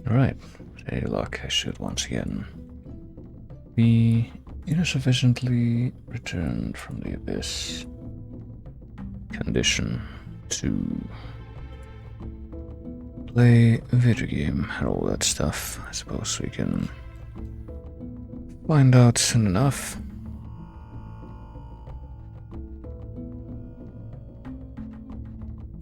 Alright, with any luck, I should once again be insufficiently returned from the abyss condition to play a video game and all that stuff. I suppose we can find out soon enough.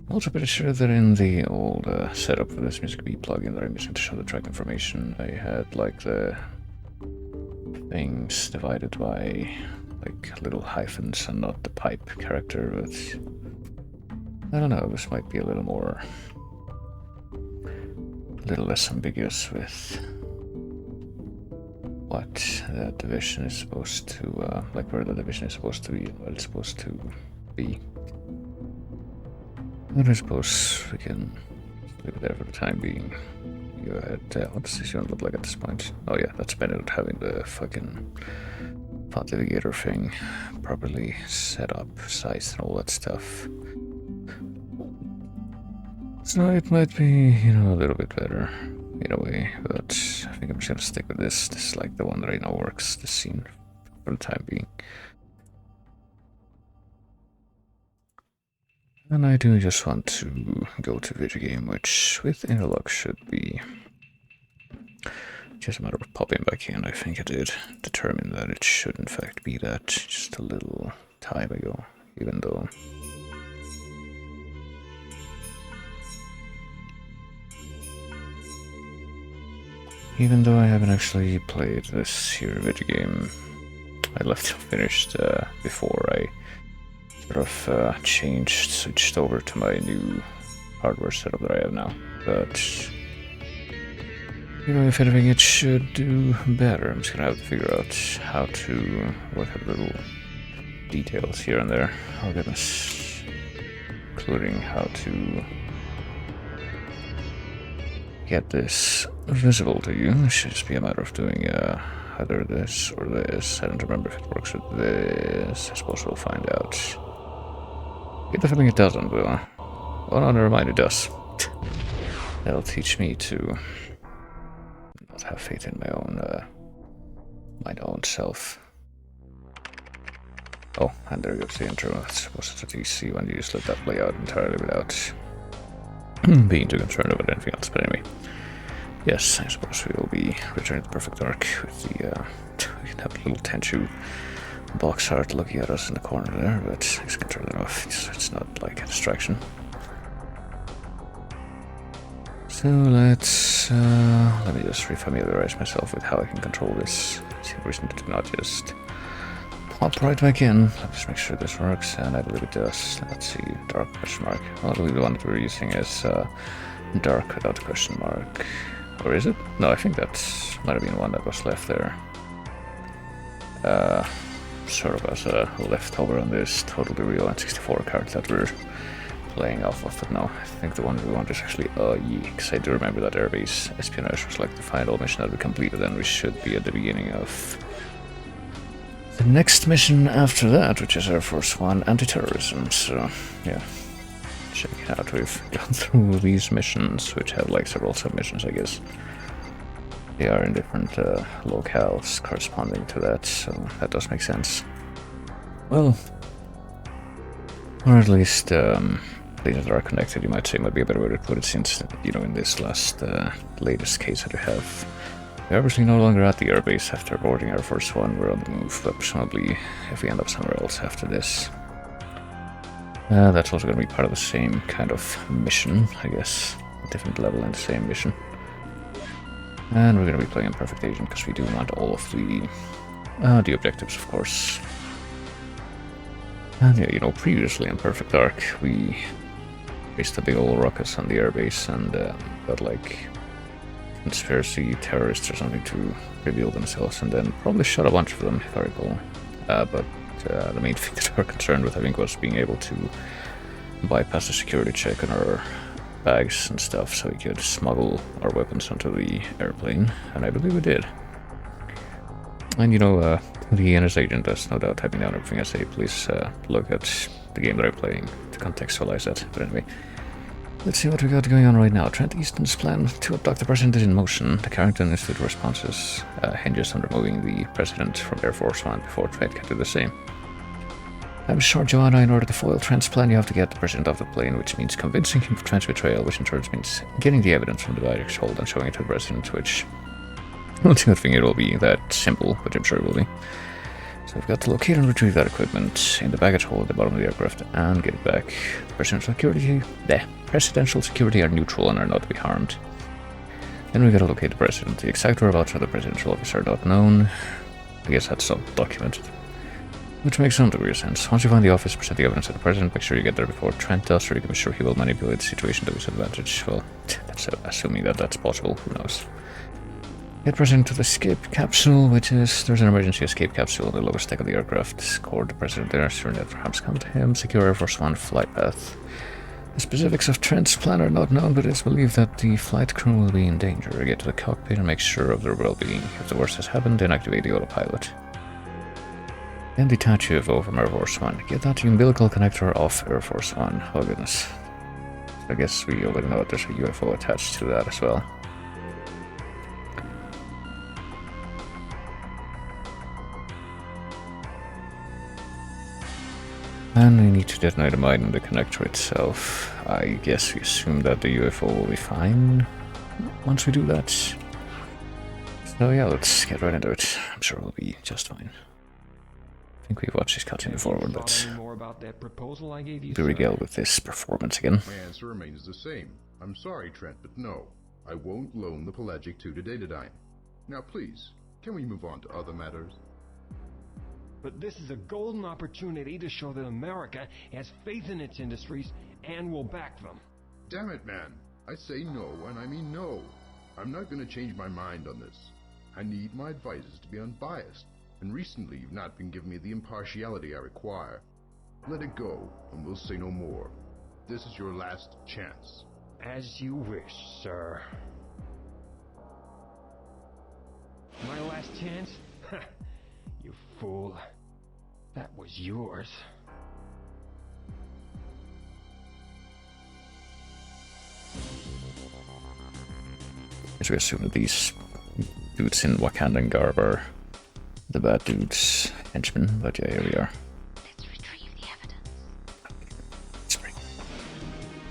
I'm also pretty sure that in the old setup for this Music B plugin that I'm using to show the track information, I had like the things divided by like little hyphens and not the pipe character, but I don't know, this might be a little less ambiguous with what the division is supposed to, like where the division is supposed to be and what it's supposed to be. But I suppose we can leave it there for the time being. Go ahead, what does this one look like at this point? Oh yeah, that's better than having the fucking pontificator thing properly set up, sized and all that stuff. So it might be, a little bit better in a way, but I think I'm just gonna stick with this. This is like the one that I know works, this scene, for the time being. And I do just want to go to video game, which with interlock should be just a matter of popping back in. I think I did determine that it should in fact be that just a little time ago, even though I haven't actually played this here video game. I left it finished before I sort of switched over to my new hardware setup that I have now. But if anything, it should do better. I'm just gonna have to figure out how to work out little details here and there. Oh goodness, including how to get this visible to you. It should just be a matter of doing either this or this. I don't remember if it works with this. I suppose we'll find out. Get the feeling it doesn't, but oh no, never mind, it does. That'll teach me to not have faith in my own self. Oh, and there goes the intro. I suppose it's a DC when you just let that play out entirely without being too concerned about anything else. But anyway, yes, I suppose we will be returning to Perfect Dark with the we can have a little Tenchu box art looking at us in the corner there, but I just can turn it off. It's not like a distraction. So let me just refamiliarize myself with how I can control this. See if reason to not just pop right back in. Let me just make sure this works, and I believe it does. Let's see, dark question mark. Well, I believe the one that we're using is dark without a question mark. Or is it? No, I think that might have been one that was left there. Sort of as a leftover on this totally real N64 card that we're playing off of, but no, I think the one we want is actually because I do remember that airbase espionage was like the final mission that we completed, and we should be at the beginning of the next mission after that, which is Air Force One anti-terrorism. So yeah, check it out. We've gone through these missions, which have like several sub-missions, I guess. They are in different locales corresponding to that, so that does make sense. Well, or at least things that are connected, you might say, might be a better way to put it, since, in this latest case that we have, we're obviously no longer at the airbase after boarding Air Force One. We're on the move, but presumably if we end up somewhere else after this, that's also going to be part of the same kind of mission, I guess, a different level in the same mission. And we're going to be playing Perfect Agent because we do want all of the objectives, of course. And yeah, previously in Perfect Dark, we faced a big old ruckus on the airbase and got like conspiracy terrorists or something to reveal themselves, and then probably shot a bunch of them, if I recall. But the main thing that we're concerned with, I think, was being able to bypass the security check on our bags and stuff, so we could smuggle our weapons onto the airplane, and I believe we did. And the NS agent is no doubt typing down everything I say. Please look at the game that I'm playing to contextualize that. But anyway, let's see what we got going on right now. Trent Easton's plan to abduct the president is in motion. The Carrington Institute responses hinges on removing the president from Air Force One before Trent can do the same. I'm sure, Joanna, in order to foil Trent's plan, you have to get the president off the plane, which means convincing him of Trent's betrayal, which in turn means getting the evidence from the Director's hold and showing it to the president, which I don't think it will be that simple, which I'm sure it will be. So we've got to locate and retrieve that equipment in the baggage hold at the bottom of the aircraft and get it back. Presidential security are neutral and are not to be harmed. Then we've got to locate the president. The exact whereabouts of the presidential office are not known. I guess that's not documented. Which makes some degree of sense. Once you find the office, present the evidence to the president, make sure you get there before Trent does, or you can be sure he will manipulate the situation to his advantage. Well, that's assuming that that's possible, who knows. Get president to the escape capsule, which is, there's an emergency escape capsule on the lowest deck of the aircraft. Score the president there, sure that harms come to him. Secure Air Force One flight path. The specifics of Trent's plan are not known, but it's believed that the flight crew will be in danger. Get to the cockpit and make sure of their well-being. If the worst has happened, then activate the autopilot. And detach UFO from Air Force One. Get that umbilical connector off Air Force One. Oh goodness. I guess we already know that there's a UFO attached to that as well. And we need to detonate a mine in the connector itself. I guess we assume that the UFO will be fine once we do that. So yeah, let's get right into it. I'm sure we'll be just fine. I think we've watched this cutscene before, but let's be regaled with this performance again. My answer remains the same. I'm sorry, Trent, but no. I won't loan the Pelagic 2 to Datadyne. Now please, can we move on to other matters? But this is a golden opportunity to show that America has faith in its industries and will back them. Damn it, man. I say no, and I mean no. I'm not going to change my mind on this. I need my advisors to be unbiased, and recently you've not been giving me the impartiality I require. Let it go, and we'll say no more. This is your last chance. As you wish, sir. My last chance? You fool. That was yours. As we assume that these dudes in Wakandan garb are the bad dudes' henchmen, but yeah, here we are. Let's retrieve the evidence.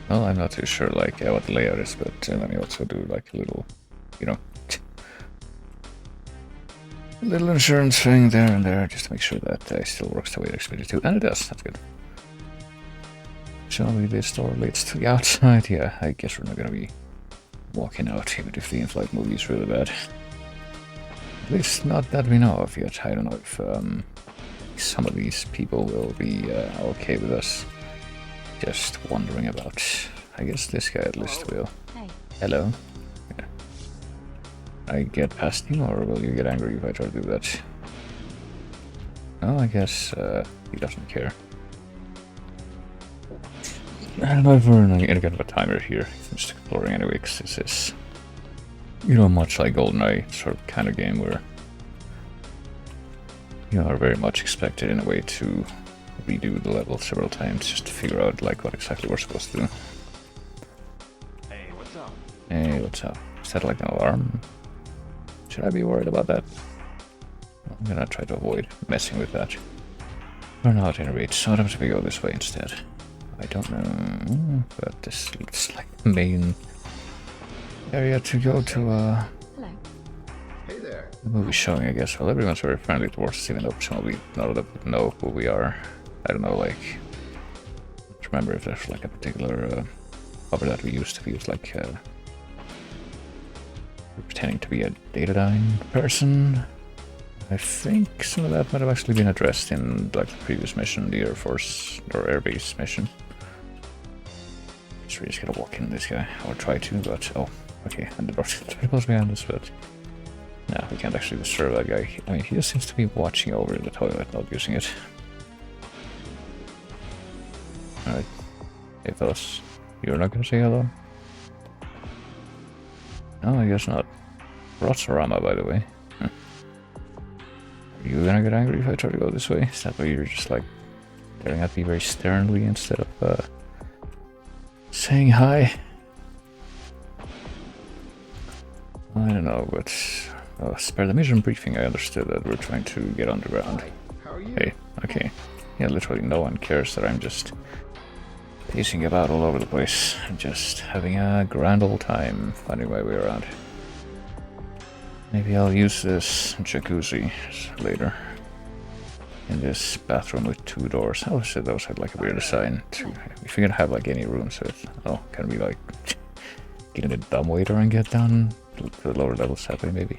Well, I'm not too sure like what the layout is, but let me also do like a little, you know, little insurance thing there and there, just to make sure that it still works the way it's expected to, and it does. That's good. Shall we? This door leads to the outside. Yeah, I guess we're not gonna be walking out, even if the in-flight movie is really bad. At least not that we know of yet. I don't know if some of these people will be okay with us just wandering about. I guess this guy at least will. Hey. Hello. Yeah. I get past him, or will you get angry if I try to do that? Oh, I guess he doesn't care. I don't know if we're in any kind of a timer here. I'm just exploring anyway, because this is, you know, much like GoldenEye sort of kind of game where you are very much expected in a way to redo the level several times just to figure out like what exactly we're supposed to do. Hey, what's up? Hey, what's up? Is that like an alarm? Should I be worried about that? I'm gonna try to avoid messing with that. For now at any rate, so what happens if we go this way instead? I don't know, but this looks like the main area to go to Hello. Hey there. the movie showing, I guess. Well, everyone's very friendly towards us, even though presumably none of them know who we are. I don't know, like, I don't remember if there's like a particular cover that we used to use, like pretending to be a Datadyne person. I think some of that might have actually been addressed in like the previous mission, the Air Force or Air Base mission. We're just gonna walk in this guy, or try to, but oh, okay, and the door's very close behind us, but no, we can't actually disturb that guy. I mean, he just seems to be watching over the toilet, not using it. Alright, hey fellas, you're not gonna say hello? No, I guess not. Rotsorama, by the way. Are you gonna get angry if I try to go this way? Is that why you're just like staring at me very sternly instead of saying hi? I don't know, but as per the mission briefing, I understood that we're trying to get underground. How are you? Hey, okay. Yeah, literally no one cares that I'm just pacing about all over the place and just having a grand old time finding my way around. Maybe I'll use this jacuzzi later. In this bathroom with 2 doors. I always said those had like a weird design too. If you're gonna have like any rooms with, can we like get in a dumbwaiter and get down to the lower levels that way maybe?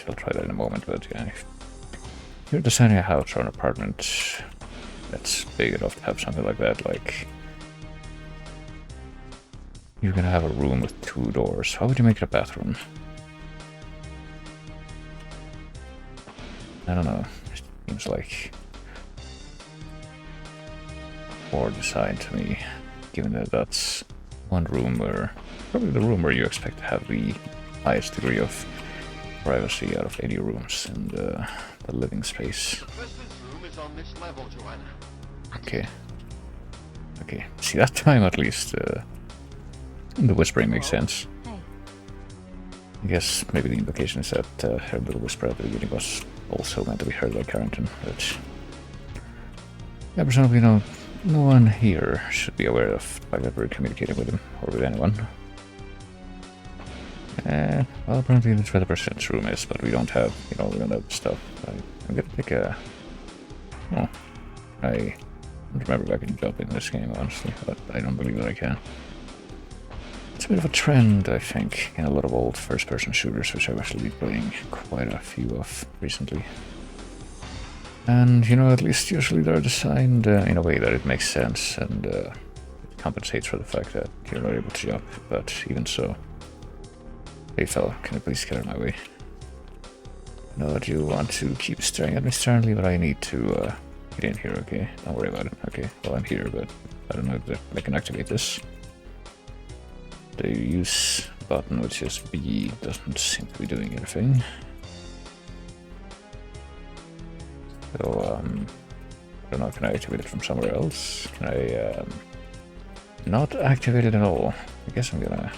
I'll try that in a moment, but yeah. If you're designing a house or an apartment that's big enough to have something like that, like you're gonna have a room with 2 doors. How would you make it a bathroom? I don't know. It seems like poor design to me, given that that's one room where, probably the room where you expect to have the highest degree of privacy out of any rooms in the living space. The president's room is on this level, Joanna. Okay. Okay. See, that time at least, the whispering makes sense. Hey. I guess maybe the implication is that her little whisper at the beginning was also meant to be heard by Carrington, but yeah, presumably no one here should be aware of the fact that we're communicating with him or with anyone. Well, apparently that's where the president's room is, but we don't have, we don't have the stuff. I'm gonna pick a... Oh, I don't remember if I can jump in this game, honestly, but I don't believe that I can. It's a bit of a trend, I think, in a lot of old first-person shooters, which I've actually been playing quite a few of recently. And, at least usually they're designed in a way that it makes sense and it compensates for the fact that you're not able to jump, but even so. Hey fella, can you please get out of my way? I know that you want to keep staring at me sternly, but I need to get in here, okay? Don't worry about it. Okay, well I'm here, but I don't know if I can activate this. The use button, which is B, doesn't seem to be doing anything. So, I don't know, can I activate it from somewhere else? Can I, not activate it at all? I guess I'm gonna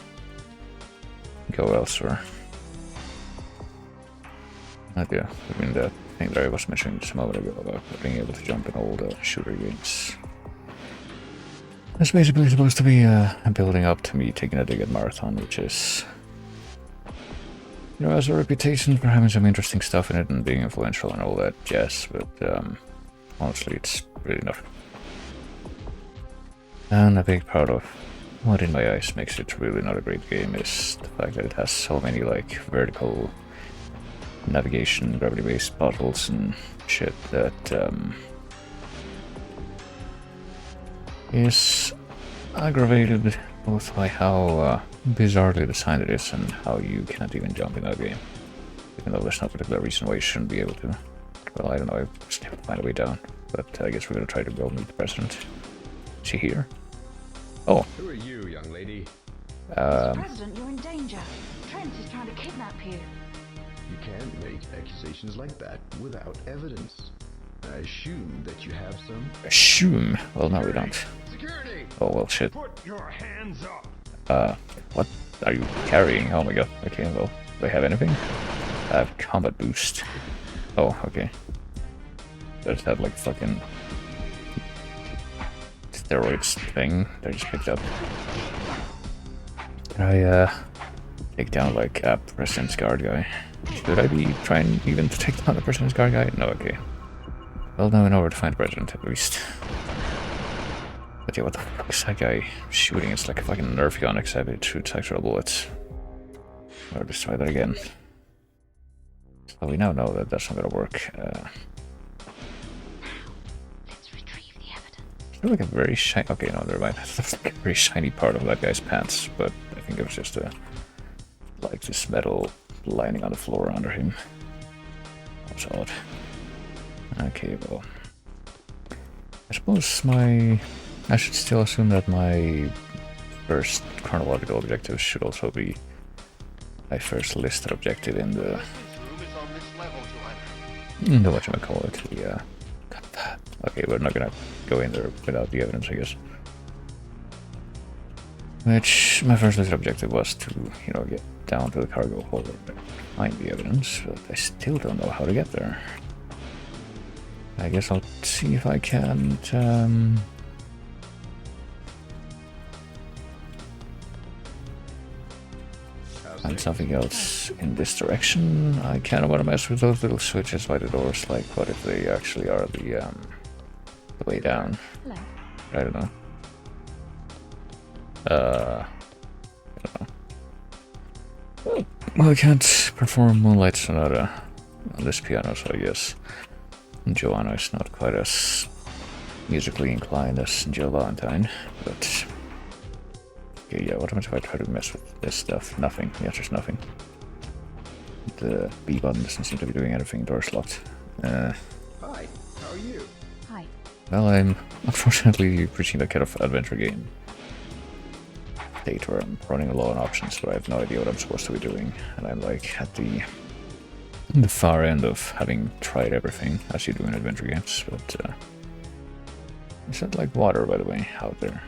go elsewhere. Yeah, I mean that thing that I was mentioning just a moment ago about being able to jump in old shooter games. It's basically supposed to be building up to me taking a dig at Marathon, which is, has a reputation for having some interesting stuff in it and being influential and all that jazz, but honestly it's really not. And a big part of what in my eyes makes it really not a great game is the fact that it has so many like vertical navigation, gravity-based puzzles and shit that is aggravated both by how bizarrely designed it is and how you can't even jump in that game. Even though there's no particular reason why you shouldn't be able to. Well, I don't know, I just have to find a way down. But I guess we're gonna try to go meet the president. Is he here? Oh. Who are you, young lady? Mr. President, you're in danger. Trent is trying to kidnap you. You can't make accusations like that without evidence. I assume that you have some. Assume? Well, no, we don't. Security! Oh, well, shit. Put your hands up. What are you carrying? Oh my god. Okay, well, do I have anything? I have combat boost. Oh, okay. There's that, like, fucking steroids thing that I just picked up. Can I, take down, like, the President's Guard guy? Should I be trying even to take down the President's Guard guy? No, okay. Well, now we know where to find the President, at least. But yeah, what the fuck is that guy shooting? It's like a fucking Nerf gun, except it shoots actual bullets. Or just try that again. So we now know that that's not gonna work. Let's retrieve the evidence. It's like a very shiny... Okay, no, never mind. That's like a very shiny part of that guy's pants, but I think it was just like this metal lining on the floor under him. That was odd. Okay, well... I suppose I should still assume that my first chronological objective should also be my first listed objective in the... whatchamacallit, yeah. Okay, we're not gonna go in there without the evidence, I guess. Which, my first listed objective was to, down to the cargo hold and find the evidence, but I still don't know how to get there. I guess I'll see if I can find something else in this direction. I kind of want to mess with those little switches by the doors, like what if they actually are the way down? Hello. I don't know. Well, I can't perform Moonlight Sonata on this piano, so I guess Joanna is not quite as musically inclined as Jill Valentine, but okay, yeah, what happens if I try to mess with this stuff? Nothing. Yeah, there's nothing. The B button doesn't seem to be doing anything. Door's locked. Hi, how are you? Hi. Well, I'm unfortunately reaching that kind of adventure game state where I'm running low on options, but I have no idea what I'm supposed to be doing, and I'm like at the far end of having tried everything as you do in adventure games. But is that like water, by the way, out there?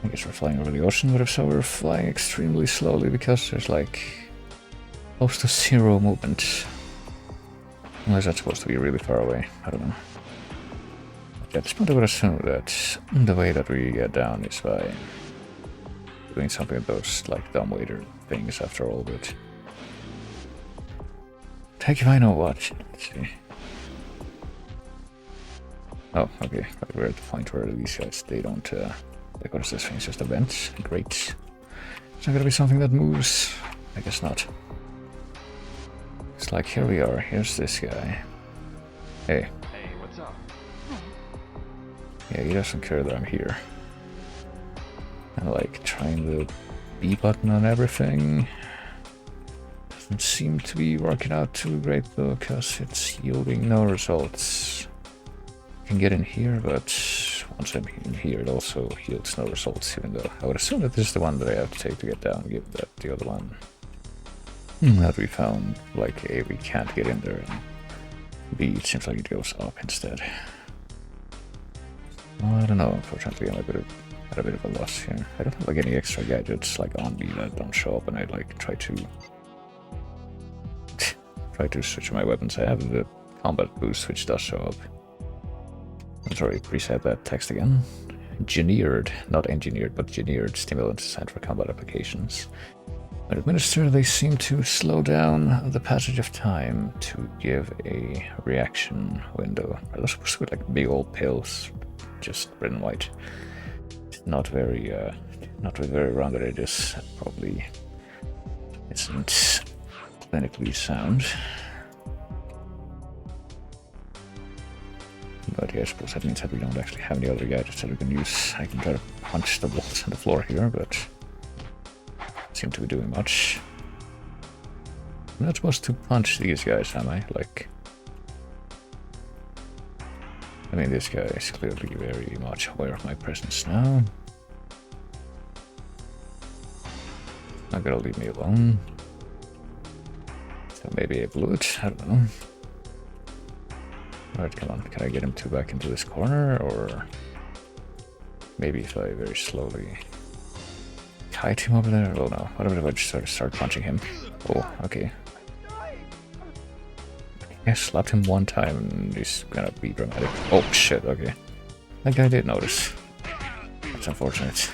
I guess we're flying over the ocean, but if so, we're flying extremely slowly because there's like close to zero movement. Unless that's supposed to be really far away, I don't know. At this point I would assume that the way that we get down is by doing something of those like dumbwaiter things after all, but heck if I know what. Let's see. Oh, okay, we're at the point where these guys, they don't, like, what is this thing, it's just a vent? Great. It's not gonna be something that moves. I guess not. It's like, here we are, here's this guy. Hey. Hey, what's up? Yeah, he doesn't care that I'm here. And like, trying the B button on everything doesn't seem to be working out too great though, because it's yielding no results. I can get in here, but once I'm in here, it also yields no results, even though I would assume that this is the one that I have to take to get down, given that the other one that we found, like, A, we can't get in there, and B, it seems like it goes up instead. Well, I don't know, unfortunately I'm at a bit of a loss here. I don't have like any extra gadgets like on me that don't show up, and I like try to switch my weapons. I have the combat boost, which does show up. I'm sorry, reset that text again. Engineered, not engineered, but engineered stimulants designed for combat applications. When administered, they seem to slow down the passage of time to give a reaction window. Are those supposed to be like big old pills, just red and white? Not very rounded edges. Probably isn't clinically sound. But yeah, I suppose that means that we don't actually have any other gadgets that we can use. I can try to punch the walls on the floor here, but seem to be doing much. I'm not supposed to punch these guys, am I? Like, I mean, this guy is clearly very much aware of my presence now. Not gonna leave me alone. So maybe I blew it, I don't know. Alright, come on, can I get him back into this corner, or maybe if I very slowly kite him over there? Oh no, what if I just start punching him? Oh, okay. I slapped him one time and he's gonna be dramatic. Oh shit, okay. That guy did notice. That's unfortunate.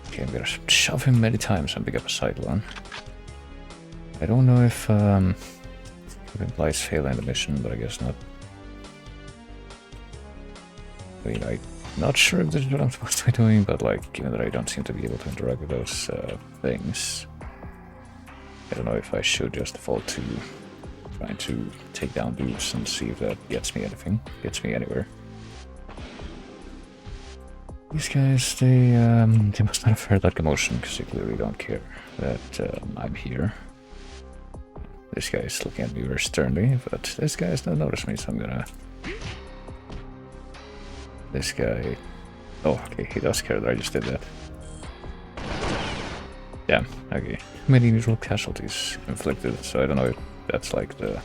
Okay, I'm gonna shove him many times and pick up a cyclone. I don't know if it implies fail in the mission, but I guess not. I mean, I'm not sure if this is what I'm supposed to be doing, but like, given that I don't seem to be able to interact with those things, I don't know if I should just default to trying to take down dudes and see if that gets me anything, gets me anywhere. These guys, they must not have heard that commotion, because they clearly don't care that I'm here. This guy is looking at me very sternly, but this guy has not noticed me, so I'm gonna... This guy... Oh, okay, he does care that I just did that. Damn, okay. Many unusual casualties inflicted, so I don't know if that's like the...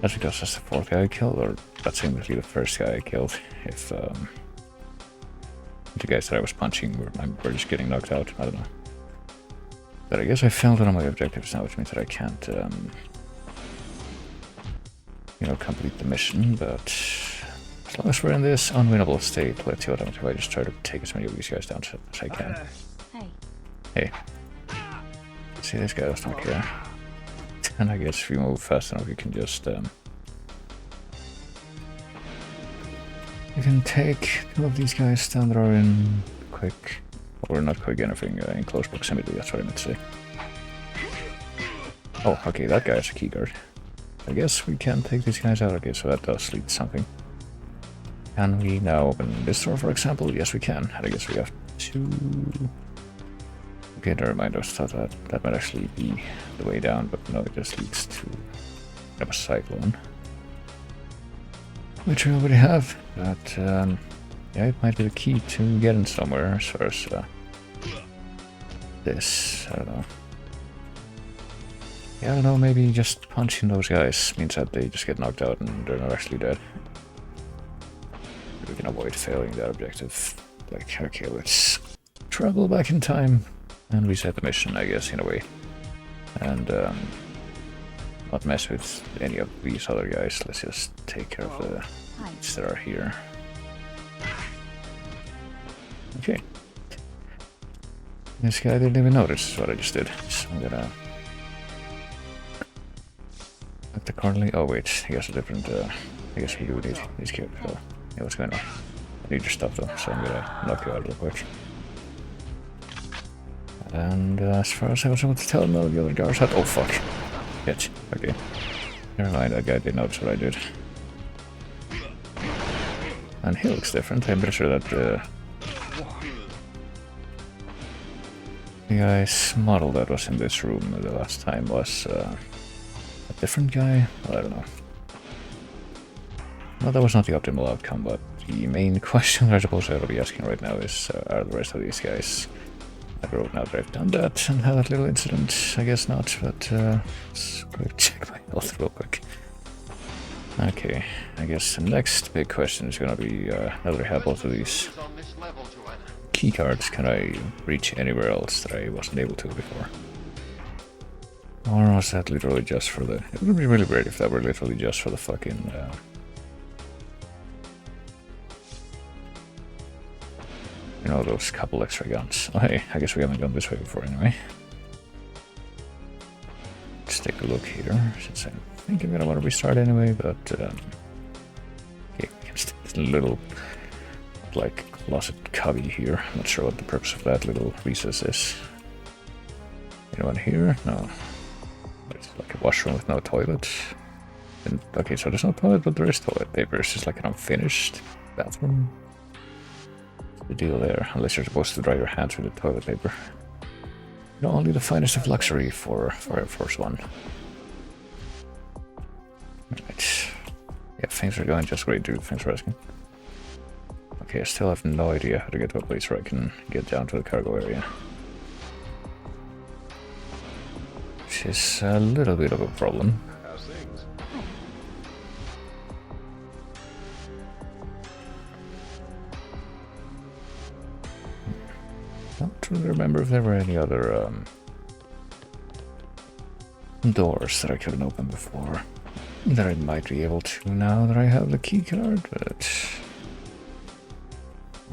That's because that's the fourth guy I killed, or that's immediately the first guy I killed. If the guys that I was punching were just getting knocked out, I don't know. But I guess I failed one of my objectives now, which means that I can't, you know, complete the mission, but as long as we're in this unwinnable state, let's see what happens if I just try to take as many of these guys down as I can. Hey. Hey. See, this guy does not care. And I guess if we move fast enough, we can just, you can take two of these guys down there in quick, or not quick, anything, in close proximity, that's what I meant to say. Oh, okay, that guy's a key guard. I guess we can take these guys out. Okay, so that does lead to something. Can we now open this door, for example? Yes, we can. And I guess we have two... Okay, never mind. I thought that might actually be the way down, but no, it just leads to a cyclone. Which we already have, but yeah, it might be the key to getting somewhere as far as this. I don't know. Yeah, I don't know, maybe just punching those guys means that they just get knocked out and they're not actually dead. We can avoid failing that objective. Like, okay, let's travel back in time and reset the mission, I guess, in a way. And not mess with any of these other guys. Let's just take care of the things that are here. Okay. This guy didn't even notice what I just did. So I'm gonna... the currently. Oh wait, he has a different. I guess we do need these kids. So yeah, what's going on? I need your stuff though, so I'm gonna knock you out real quick. And as far as I was able to tell, no, the other guards had. Oh fuck! Bitch. Okay. Never mind. That guy didn't notice what I did. And he looks different. I'm pretty sure that the guy's model that was in this room the last time was. A different guy? Well, I don't know. Well, that was not the optimal outcome, but the main question I suppose I will be asking right now is, are the rest of these guys aggro now that I've done that and had that little incident? I guess not, but let's go check my health real quick. Okay, I guess the next big question is gonna be, now that I have both of these keycards, can I reach anywhere else that I wasn't able to before? Or was that literally just for the... It would be really great if that were literally just for the fucking... you know, those couple extra guns. Oh hey, I guess we haven't gone this way before anyway. Let's take a look here, since I think I'm gonna want to restart anyway, but... okay, it's a little... like, closet cubby here. I'm not sure what the purpose of that little recess is. Anyone here? No. It's like a washroom with no toilet. And, okay, so there's no toilet, but there is toilet paper. It's just like an unfinished bathroom. What's the deal there? Unless you're supposed to dry your hands with the toilet paper. You know, only the finest of luxury for Air Force One. Right. Yeah, things are going just great, dude. Thanks for asking. Okay, I still have no idea how to get to a place where I can get down to the cargo area. Which is a little bit of a problem. How's things? Don't really remember if there were any other doors that I couldn't open before that I might be able to now that I have the key card, but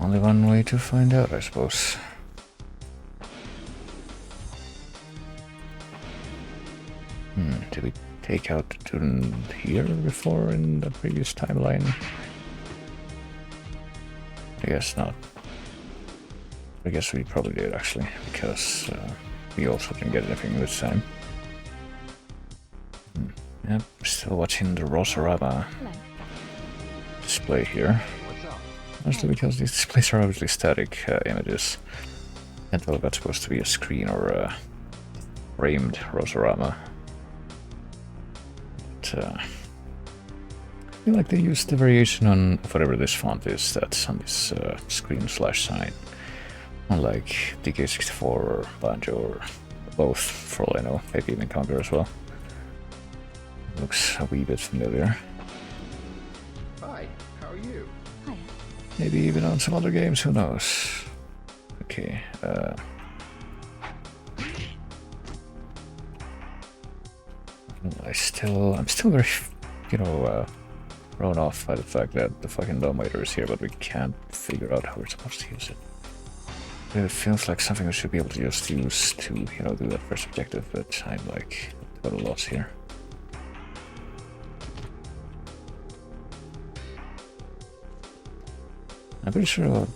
only one way to find out, I suppose. Did we take out the student here before in the previous timeline? I guess not. I guess we probably did actually, because we also didn't get anything this time. Yep, still watching the Rosorama display here. Mostly because these displays are obviously static images. Can't tell if that's supposed to be a screen or a framed Rosorama. But, I feel like they used the variation on whatever this font is that's on this screen/sign. Unlike DK64 or Banjo or both, for all I know, maybe even Conquer as well. Looks a wee bit familiar. Hi, how are you? Hiya. Maybe even on some other games, who knows? Okay, I'm still very, thrown off by the fact that the fucking dumbwaiter is here, but we can't figure out how we're supposed to use it. It feels like something we should be able to just use to, do that first objective, but I'm like total loss here. I'm pretty sure,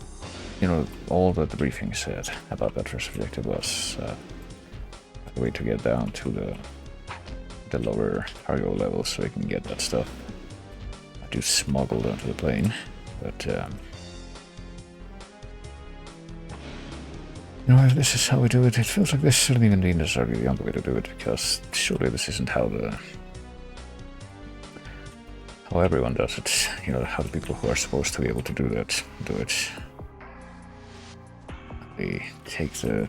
all that the briefing said about that first objective was a way to get down to the lower cargo level so we can get that stuff to smuggled onto the plane. But if this is how we do it, it feels like this shouldn't even be necessarily the only way to do it, because surely this isn't how everyone does it. How the people who are supposed to be able to do that do it. They take the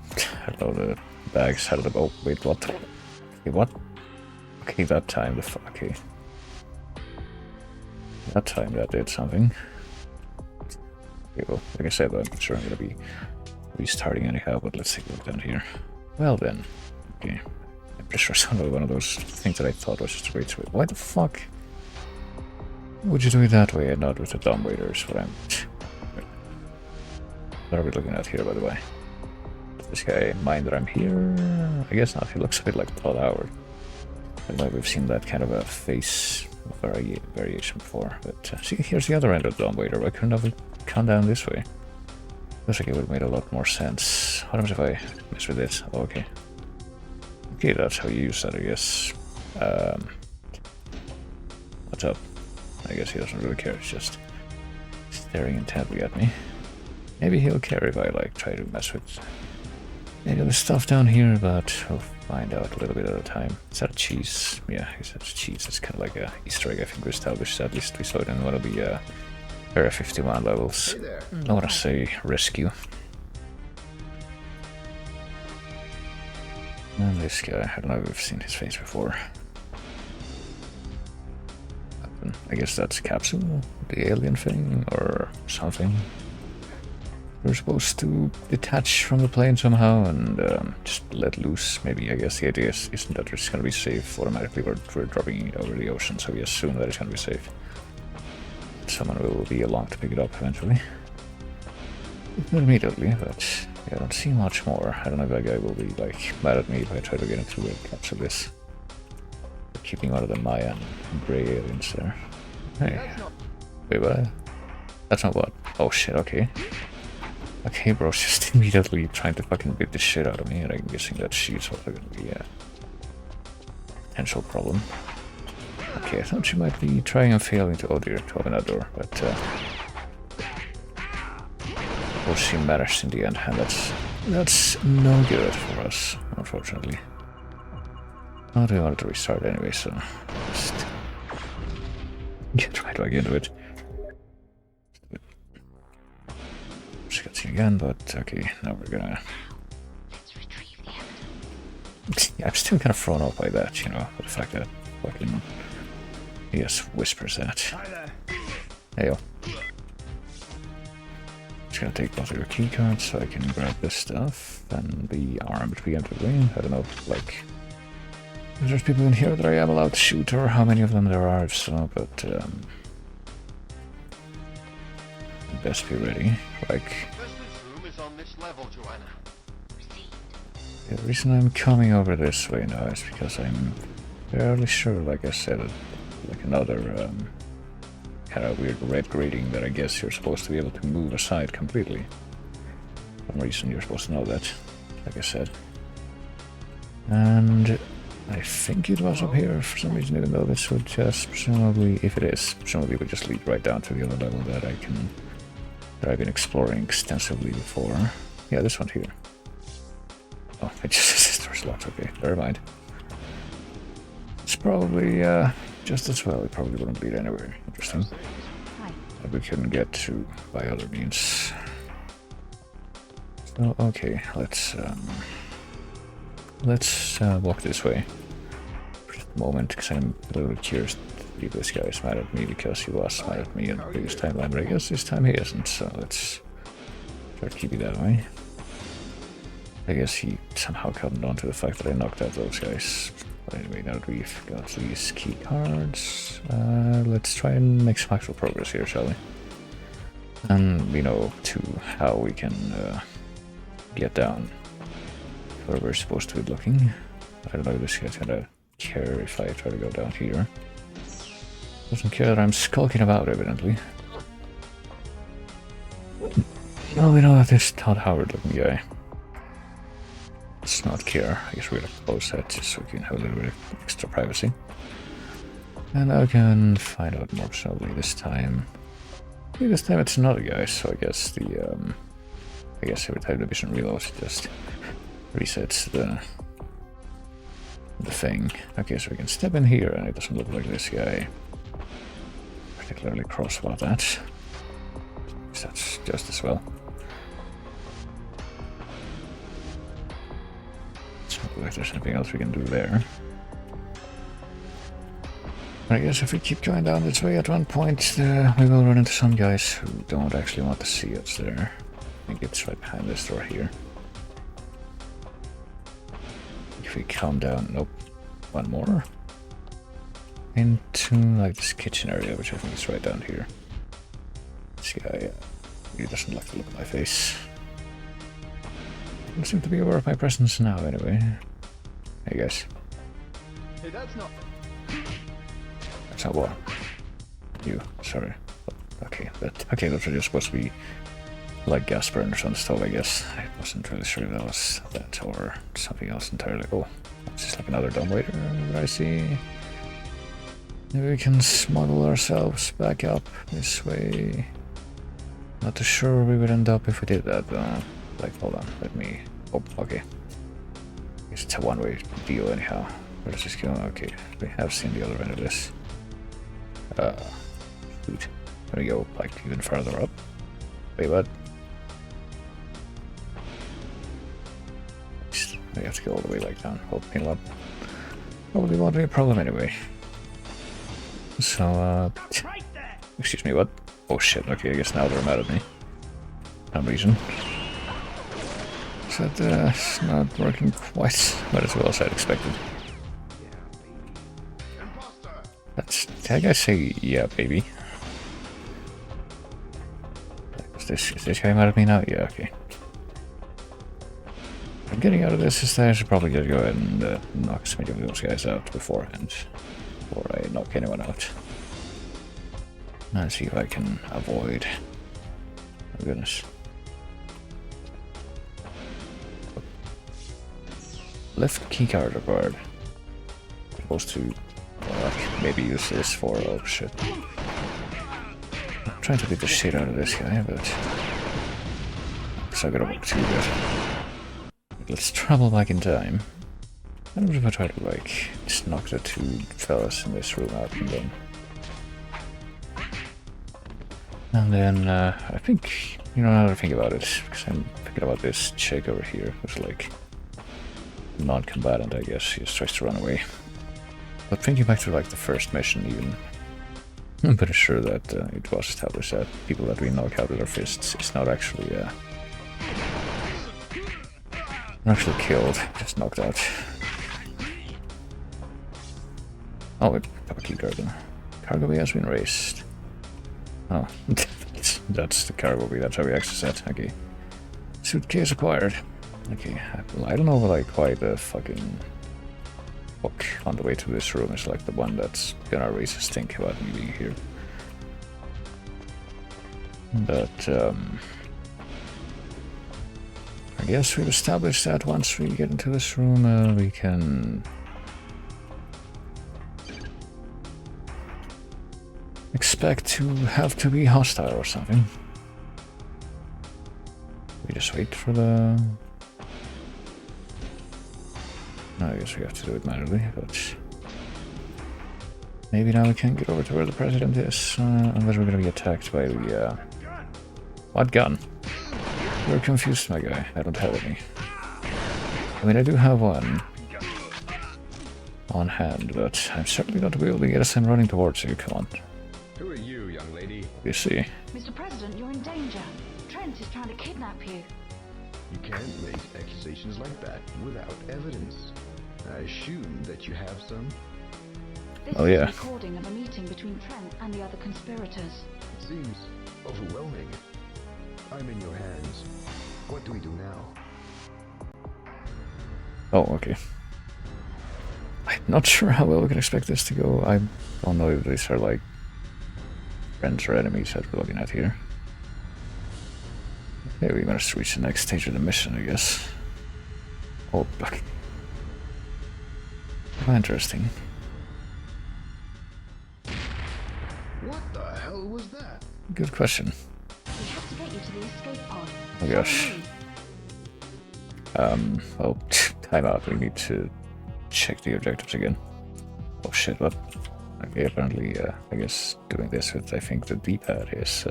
bags out of the... Oh, wait, what? Okay, what? Okay, that time, okay. That time that did something. Okay, well, like I said, I'm sure I'm gonna be restarting anyhow, but let's take a look down here. Well then, okay. I'm pretty sure it's another one of those things that I thought was just a way to... Why the fuck would you do it that way and not with the dumbwaiters? What are we looking at here, by the way? Does this guy mind that I'm here? I guess not. He looks a bit like Todd Howard. I know we've seen that kind of a face variation before. But see, here's the other end of the dumbwaiter. Why couldn't have come down this way? Looks like it would have made a lot more sense. What happens if I mess with this? Oh, okay. Okay, that's how you use that, I guess. What's up? I guess he doesn't really care. He's just staring intently at me. Maybe he'll care if I try to mess with any of the stuff down here, but we'll find out a little bit at a time. Is that a cheese? Yeah, he said cheese. It's kind of like a Easter egg, I think we established. At least we saw it in one of the Area 51 levels. I want to say rescue. And this guy, I don't know if we've seen his face before. I guess that's Capsule, the alien thing, or something. We're supposed to detach from the plane somehow and just let loose. Maybe, I guess the idea isn't that it's going to be safe automatically. We're dropping it over the ocean, so we assume that it's going to be safe. Someone will be along to pick it up eventually. Not immediately, but yeah, I don't see much more. I don't know if that guy will be mad at me if I try to get him through a capsule this. Keeping one of the Mayan gray aliens there. Hey. Wait, what? That's not what? Oh shit, okay. Okay, bro's just immediately trying to fucking beat the shit out of me, and I'm guessing that she's also gonna be a potential problem. Okay, I thought she might be trying and failing to... Oh dear, to open that door, but... well, she managed in the end, and that's no good for us, unfortunately. Oh, I wanted to restart anyway, so... just... get right back into it. Just got seen again, but okay, now we're gonna... Let's retrieve the evidence. Yeah, I'm still kind of thrown off by that, the fact that fucking... he just whispers that. Hey yo. Just gonna take both of your key cards so I can grab this stuff and be armed to begin to win. I don't know, if there's people in here that I am allowed to shoot, or how many of them there are, if so, but best be ready. Business room is on this level, Joanna. The reason I'm coming over this way now is because I'm fairly sure, like I said, another kind of weird red grating that I guess you're supposed to be able to move aside completely. For some reason you're supposed to know that, like I said. And I think it was up here for some reason, even though this would just presumably, if it is, presumably would just lead right down to the other level that I've been exploring extensively before. Yeah, this one here. Oh, it just says there's lots. Okay, never mind. It's probably just as well. It probably wouldn't lead anywhere interesting that we couldn't get to by other means. So okay, let's walk this way for the moment, because I'm a little curious if this guy is mad at me, because he was mad at me in the previous timeline, but I guess this time he isn't, so let's try to keep it that way. I guess he somehow cottoned on to the fact that I knocked out those guys But anyway, now that we've got these key cards, let's try and make some actual progress here, shall we? And we know too how we can get down where we're supposed to be looking. I don't know if this guy's gonna care if I try to go down here. Doesn't care that I'm skulking about, evidently. Well, we know that this Todd Howard looking guy does not care. I guess we're gonna close that just so we can have a little bit of extra privacy. And now we can find out more slowly this time. Yeah, this time it's another guy, so I guess the I guess every time the vision reloads it just resets the thing. Okay, so we can step in here and it doesn't look like this guy particularly cross about that. That's just as well. Doesn't look like there's anything else we can do there. I guess if we keep going down this way, at one point we will run into some guys who don't actually want to see us there. I think it's right behind this door here. If we calm down, nope, one more. Into like this kitchen area, which I think is right down here. This guy really doesn't like the look of my face. Doesn't seem to be aware of my presence now, anyway. Hey guys. Hey, that's not... That's not what? You, sorry. Okay, okay, those are just supposed to be like gas burners on the stove, I guess. I wasn't really sure if that was that or something else entirely. Oh, it's just like another dumbwaiter, I see. Maybe we can smuggle ourselves back up this way. Not too sure where we would end up if we did that, like, hold on, let me... Oh, okay. Guess it's a one-way deal anyhow. Where does this go? Okay, we have seen the other end of this. Shoot. Can we go, like, even further up? Wait, what? We have to go all the way, like, down. Oh, heal up. Probably won't be a problem anyway. So, excuse me, what? Oh shit, okay, I guess now they're mad at me. For some reason. So that's not working quite as well as I'd expected. Did I guys say, yeah, baby? Is this guy mad at me now? Yeah, okay. I'm getting out of this is that I should probably just go ahead and knock some of those guys out beforehand. Before I knock anyone out. And see if I can avoid. Oh goodness. Left keycard required. Supposed to maybe use this for oh shit. I'm trying to beat the shit out of this guy, but it's not gonna work too good. Let's travel back in time. I don't know if I try to like just knock the two fellas in this room out and then I think, you know, now that I think about it, because I'm thinking about this chick over here who's like non-combatant, I guess. She just tries to run away. But thinking back to like the first mission even, I'm pretty sure that it was established that people that we knock out with our fists is not actually killed, just knocked out. Oh, we have a key card then. Cargo bay has been raised. Oh, that's the cargo bay, that's how we access that. Okay. Suitcase acquired. Okay, I don't know like why the fucking book on the way to this room is like the one that's gonna raise us think about me being here. But I guess we've established that once we get into this room we can expect to have to be hostile or something. We just wait for the... No, I guess we have to do it manually, but... Maybe now we can get over to where the president is, unless we're gonna be attacked by the... What gun? You're confused, my guy. I don't have any. I mean, I do have one on hand, but I'm certainly not wielding it as I'm running towards you. Come on. Who are you, young lady? You see. Mr. President, you're in danger. Trent is trying to kidnap you. You can't make accusations like that without evidence. I assume that you have some. This Oh, is yeah. a recording of a meeting between Trent and the other conspirators. It seems overwhelming. I'm in your hands. What do we do now? Oh, okay. I'm not sure how well we can expect this to go. I don't know if these are like friends or enemies that we're looking at here. Okay, we managed to reach the next stage of the mission, I guess. Oh, fuck. Interesting. What the hell was that? Good question. We have to get you to the escape pod. Oh gosh. Oh, time out. We need to check the objectives again. Oh shit, what? Okay, apparently, I guess doing this with, I think, the D-pad is,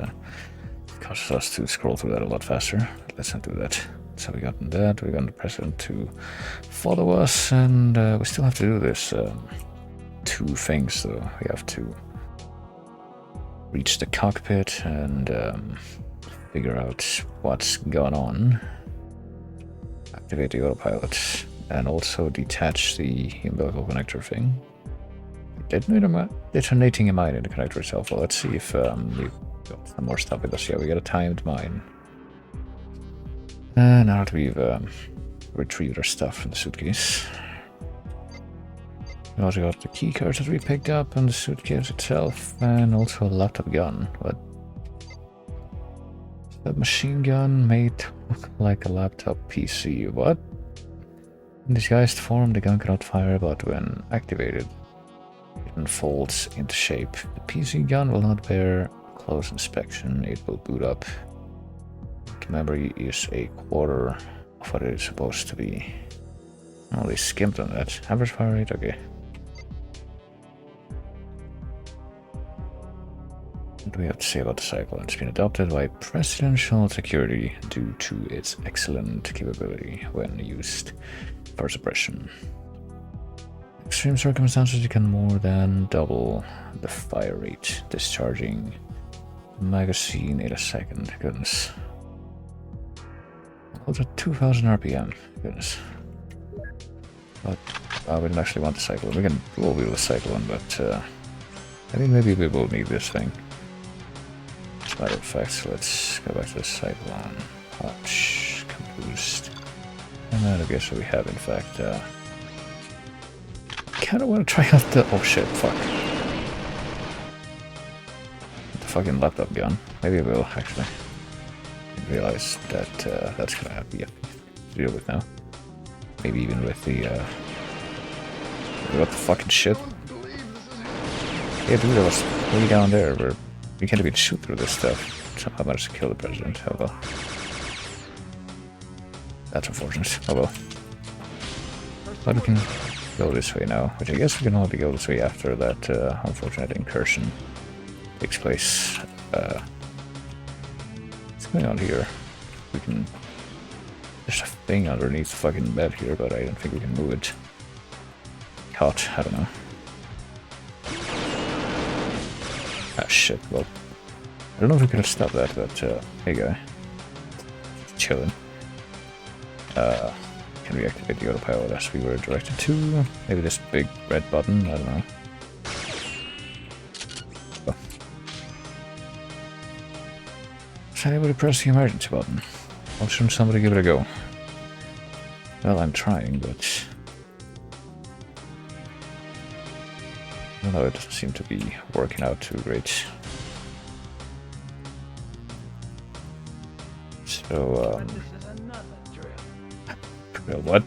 causes us to scroll through that a lot faster. Let's not do that. So we got that, we got the president to follow us, and we still have to do this, 2 things though. We have to reach the cockpit and figure out what's going on, activate the autopilot, and also detach the umbilical connector thing. Detonating a mine in the connector itself. Well, let's see if we've got some more stuff with us. Yeah, we got a timed mine. And now that we've retrieved our stuff from the suitcase, we also got the key cards that we picked up and the suitcase itself, and also a laptop gun. What? A machine gun made to look like a laptop PC. What? In disguised form, the gun cannot fire, but when activated, it unfolds into shape. The PC gun will not bear close inspection. It will boot up. The memory is a quarter of what it is supposed to be. Oh, they skimped on that. Average fire rate? Okay. What do we have to say about the cycle? It's been adopted by presidential security due to its excellent capability when used for suppression. Extreme circumstances, you can more than double the fire rate, discharging the magazine in a second. Goodness. What's at 2000 RPM? Goodness. But we don't actually want the cycle. We can dual wheel the cycle one, but I think maybe we will need this thing. As a matter of fact, so let's go back to the cycle on Hotch, Composed. And then I guess we have, in fact, kinda wanna try out the. Oh shit, fuck. The fucking laptop gun. Maybe I will, actually. I realize that that's gonna be a to deal with now. Maybe even with the, what the fucking shit? Yeah, dude, I was way down there where we can't even shoot through this stuff. Somehow managed to kill the president. Oh well. That's unfortunate. Oh well. But we can go this way now, which I guess we can only go this way after that unfortunate incursion takes place. What's going on here? We can... There's a thing underneath the fucking bed here, but I don't think we can move it. Caught, I don't know. Ah shit, well... I don't know if we could have stopped that, but hey guy. Just chilling. Can we activate the autopilot as we were directed to? Maybe this big red button, I don't know. Oh. Is anybody press the emergency button? Why shouldn't somebody give it a go? Well, I'm trying, but... I don't know, it doesn't seem to be working out too great. So, what?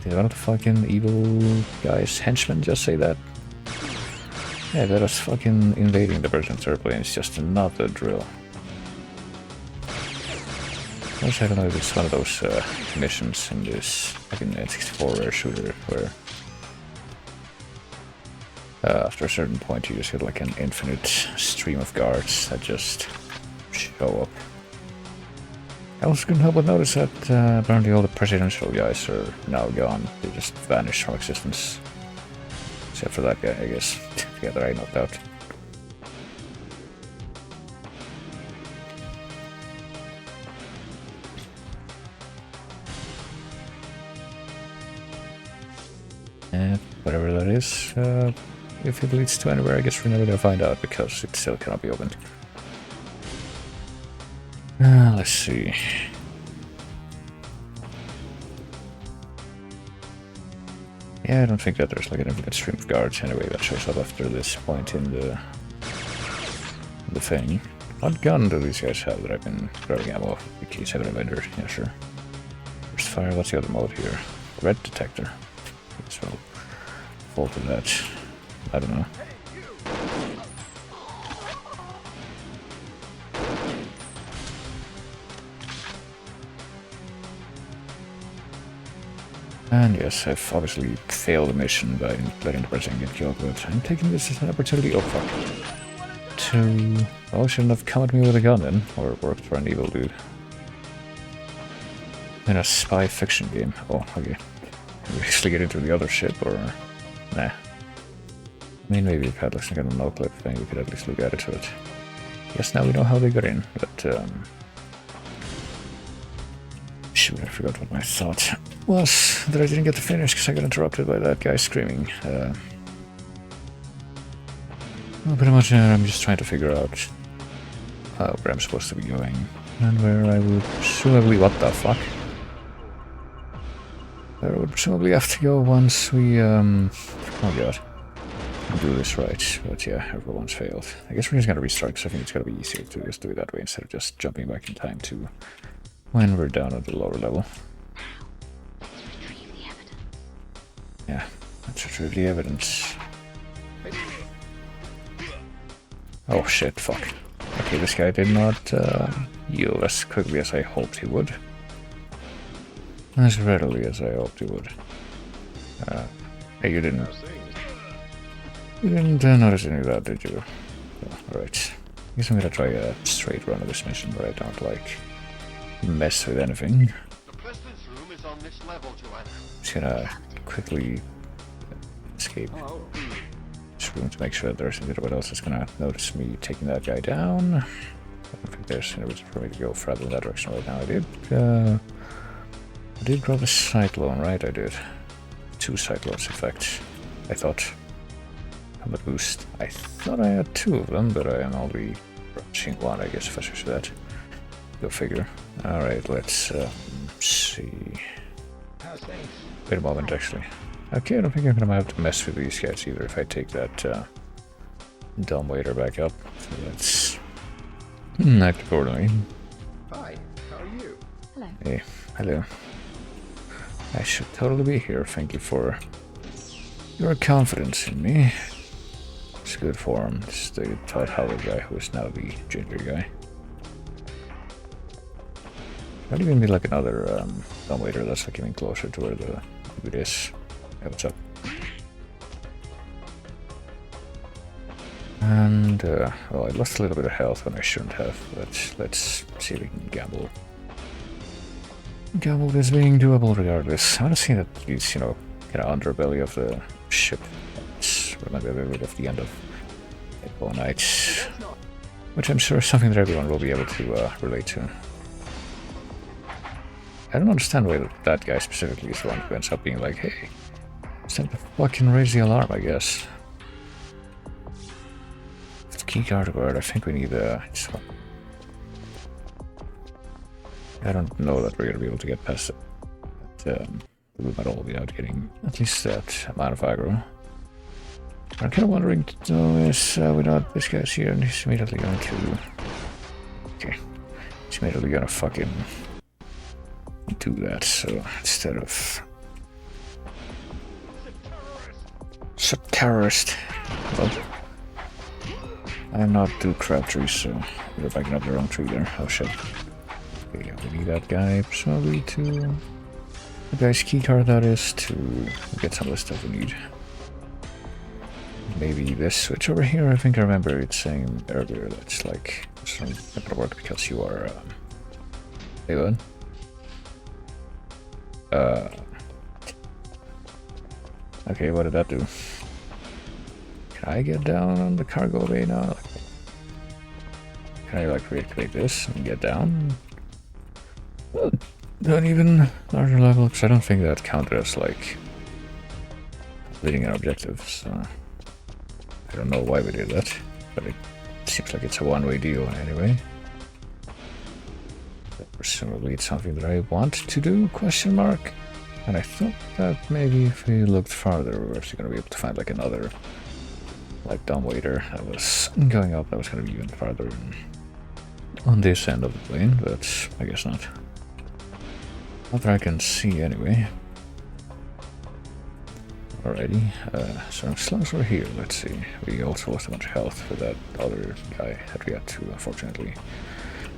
Did one of the fucking evil guys, henchmen, just say that? Yeah, that was fucking invading the president's airplane. It's just another drill. Also, I don't know if it's one of those missions in this fucking N64 rare shooter where after a certain point you just get like an infinite stream of guards that just show up. I also couldn't help but notice that apparently all the presidential guys are now gone. They just vanished from existence. Except for that guy, I guess. The other I knocked out. Whatever that is, if it leads to anywhere, I guess we're never gonna find out because it still cannot be opened. Let's see. Yeah, I don't think that there's like an infinite stream of guards anyway that shows up after this point in the thing. What gun do these guys have that I've been throwing ammo? In case I have an vendor. Yeah, sure. First fire, what's the other mode here? Red detector. So, fall to that. I don't know. And yes, I've obviously failed the mission by letting the president get killed, but I'm taking this as an opportunity. Oh fuck. To... Well, shouldn't have come at me with a gun then, or worked for an evil dude. In a spy fiction game. Oh, okay. Can we actually get into the other ship, or... Nah. I mean, maybe if had like a no-clip thing, we could at least look at it, but... Yes, now we know how they got in, but, Shoot, I forgot what my thought was, that I didn't get to finish because I got interrupted by that guy screaming. Well, pretty much I'm just trying to figure out where I'm supposed to be going, and where I would presumably... What the fuck? Where I would presumably have to go once we, oh god. Do this right, but yeah, everyone's failed. I guess we're just gonna restart because I think it's gonna be easier to just do it that way instead of just jumping back in time to when we're down at the lower level. Yeah, let's retrieve the evidence. Oh shit, fuck. Okay, this guy did not yield as quickly as I hoped he would. As readily as I hoped he would. Hey, you didn't notice any of that, did you? Oh, alright. I guess I'm gonna try a straight run of this mission where I don't, like, mess with anything. The president's room is on this level, Joanna. Just gonna quickly escape this room to make sure that there isn't anyone else that's gonna notice me taking that guy down. I don't think there's any reason for me to go further in that direction right now. I did grab a cyclone, right? I did. 2 cyclones, in fact. I thought. Combat boost. I thought I had 2 of them, but I am only rushing 1, I guess, if I switch that. Go figure. Alright, let's see. Wait a moment, actually. Okay, I don't think I'm gonna have to mess with these guys either if I take that dumb waiter back up. So let's act accordingly. Hi, how are you? Hello. Hey, hello. I should totally be here. Thank you for your confidence in me. It's good form. It's the Todd Howard guy who is now the ginger guy. Might even be like another dumbwaiter that's like even closer to where the dude is. Hey, what's up? And well, I lost a little bit of health when I shouldn't have, but let's see if we can gamble. Gamble this being doable regardless. I want to see that these, you know, kind of underbelly of the ship. It's maybe a bit of the end of April Nights, which I'm sure is something that everyone will be able to relate to. I don't understand why that guy specifically is the one who ends up being like, hey, it's time to fucking raise the alarm, I guess. Keycard word, I think we need just one. I don't know that we're gonna be able to get past the room at all without getting at least that amount of aggro. I'm kind of wondering though is without this guy's here and he's immediately going to... Okay. He's immediately gonna fucking do that, so instead of... It's a terrorist. Well, I'm not too crab trees, so they're backing up their own tree there. Oh shit. Okay, we need that guy probably to... The guy's keycard that is, to get some of the stuff we need. Maybe this switch over here, I think I remember it saying earlier that's like... It's not gonna work because you are... Hey, bud. Okay, what did that do? Can I get down on the cargo bay now? Can I like reactivate this and get down? Well, not even larger level, because I don't think that counted as like completing our objective, so I don't know why we did that, but it seems like it's a one-way deal anyway. Presumably it's something that I want to do, question mark? And I thought that maybe if we looked farther, we were actually going to be able to find like another, like dumbwaiter that was going up, that was going to be even farther on this end of the plane, but I guess not. Not that I can see anyway. Alrighty, so as long as we're here, let's see. We also lost a bunch of health with that other guy that we had to, unfortunately,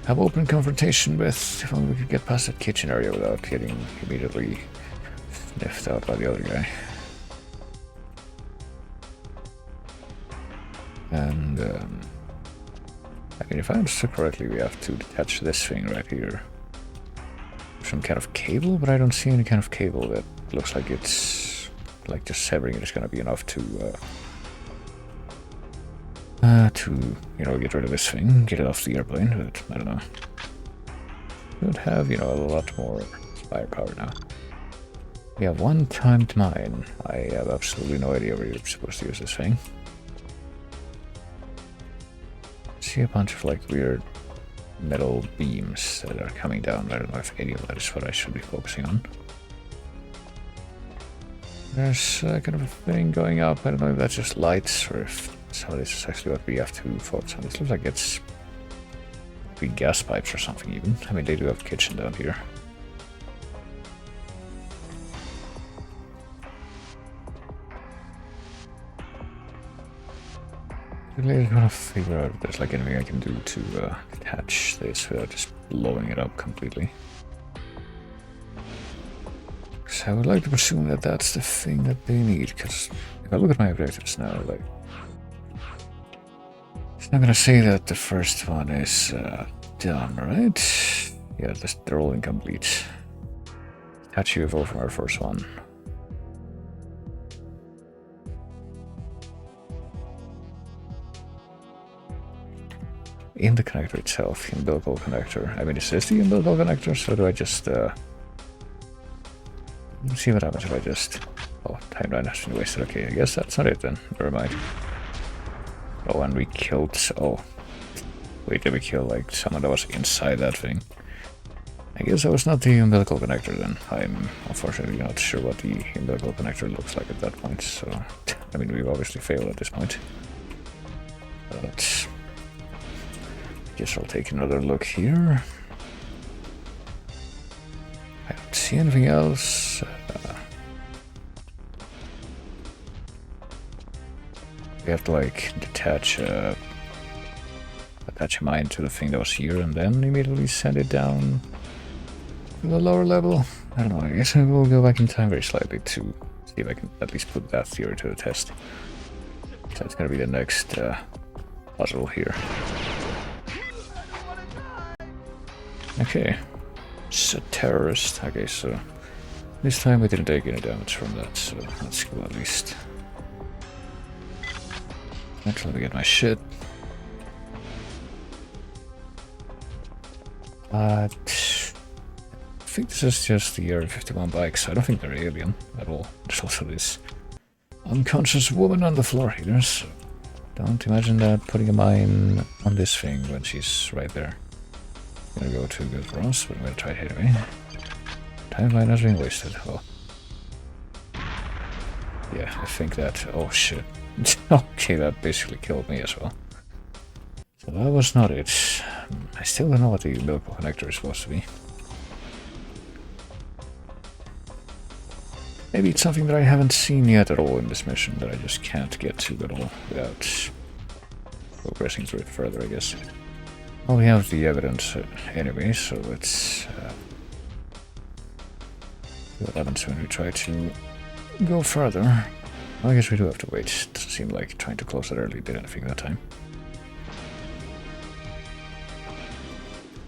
have open confrontation with. If only we could get past that kitchen area without getting immediately sniffed out by the other guy. And, I mean, if I understood correctly, we have to detach this thing right here. Some kind of cable, but I don't see any kind of cable that looks like it's... like just severing it is gonna be enough to you know, get rid of this thing, get it off the airplane, but I don't know. Should have, you know, a lot more firepower now. We have one timed mine. I have absolutely no idea where you're supposed to use this thing. See a bunch of like weird metal beams that are coming down. I don't know if any of that is what I should be focusing on. There's kind of a thing going up. I don't know if that's just lights or if some of this is actually what we have to focus on. This looks like it's big gas pipes or something even. I mean, they do have a kitchen down here. I really want to figure out if there's like anything I can do to attach this without just blowing it up completely. So I would like to presume that that's the thing that they need, because if I look at my objectives now, like, it's not gonna say that the first one is done, right? Yeah, they're all incomplete. Attach UFO from our first one. In the connector itself, umbilical connector. I mean, is this the umbilical connector, so do I just let's see what happens if I just... Oh, timeline has been wasted. Okay, I guess that's not it then. Never mind. Oh, and we killed... Oh. Wait, did we kill, like, someone that was inside that thing? I guess that was not the umbilical connector then. I'm unfortunately not sure what the umbilical connector looks like at that point, so... I mean, we've obviously failed at this point. But... guess I'll take another look here. I don't see anything else. We have to like attach a mine to the thing that was here and then immediately send it down to the lower level. I don't know, I guess I will go back in time very slightly to see if I can at least put that theory to the test. So that's gonna be the next puzzle here. Okay. It's a terrorist. Okay, so this time we didn't take any damage from that, so that's cool at least. Next, let me get my shit. I think this is just the Area 51 bikes. I don't think they're alien at all. There's also this unconscious woman on the floor here, so don't imagine that putting a mine on this thing when she's right there. Gonna go too good for us, but I'm gonna try it anyway. Timeline has been wasted. Oh. Yeah, I think that... Oh shit. Okay, that basically killed me as well. So that was not it. I still don't know what the umbilical connector is supposed to be. Maybe it's something that I haven't seen yet at all in this mission that I just can't get to at all without progressing through it further, I guess. Well, we have the evidence anyway, so let's see what happens when we try to go further. Well, I guess we do have to wait. It doesn't seem like trying to close it early did anything that time.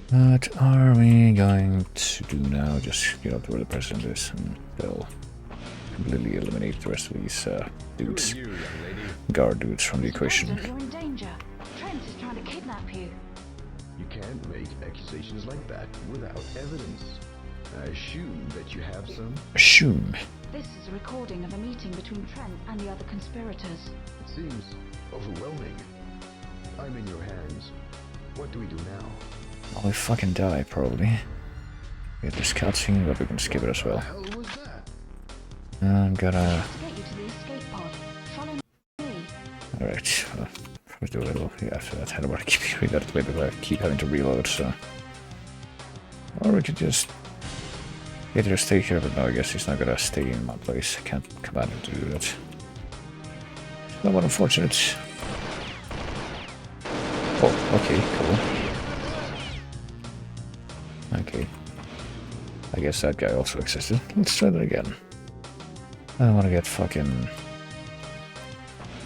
What are we going to do now? Just get up to where the president is and they'll completely eliminate the rest of these dudes. Guard dudes from the equation. President, you're in danger. Trent is trying to kidnap you. You can't make accusations like that without evidence. I assume that you have some. Assume. This is a recording of a meeting between Trent and the other conspirators. It seems overwhelming. I'm in your hands. What do we do now? Well, we fucking die, probably. We get this cutscene, but we can skip it as well. What the hell was that? I'm gonna... To get you to the escape pod, follow me. Alright, let's do a little... Yeah, after that, I don't want to keep hearing that clip if I keep having to reload, so... Or we could just... Get her to stay here, but no, I guess he's not gonna stay in my place. I can't command him to do that. Somewhat unfortunate. Oh, okay, cool. Okay. I guess that guy also existed. Let's try that again. I don't want to get fucking...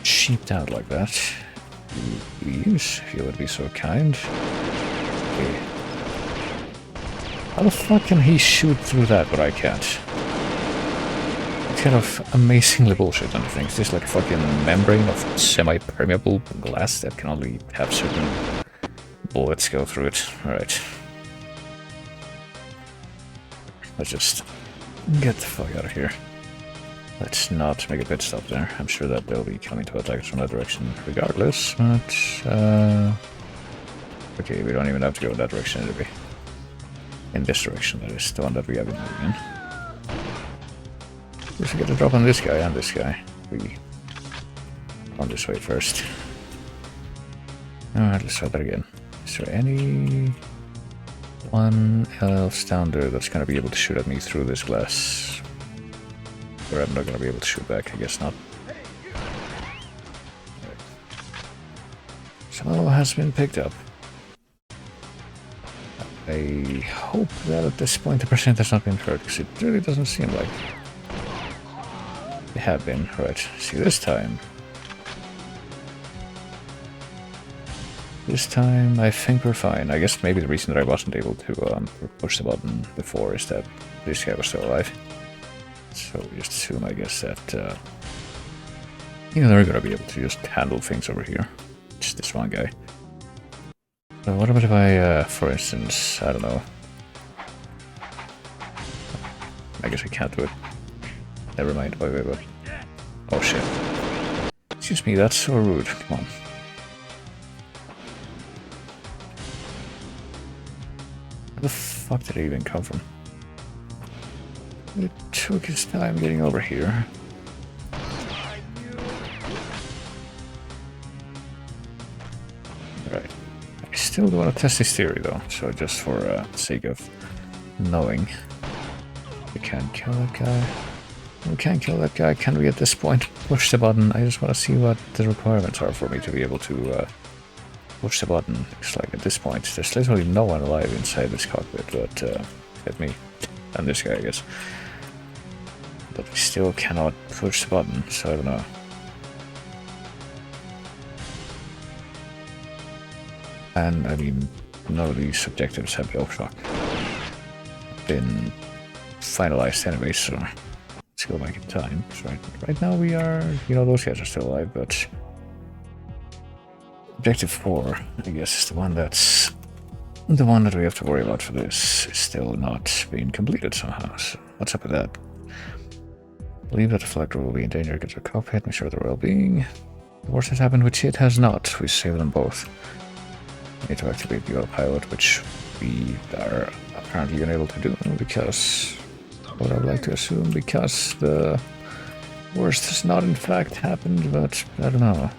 sheeped out like that. Please, if you would be so kind. Okay. How the fuck can he shoot through that, but I can't? It's kind of amazingly bullshit, don't you think? It's just like a fucking membrane of semi-permeable glass that can only have certain bullets go through it. Alright. Let's just get the fuck out of here. Let's not make a pit stop there. I'm sure that they'll be coming to attack us from that direction regardless, but... okay, we don't even have to go in that direction, do we? In this direction, that is the one that we have been moving in. Just get a drop on this guy and this guy. We on this way first. Alright, let's try that again. Is there any one else down there that's gonna be able to shoot at me through this glass? Or I'm not gonna be able to shoot back, I guess not. So has been picked up. I hope that at this point the percent has not been hurt, because it really doesn't seem like they have been. Right, see this time. This time I think we're fine. I guess maybe the reason that I wasn't able to push the button before is that this guy was still alive. So we just assume, I guess, that you know, they're gonna be able to just handle things over here. Just this one guy. So what about if I, for instance, I don't know. I guess I can't do it. Never mind. Wait. Oh shit. Excuse me, that's so rude. Come on. Where the fuck did it even come from? It took his time getting over here. Right. I still do want to test this theory though, so just for the sake of knowing. We can't kill that guy. We can't kill that guy. Can we at this point push the button? I just want to see what the requirements are for me to be able to push the button. It's like at this point there's literally no one alive inside this cockpit but at me and this guy, I guess. But we still cannot push the button, so I don't know. And I mean, none of these objectives have been finalized anyway, so let's go back in time. So right now we are, you know, those guys are still alive, but objective 4, I guess, is the one that we have to worry about for this. Is still not being completed somehow. So what's up with that? Believe that the flag crew will be in danger. Get their cockpit, make sure of their well-being. The worst has happened, which it has not. We saved them both. Need to activate the autopilot, which we are apparently unable to do because, what I would like to assume, because the worst has not in fact happened, but I don't know.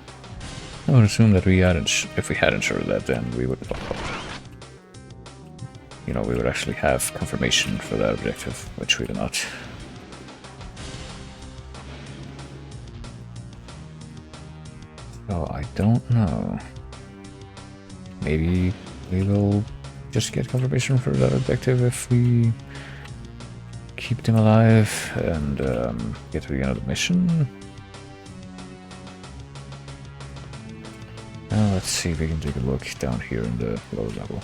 I would assume that we hadn't, if we had ensured that, then we would, you know, we would actually have confirmation for that objective, which we do not. So I don't know. Maybe we will just get confirmation for that objective if we keep them alive and get to the end of the mission. Now let's see if we can take a look down here in the lower level.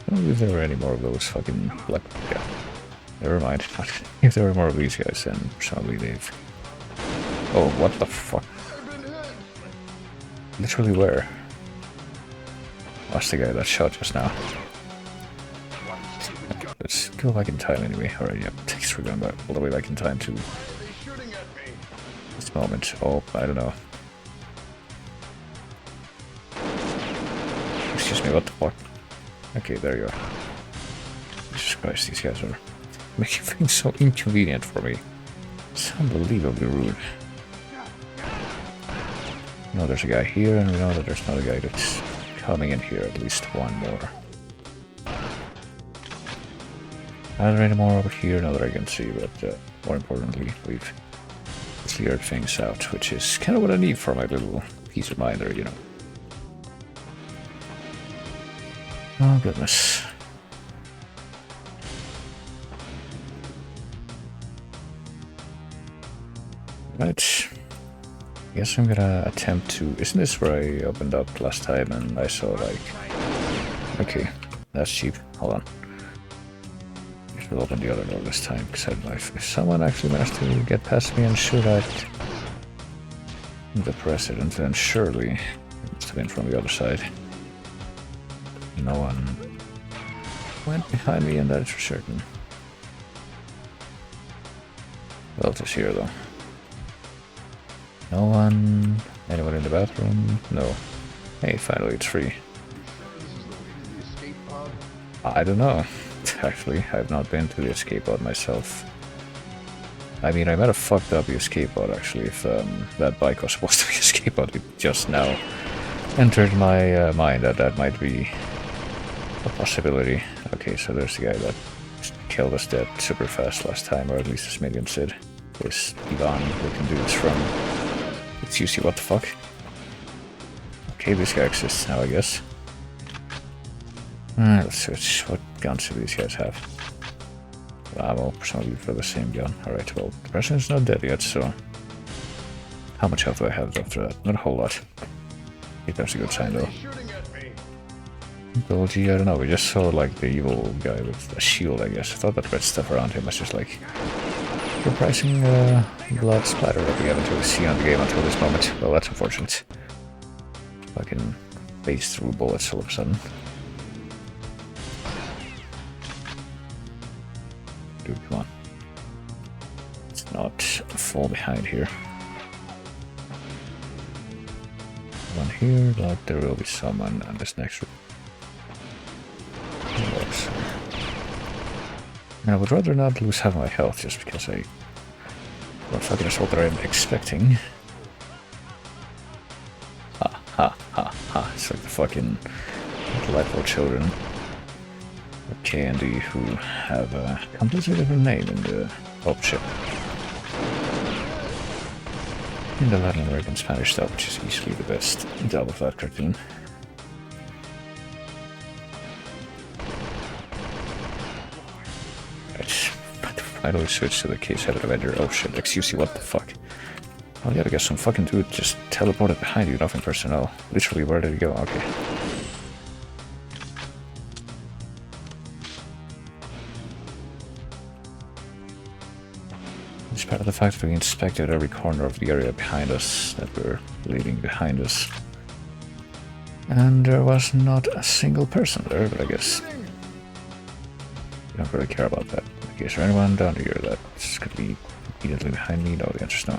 I don't believe there were any more of those fucking black... Yeah. Never mind. If there were more of these guys, then probably they've... Oh, what the fuck? Literally where? That's the guy that shot just now. Let's go back in time anyway. Alright, yeah. Thanks for going back all the way back in time to moment. Oh, I don't know. Excuse me, what the fuck? Okay, there you are. Jesus Christ, these guys are making things so inconvenient for me. It's unbelievably rude. We know there's a guy here, and we know that there's another guy that's coming in here, at least one more. Are there any more over here? No, that I can see, but more importantly, we've cleared things out, which is kind of what I need for my little peace of mind there, you know. Oh, goodness. Right. I guess I'm gonna attempt to... Isn't this where I opened up last time and I saw, like... Okay, that's cheap. Hold on. I should open the other door this time, because I don't know if someone actually managed to get past me and shoot at the president, then surely it must have been from the other side. No one went behind me, and that is for certain. Well, it is here, though. No one... Anyone in the bathroom? No. Hey, finally it's free. I don't know. Actually, I've not been to the escape pod myself. I mean, I might have fucked up the escape pod, actually, if that bike was supposed to be escape pod. It just now entered my mind that that might be a possibility. Okay, so there's the guy that killed us dead super fast last time, or at least his minions did. This Ivan looking dudes from... It's usually what the fuck? Okay, this guy exists now, I guess. Let's switch. What guns do these guys have? Ammo, presumably for the same gun. Alright, well, the president's not dead yet, so... How much health do I have after that? Not a whole lot. I think that's a good sign, though. Well, gee, I don't know, we just saw, like, the evil guy with a shield, I guess. I thought that red stuff around him was just, like... surprising blood splatter that we haven't really seen on the game until this moment. Well, that's unfortunate. I can phase through bullets all of a sudden. Dude, come on. Let's not fall behind here. One here, but there will be someone on this next room. I would rather not lose half my health just because I... What fucking assault that I'm expecting. Ha ha ha ha. It's like the fucking delightful children of K&D who have a completely different name in the Hope ship. In the Latin American Spanish dub, which is easily the best dub of that cartoon. Finally switch to the case-headed Avenger. Oh shit, excuse me, what the fuck? Oh, you gotta get some fucking dude just teleported behind you, nothing personnel. Literally, where did he go? Okay. Despite of the fact that we inspected every corner of the area behind us, that we're leaving behind us. And there was not a single person there, but I guess... you don't really care about that. Okay, is there anyone down here that's gonna be immediately behind me? No, the answer's no.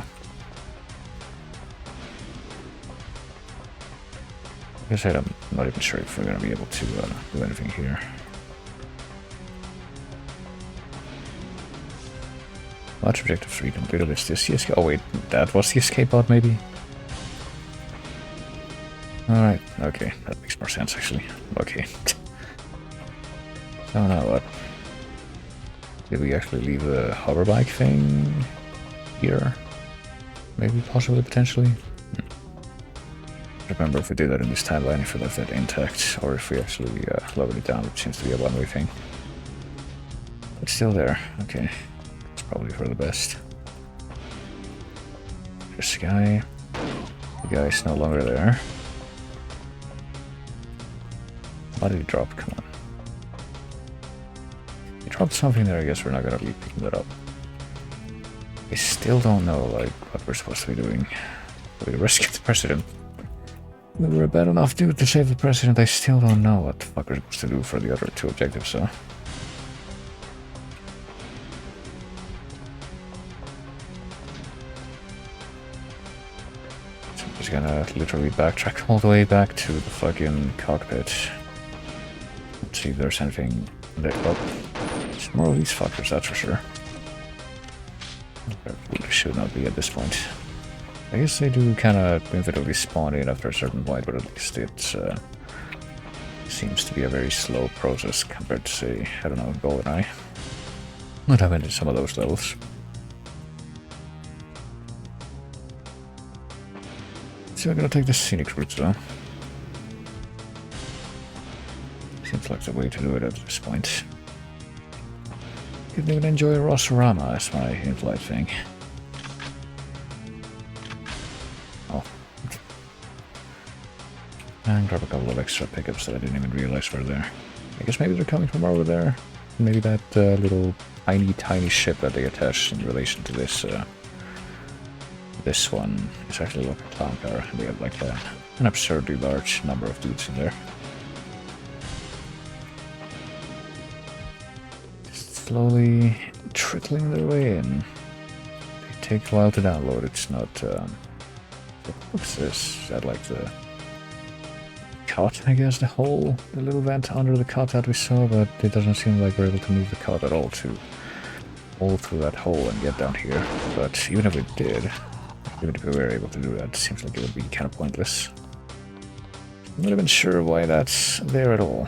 Like I said, I'm not even sure if we're gonna be able to do anything here. Watch objective freedom. Wait, is this the escape? Oh wait, that was the escape pod maybe? Alright, okay, that makes more sense actually. Okay. So now what? Did we actually leave the hoverbike thing here? Maybe, possibly, potentially? Remember if we did that in this timeline, if we left that intact, or if we actually lowered it down, which seems to be a one-way thing. It's still there, okay. It's probably for the best. There's a guy. The guy's no longer there. Why did he drop? Come on. Dropped something there, I guess we're not gonna be picking that up. I still don't know, like, what we're supposed to be doing. We rescued the president. We were a bad enough dude to save the president, I still don't know what the fuck we're supposed to do for the other two objectives, so... gonna literally backtrack all the way back to the fucking cockpit. Let's see if there's anything there. Oh, there's more of these fuckers, that's for sure. There really should not be at this point. I guess they do kind of inevitably spawn in after a certain point, but at least it seems to be a very slow process compared to, say, I don't know, GoldenEye. Not having in some of those levels. So I'm gonna take the scenic route though. Seems like the way to do it at this point. Couldn't even enjoy Rosorama as my in-flight thing. Oh. And grab a couple of extra pickups that I didn't even realize were there. I guess maybe they're coming from over there. Maybe that little tiny ship that they attached in relation to this this one is actually like a clown car. They have like an absurdly large number of dudes in there. Slowly trickling their way in. They take a while to download. It's not. What's this? Is that like the cot? I guess the little vent under the cot that we saw, but it doesn't seem like we're able to move the cot at all to all through that hole and get down here. But even if we did, even if we were able to do that, it seems like it would be kind of pointless. I'm not even sure why that's there at all.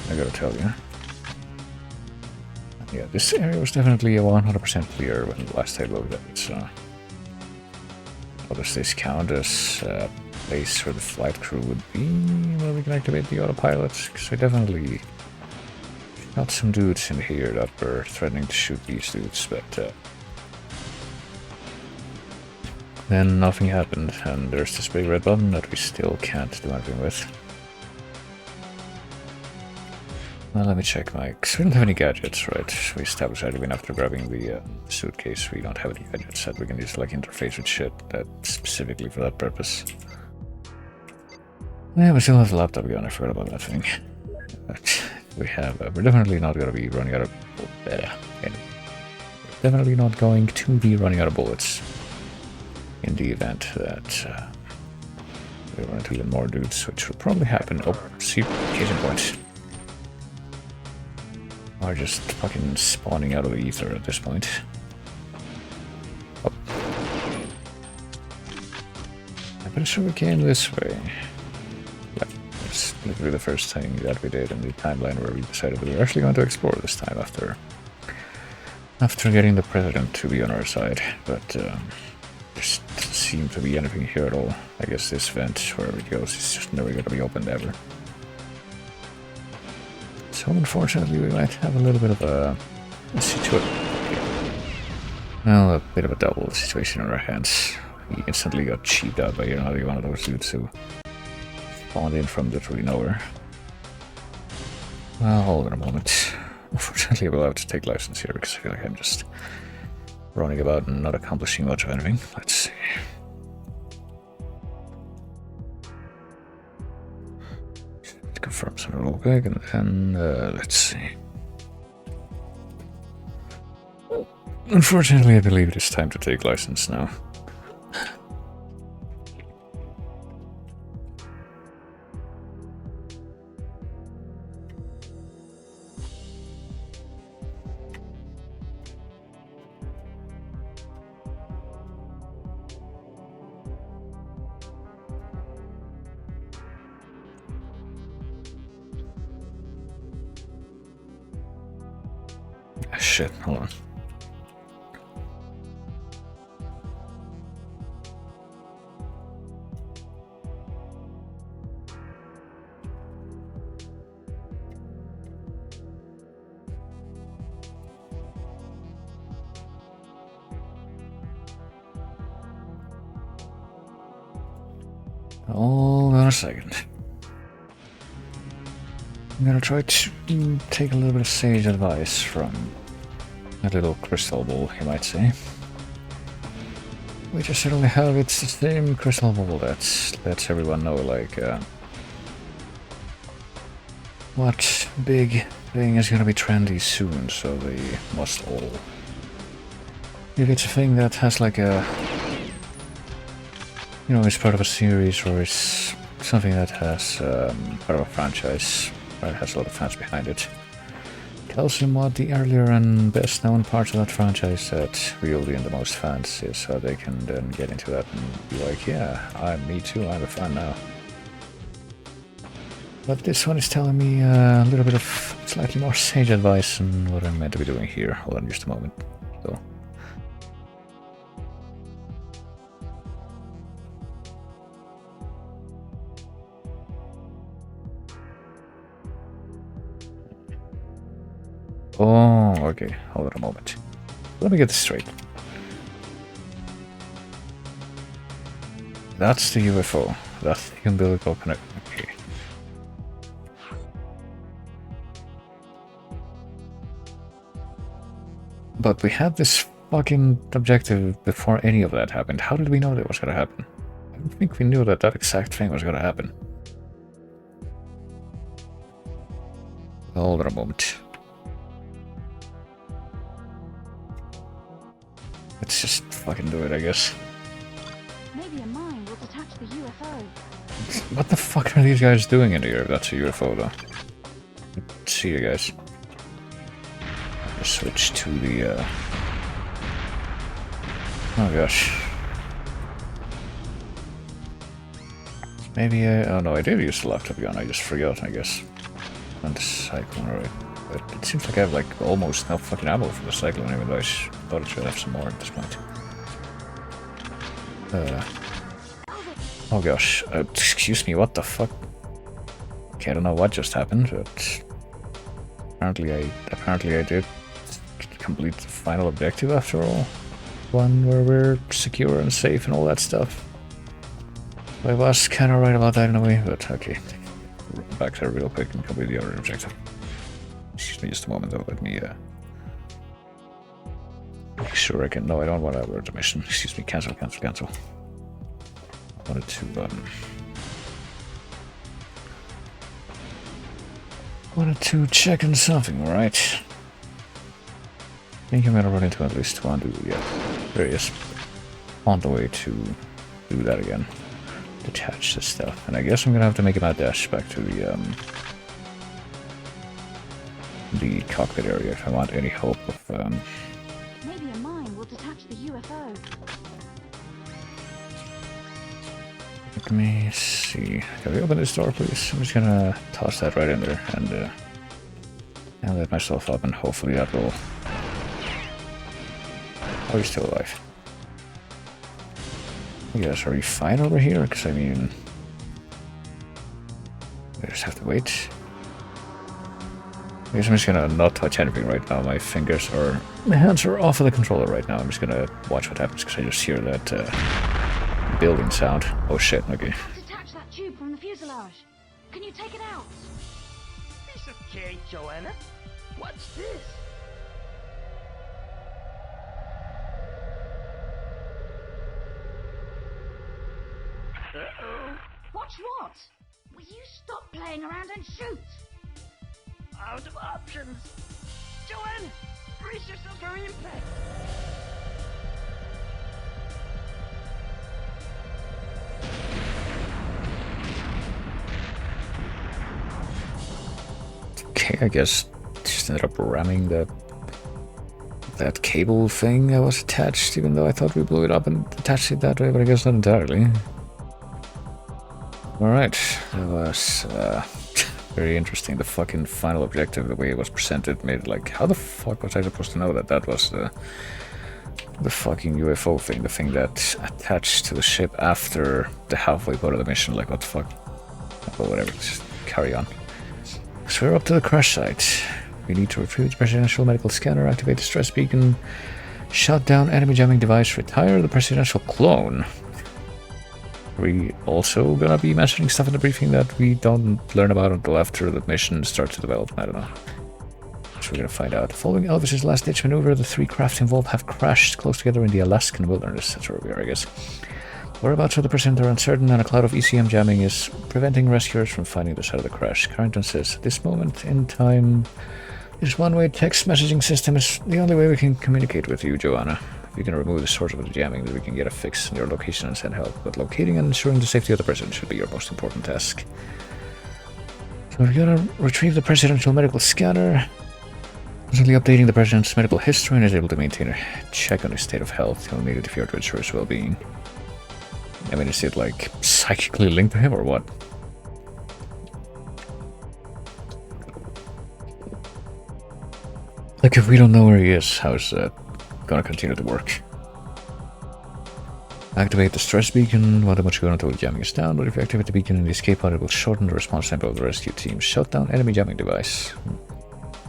I gotta tell you. Yeah, this area was definitely 100% clear when last I looked at it, so... How does this count as a place where the flight crew would be when we can activate the autopilot? Because I definitely got some dudes in here that were threatening to shoot these dudes, but... then nothing happened, and there's this big red button that we still can't do anything with. Well, let me check my... because we don't have any gadgets, right? We established that even after grabbing the suitcase, we don't have any gadgets that we can just like interface with shit that's specifically for that purpose. Yeah, we still have the laptop gun, I forgot about that thing. But we have... we're definitely not gonna be running out of... definitely not going to be running out of bullets. In the event that we run into even more dudes, which will probably happen. Oh, see, case in point. Or just fucking spawning out of the ether at this point. Oh. I'm pretty sure we came this way. Yeah, it's literally the first thing that we did in the timeline where we decided we were actually going to explore this time after getting the president to be on our side. But there doesn't seem to be anything here at all. I guess this vent, wherever it goes, is just never going to be opened ever. So unfortunately we might have a little bit of a well, a bit of a double situation on our hands. We instantly got cheaped out by another one of those dudes who spawned in from literally nowhere. Well, hold on a moment. Unfortunately I will have to take license here because I feel like I'm just running about and not accomplishing much of anything. Let's see. Confirm something real quick, and then let's see. Unfortunately, I believe it is time to take license now. Shit, hold on. Hold on a second. I'm gonna try to take a little bit of sage advice from a little crystal ball, you might say. Which I certainly have. It's the same crystal ball that lets everyone know, like, what big thing is gonna be trendy soon, so they must all. If it's a thing that has like a you know, it's part of a series or it's something that has part of a franchise, or it has a lot of fans behind it. Tells him what the earlier and best known parts of that franchise that really in the most fans is, so they can then get into that and be like, yeah, me too, I'm a fan now. But this one is telling me a little bit of slightly more sage advice on what I'm meant to be doing here. Hold on just a moment. So. Oh, okay. Hold on a moment. Let me get this straight. That's the UFO. That's the umbilical connect. Okay. But we had this fucking objective before any of that happened. How did we know that was gonna happen? I don't think we knew that that exact thing was gonna happen. Hold on a moment. Let's just fucking do it, I guess. Maybe a mine will detach the UFO. What the fuck are these guys doing in here? That's a UFO, though. See you guys. Just switch to the, oh gosh. Maybe oh no, I did use the laptop gun, I just forgot, I guess. And the cyclone, right? But it seems like I have like almost no fucking ammo for the cyclone, even though I thought it should have some more at this point. Oh gosh, excuse me, what the fuck? Okay, I don't know what just happened, but apparently I did complete the final objective after all. One where we're secure and safe and all that stuff. I was kinda right about that in a way, but okay. Back there real quick and complete the other objective. Excuse me just a moment though, let me make sure I can. No, I don't want to avert the mission. Excuse me, cancel. I wanted to check on something, right? I think I'm gonna run into at least one dude. Yeah, there he is. On the way to do that again. Detach this stuff. And I guess I'm gonna have to make a mad dash back to the cockpit area if I want any hope of Maybe a mine will detach the UFO. let me see. Can we open this door, please? I'm just gonna toss that right in there and let myself up, and hopefully that will. Oh, he's still alive. Yes, are you fine over here? Because I mean, I just have to wait. I guess I'm just gonna not touch anything right now. My hands are off of the controller right now. I'm just gonna watch what happens because I just hear that building sound. Oh shit, okay. Detach that tube from the fuselage. Can you take it out? It's okay, Joanna. What's this? Uh-oh. Watch what? Will you stop playing around and shoot? Out of options. Joanne, brace yourself for impact. Okay, I guess just ended up ramming that cable thing that was attached, even though I thought we blew it up and attached it that way, but I guess not entirely. Alright, that was very interesting. The fucking final objective, the way it was presented, made it like, how the fuck was I supposed to know that that was the fucking UFO thing, the thing that attached to the ship after the halfway part of the mission? Like, what the fuck? But whatever, let's just carry on. So we're up to the crash site. We need to retrieve the presidential medical scanner, activate the stress beacon, shut down enemy jamming device, retire the presidential clone. Are we also gonna be mentioning stuff in the briefing that we don't learn about until after the mission starts to develop? I don't know. So we're gonna find out. Following Elvis's last-ditch maneuver, the 3 crafts involved have crashed close together in the Alaskan wilderness. That's where we are, I guess. Whereabouts of the present are uncertain, and a cloud of ECM jamming is preventing rescuers from finding the site of the crash. Carrington says, at this moment in time, this one-way text messaging system is the only way we can communicate with you, Joanna. If you can remove the source of the jamming, then we can get a fix in your location and send help. But locating and ensuring the safety of the president should be your most important task. So we gotta retrieve the presidential medical scanner. Constantly updating the president's medical history and is able to maintain a check on his state of health. He'll need it if you are to ensure his well-being. I mean, is it like psychically linked to him or what? Like, if we don't know where he is, how is that gonna continue to work? Activate the stress beacon while the Mochigoro until the jamming is down, but if you activate the beacon in the escape pod, it will shorten the response time of the rescue team. Shut down enemy jamming device.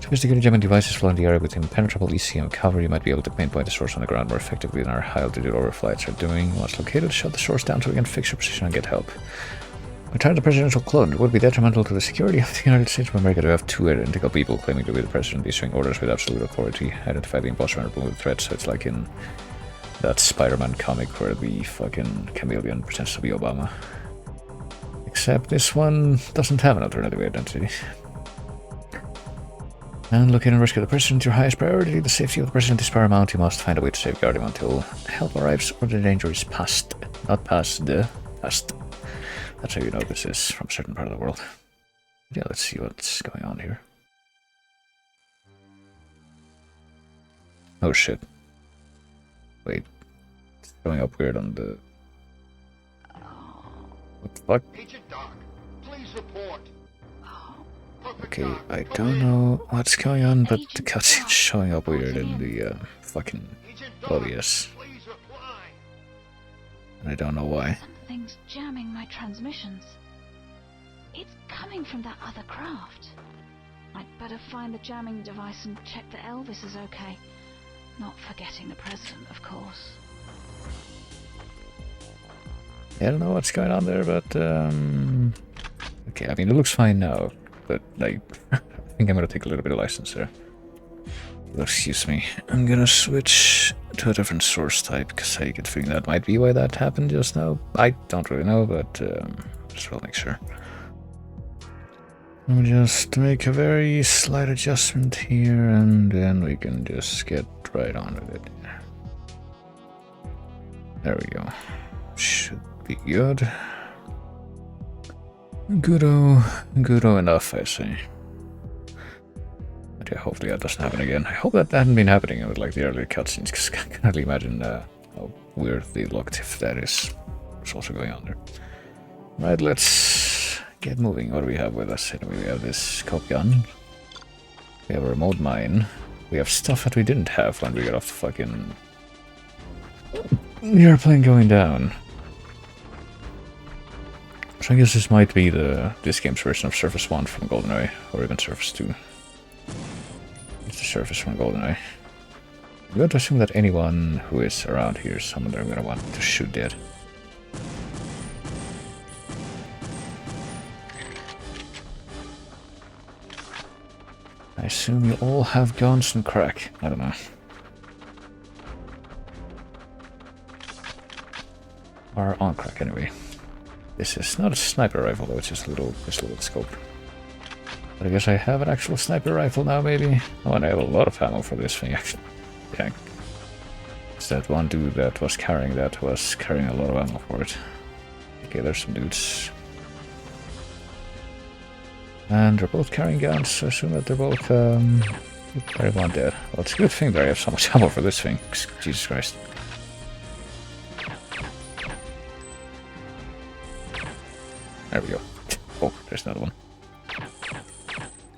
Sophisticated jamming devices flying in the area with impenetrable ECM cover. You might be able to pinpoint the source on the ground more effectively than our high-altitude overflights are doing. Once located, shut the source down so we can fix your position and get help. Return the presidential clone. It would be detrimental to the security of the United States of America to have two identical people claiming to be the president issuing orders with absolute authority. Identify the imposter and remove the threat, so it's like in that Spider-Man comic where the fucking chameleon pretends to be Obama. Except this one doesn't have an alternative identity. And locate and rescue the president, your highest priority. The safety of the president is paramount. You must find a way to safeguard him until help arrives or the danger is past. Not past, past. That's how you know this is from a certain part of the world. Yeah, let's see what's going on here. Oh shit. Wait. It's going up weird on the... What the fuck? Agent Doc, please report. Okay, I don't know what's going on, but the cutscene's showing up weird in the fucking OBS. Please reply. And I don't know why. Something's jamming my transmissions. It's coming from that other craft. I'd better find the jamming device and check that Elvis is okay. Not forgetting the president, of course. I don't know what's going on there, but okay, I mean it looks fine now, but like I think I'm gonna take a little bit of license there. Excuse me. I'm gonna switch to a different source type because I get feeling that might be why that happened just now. I don't really know, but just will make sure. Let me just make a very slight adjustment here and then we can just get right on with it. There we go. Should be good. Goodo enough, I say. But yeah, hopefully that doesn't happen again. I hope that hadn't been happening with like the earlier cutscenes, because I can hardly imagine how weird they looked if that is what's also going on there. Right, let's get moving. What do we have with us? Anyway, we have this scope gun. We have a remote mine. We have stuff that we didn't have when we got off the fucking the airplane going down. So I guess this might be this game's version of Surface 1 from GoldenEye, or even Surface 2. It's the Surface from GoldenEye. I'm going to assume that anyone who is around here is someone that I'm going to want to shoot dead. I assume you all have guns and crack. I don't know. Or on crack anyway. This is not a sniper rifle though, it's just a little pistol with a scope. But I guess I have an actual sniper rifle now maybe. Oh, and I have a lot of ammo for this thing actually. Dang. It's that one dude that was carrying a lot of ammo for it. Okay, there's some dudes. And they're both carrying guns, so I assume that they're both everyone dead. Well, it's a good thing that I have so much ammo for this thing. Jesus Christ. There we go. Oh, there's another one.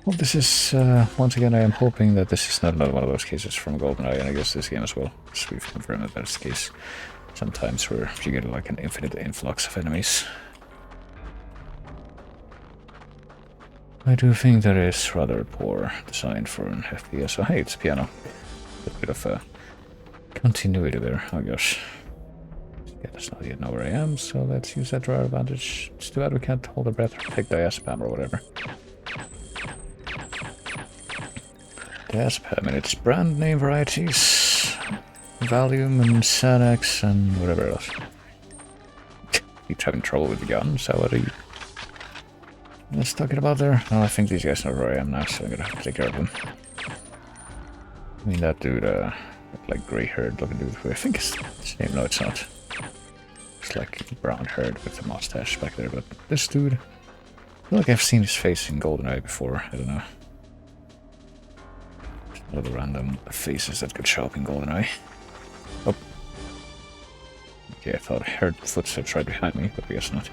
Well, this is, once again, I am hoping that this is not another one of those cases from GoldenEye, and I guess this game as well. So we've confirmed that that's the case. Sometimes where you get like an infinite influx of enemies. I do think that is rather poor design for an FPS. So hey, it's a piano. A bit of continuity there, I guess. Yeah, does not yet know where I am, so let's use that to our advantage. It's too bad we can't hold our breath or take diazepam or whatever. Diazepam and its brand name varieties. Valium and Xanax and whatever else. Keeps having trouble with the gun, so what are you... Let's talk about there. Oh, I think these guys know where I am now, so I'm gonna have to take care of them. I mean, that dude, Like grey-haired looking dude who I think is the same. No, it's not. It's like brown-haired with a mustache back there, but this dude, I feel like I've seen his face in GoldenEye before. I don't know. All the random faces that could show up in GoldenEye. Oh. Okay, I thought I heard footsteps right behind me, but I guess not.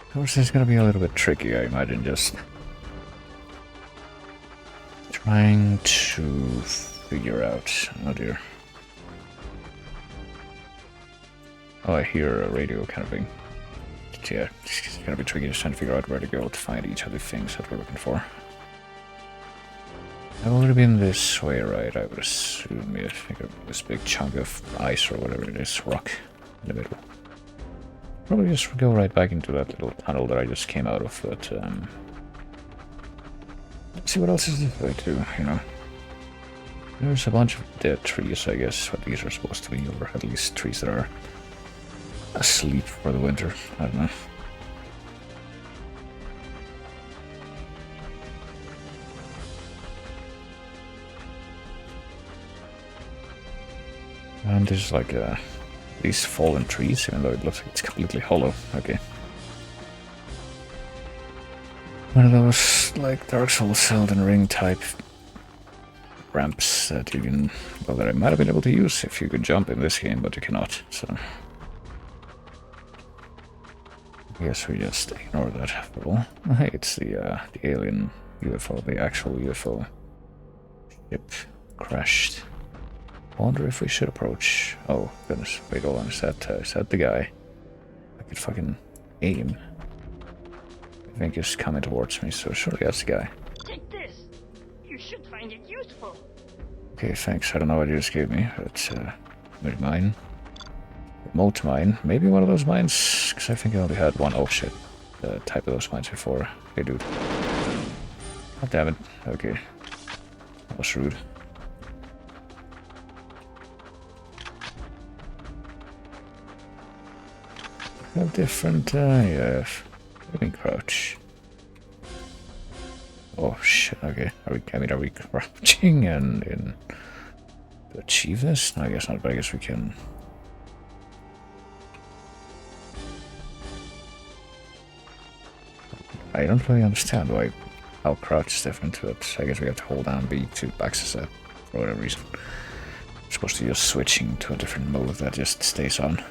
Of course, it's gonna be a little bit tricky, I imagine, just trying to figure out. Oh dear. Oh, I hear a radio kind of thing. But yeah, it's gonna be tricky just trying to figure out where to go to find each of the things that we're looking for. I've already been this way, right? I would assume, yeah, figure this big chunk of ice or whatever it is, rock in the middle. Probably just go right back into that little tunnel that I just came out of, but let's see what else is this way too, you know. There's a bunch of dead trees, I guess, what these are supposed to be, or at least trees that are asleep for the winter. I don't know. And there's like these fallen trees, even though it looks like it's completely hollow. Okay. One of those like Dark Souls Elden Ring type ramps that you can, well, that I might have been able to use if you could jump in this game, but you cannot, so I guess we just ignore that. Well, hey, it's the alien UFO, the actual UFO ship crashed. I wonder if we should approach. Oh goodness! Wait, hold on. Is that the guy? I could fucking aim. I think he's coming towards me, so surely that's the guy. Take this. You should find it useful. Okay, thanks. I don't know what you just gave me. It's maybe mine. Remote mine. Maybe one of those mines, because I think I only had one. Oh shit! Type of those mines before. Hey, dude. God damn it. Okay. That was rude. Have different, yeah, moving crouch. Oh shit, okay. Are we crouching and to achieve this? No, I guess not, but I guess we can. I don't really understand how crouch is different, but I guess we have to hold down B to access that for whatever reason. I'm supposed to just switching to a different move that just stays on.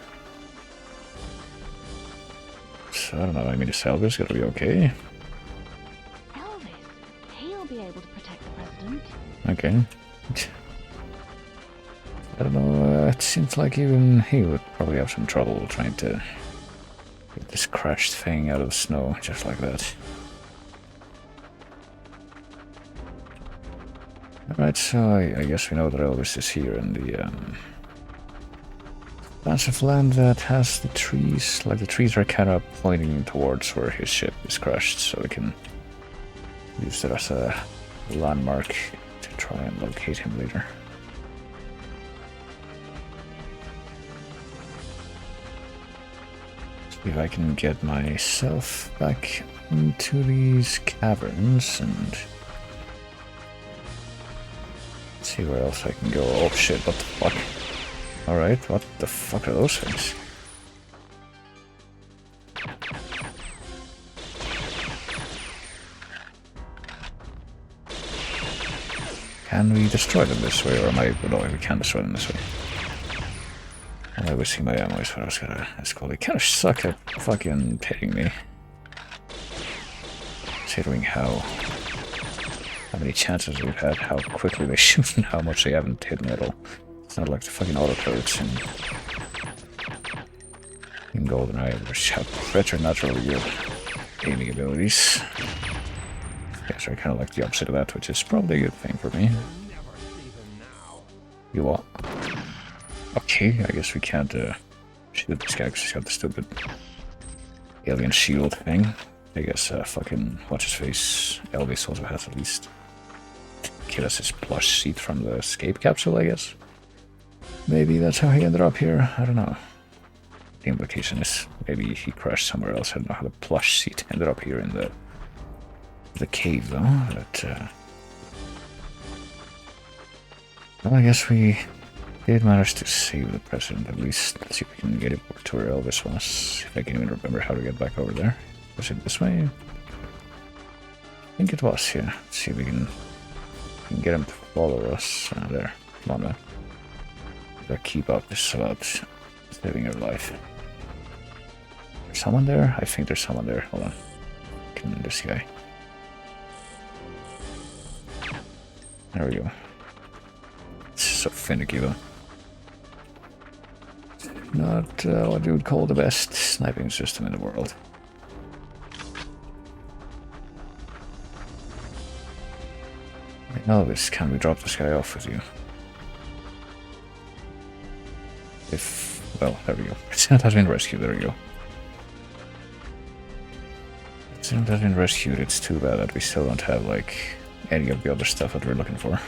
So, I don't know, I mean, is Elvis gonna be okay? Elvis? He'll be able to protect the president. Okay. I don't know, it seems like even he would probably have some trouble trying to get this crashed thing out of the snow, just like that. Alright, so I guess we know that Elvis is here in the, patch of land that has the trees, like the trees are kind of pointing towards where his ship is crashed, so we can use it as a landmark to try and locate him later. See if I can get myself back into these caverns and see where else I can go. Oh shit, what the fuck? Alright, what the fuck are those things? Can we destroy them this way, or am I... No, we can destroy them this way. I'm not wasting my ammo is what I was gonna ask. They kinda suck at fucking hitting me. Considering how many chances we've had, how quickly they shoot, and how much they haven't hit me at all. It's not like the fucking auto turrets in GoldenEye, which have preternaturally good aiming abilities. Guess I kind of like the opposite of that, which is probably a good thing for me. You what? Okay, I guess we can't shoot this guy because he's got the stupid alien shield thing. I guess fucking what's his face? Elvis also has at least give us his plush seat from the escape capsule, I guess. Maybe that's how he ended up here. I don't know. The implication is maybe he crashed somewhere else. I don't know how the plush seat ended up here in the cave, though. But Well, I guess we did manage to save the president at least. Let's see if we can get it over to where Elvis was. If I can even remember how to get back over there. Was it this way? I think it was, yeah. Let's see if we can get him to follow us. There. Come on, man. Gotta keep up. This is about saving your life. There's someone there? I think there's someone there. Hold on. This guy. There we go. It's so finicky though. Not what you would call the best sniping system in the world. Elvis, can we drop this guy off with you? Well, there we go. It has been rescued, there we go. It has been rescued, it's too bad that we still don't have, like, any of the other stuff that we're looking for.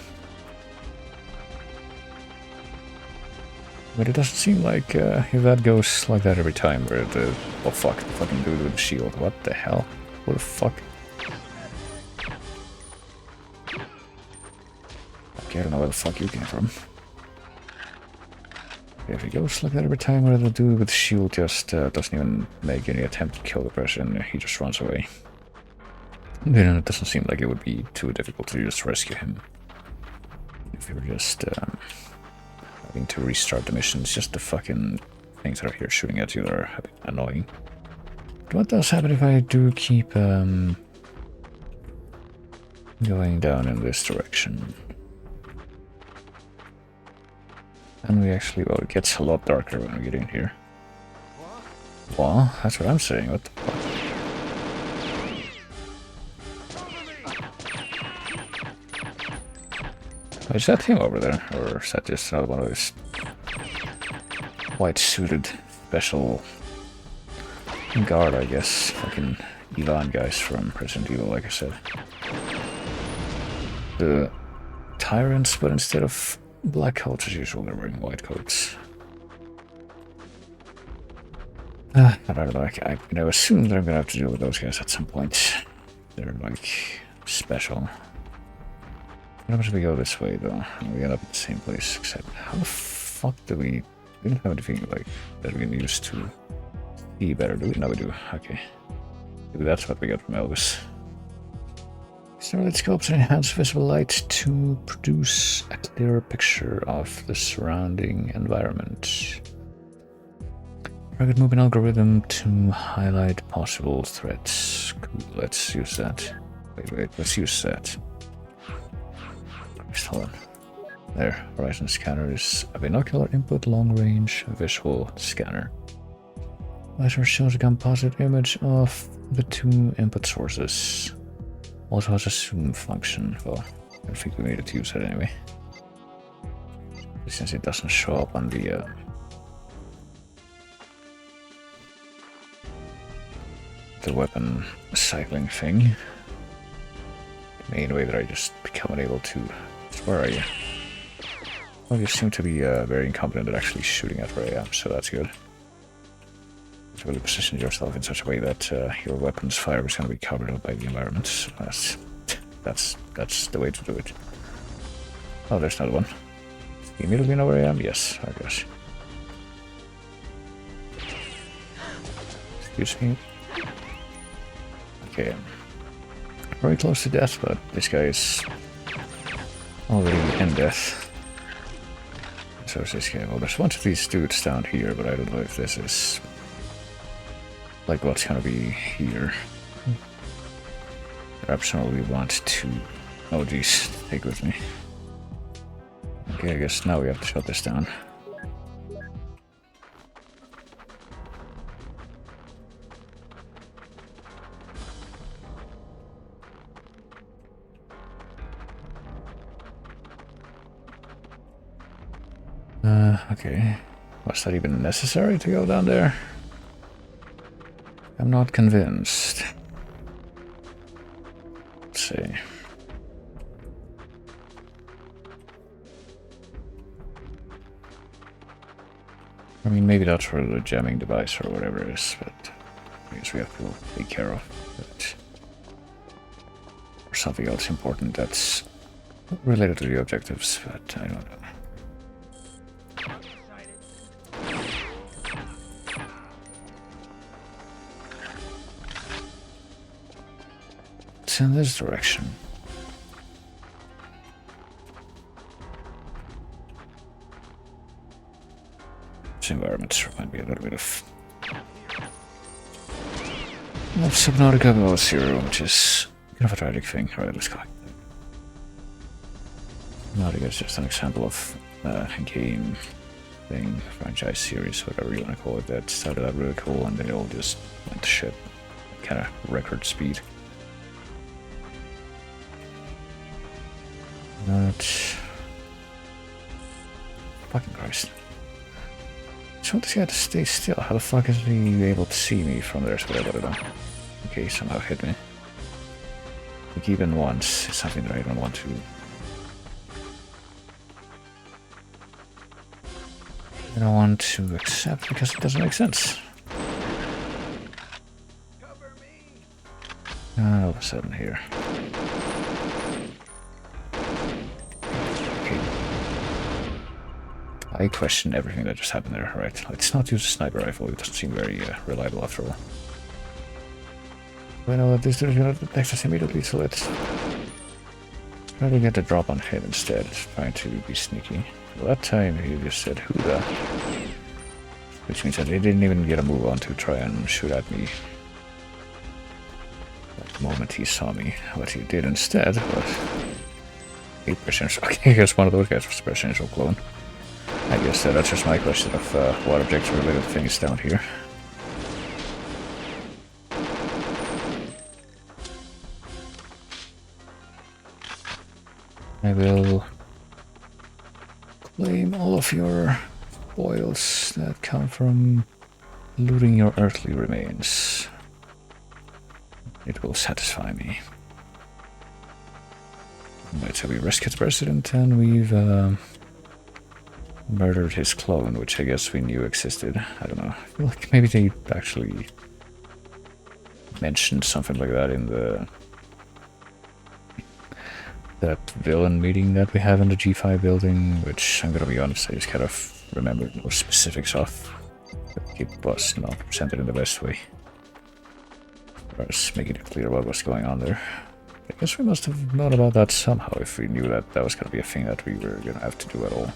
But it doesn't seem like, if that goes like that every time, where the... Oh fuck, the fucking dude with the shield, what the hell? What the fuck? Okay, I don't know where the fuck you came from. If it goes like that every time, where the dude with the shield just doesn't even make any attempt to kill the person, he just runs away. Then it doesn't seem like it would be too difficult to just rescue him. If we were just having to restart the missions, just the fucking things that are here shooting at you that are a bit annoying. But what does happen if I do keep going down in this direction? And we actually, well, it gets a lot darker when we get in here. Well, that's what I'm saying, what the fuck? Is that him over there? Or is that just another one of those white-suited special guard, I guess? Fucking Elon guys from Resident Evil, like I said. The tyrants, but instead of black coats as usual, they're wearing white coats. I don't know, I assume that I'm gonna have to deal with those guys at some point. They're like special. What happens if we go this way though? We end up at the same place, except how the fuck do we don't have anything like that we can use to see better, do we? No we do, okay. Maybe that's what we got from Elvis. Starlight scopes enhance visible light to produce a clearer picture of the surrounding environment. Target movement algorithm to highlight possible threats. Cool, let's use that. Wait, let's use that. Just hold on. There, horizon scanner is a binocular input long range visual scanner. Laser shows a composite image of the two input sources. Also has a zoom function. Well, I don't think we needed to use it anyway. Since it doesn't show up on the weapon cycling thing. The main way that I just become unable to... Where are you? Well, you seem to be very incompetent at actually shooting at where I am, so that's good. You really position yourself in such a way that your weapon's fire is going to be covered up by the environment. So that's the way to do it. Oh, there's another one. You immediately know where I am? Yes, I guess. Excuse me. Okay, I'm very close to death, but this guy is already in death. So is this guy. Well, there's one of these dudes down here, but I don't know if this is like what's gonna be here. Perhaps we want to... Oh geez, take with me. Okay, I guess now we have to shut this down. Okay. Was that even necessary to go down there? I'm not convinced. Let's see. I mean, maybe that's for the jamming device or whatever it is, but I guess we have to take care of it. Or something else important that's related to the objectives, but I don't know. It's in this direction. This environment remind me a little bit of Subnautica Below Zero, which is kind of a tragic thing. Alright, let's go. Subnautica is just an example of a game thing, franchise series, whatever you want to call it, that started out really cool and then it all just went to shit. Kind of record speed. Not... Fucking Christ. I just want this guy to stay still. How the fuck is he able to see me from there? So I don't know. Okay, somehow hit me. Like even once is something that I don't want to. I don't want to accept because it doesn't make sense. All of a sudden here. Okay. I question everything that just happened there. Right, let's not use a sniper rifle. It doesn't seem very reliable after all. I know that this dude is gonna detect us immediately, so let's try to get the drop on him instead. Trying to be sneaky. Well, that time he just said "who the," which means that he didn't even get a move on to try and shoot at me. At the moment he saw me, what he did instead was 8%. Okay, here's one of those guys with a presidential clone. I guess that's just my question of what objective-related things down here. I will claim all of your spoils that come from looting your earthly remains. It will satisfy me. Right, so we rescued the president and we've murdered his clone, which I guess we knew existed. I don't know. I feel like maybe they actually mentioned something like that in that villain meeting that we have in the G5 building, which I'm gonna be honest, I just kind of remember more specifics of. It was not presented in the best way. Or just making it clear what was going on there. I guess we must have known about that somehow if we knew that that was gonna be a thing that we were gonna have to do at all.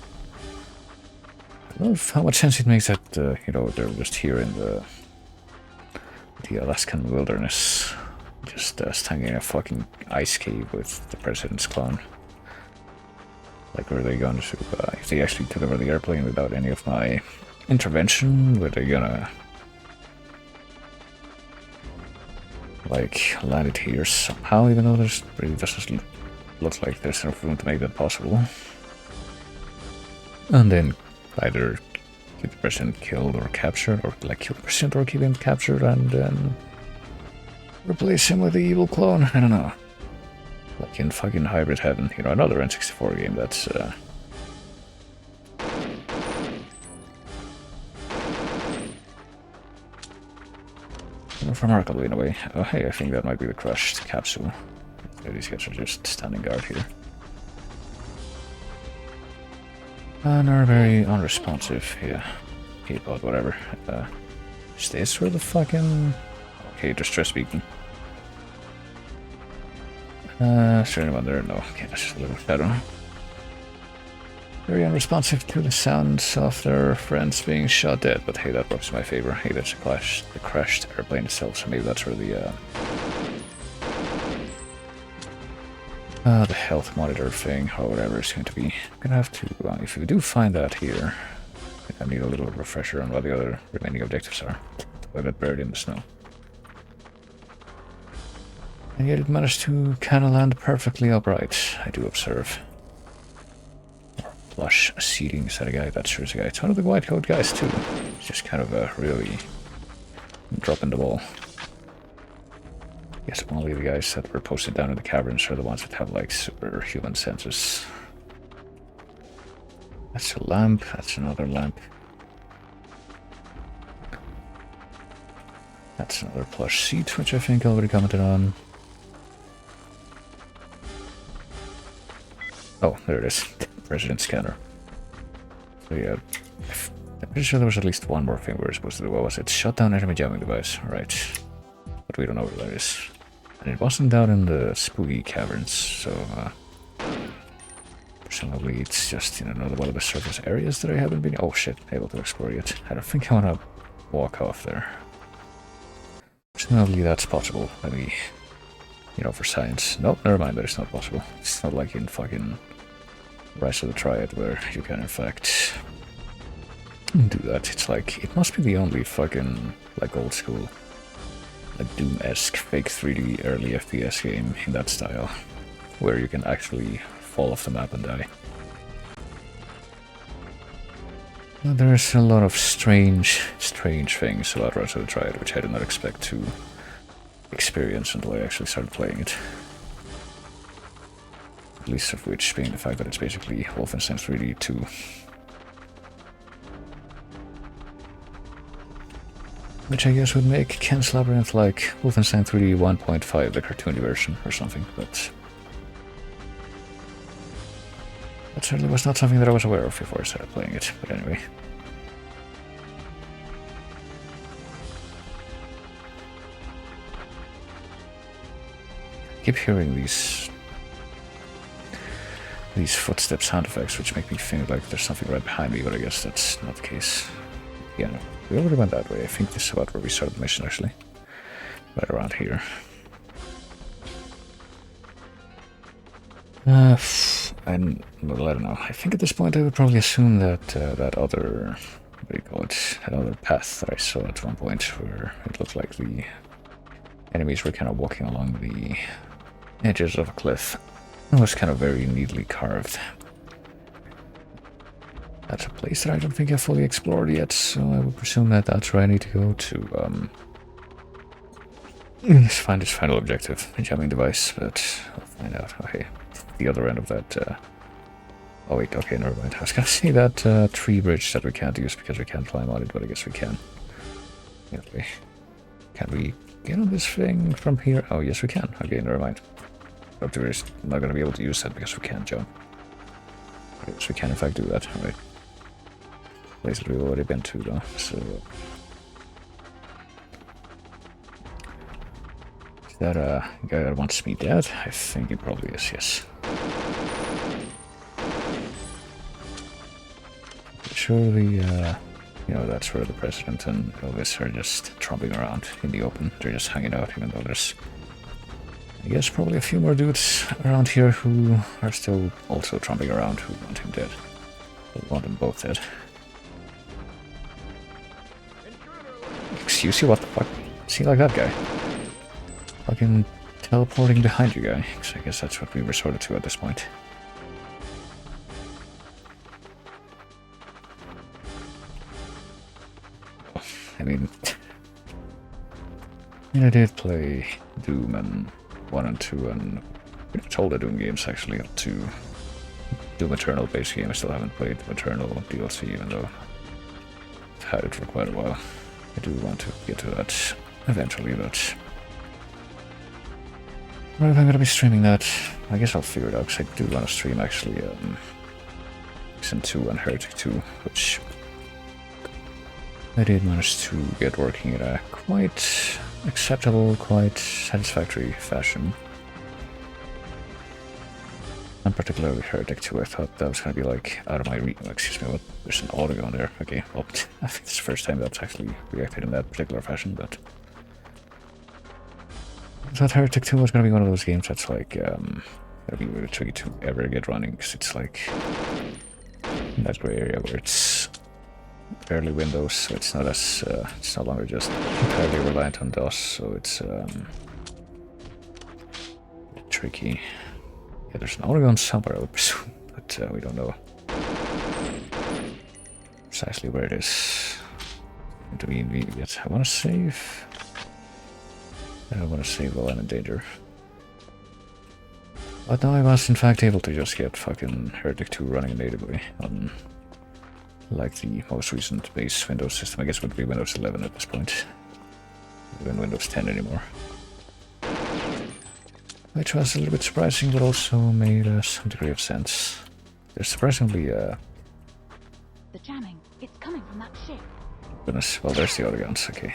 I don't know how much sense it makes that, you know, they're just here in the Alaskan wilderness. Just standing in a fucking ice cave with the president's clone. Like, were they going to, if they actually took over the airplane without any of my intervention, were they gonna, like, land it here somehow, even though there's really doesn't look like there's enough room to make that possible? And then either keep the president killed or captured, or like kill the president or keep him captured and then replace him with the evil clone. I don't know. Like in fucking Hybrid Heaven, you know, another N64 game that's remarkable in a way. Oh hey, I think that might be the crushed capsule. These guys are just standing guard here. And are very unresponsive, yeah. Keyboard, whatever. Is this where the fucking... Okay, distress beacon. Is there anyone there? No, okay, that's just a little shadow. Very unresponsive to the sounds of their friends being shot dead, but hey, that works in my favor. Hey, that's the crashed airplane itself, so maybe that's where the health monitor thing, or whatever it's going to be. I'm gonna have to, if we do find that here, I need a little refresher on what the other remaining objectives are. I got buried in the snow. And yet it managed to kind of land perfectly upright, I do observe. Plush seating, is that a guy? That sure is a guy. It's one of the white coat guys too. It's just kind of a really dropping the ball. Guess only the guys that were posted down in the caverns are the ones that have like superhuman senses. That's a lamp, that's another lamp. That's another plush seat, which I think I already commented on. Oh, there it is. President scanner. So yeah, I'm pretty sure there was at least one more thing we were supposed to do. What was it? Shut down enemy jamming device. Right. But we don't know where that is. And it wasn't down in the spooky caverns, so presumably it's just in another one of the surface areas that I haven't been able to explore yet. I don't think I want to walk off there. Presumably that's possible. Maybe, you know, for science. Nope, never mind, that is not possible. It's not like in fucking Rise of the Triad where you can in fact do that. It's like, it must be the only fucking, like, old school, like Doom-esque fake 3D early FPS game in that style, where you can actually fall off the map and die. Well, there's a lot of strange things about Rise of the Triad which I did not expect to experience until I actually started playing it. Least of which being the fact that it's basically Wolfenstein 3D 2. Which I guess would make Ken's Labyrinth like Wolfenstein 3D 1.5, the cartoony version or something, but that certainly was not something that I was aware of before I started playing it, but anyway. I keep hearing these footstep sound effects, which make me think like there's something right behind me, but I guess that's not the case. Yeah, no, we already went that way. I think this is about where we started the mission, actually. Right around here. And, well, I don't know. I think at this point I would probably assume that that other, what do you call it, that other path that I saw at one point, where it looked like the enemies were kind of walking along the edges of a cliff. It was kind of very neatly carved. That's a place that I don't think I've fully explored yet, so I would presume that that's where I need to go to find its final objective, a jamming device, but I'll find out. Okay, the other end of that, oh wait, okay, never mind. I was gonna say that tree bridge that we can't use because we can't climb on it, but I guess we can. Okay. Can we get on this thing from here? Oh, yes we can. Okay, never mind. But we're not going to be able to use that because we can't jump. So we can in fact do that, right? Place that we've already been to though, so... Is that a guy that wants me dead? I think he probably is, yes. Surely, you know, that's where the President and Elvis are just tromping around in the open. They're just hanging out, even though there's... I guess probably a few more dudes around here who are still also tromping around who want him dead. They want them both dead. Excuse you, what the fuck? See, like that guy. Fucking teleporting behind you guy. So I guess that's what we resorted to at this point. I mean... I did play Doom and 1 and 2 and pretty much all the Doom games actually up to Doom Eternal base game. I still haven't played Doom Eternal DLC even though I've had it for quite a while. I do want to get to that eventually, but well, if I'm gonna be streaming that, I guess I'll figure it out because I do want to stream actually Season 2 and Heretic 2, which I did manage to get working in a quite acceptable, quite satisfactory fashion. And particularly Heretic 2, I thought that was going to be like out of my reach. Excuse me, what? There's an audio on there. Okay, well, I think it's the first time that's actually reacted in that particular fashion, but I thought Heretic 2 was going to be one of those games that's like, going to be really tricky to ever get running, because it's like in that gray area where it's barely Windows, so it's not as it's no longer just entirely reliant on DOS, so it's tricky. Yeah, there's an audio somewhere, I would presume, but we don't know precisely where it is. Do we need yet? I want to save. I want to save while I'm in danger. But now I was in fact able to just get fucking Heretic 2 running natively on like the most recent base Windows system. I guess it would be Windows 11 at this point. Even Windows 10 anymore. which was a little bit surprising, but also made some degree of sense. There's surprisingly, The jamming. It's coming from that ship. goodness, well, there's the other guns, okay.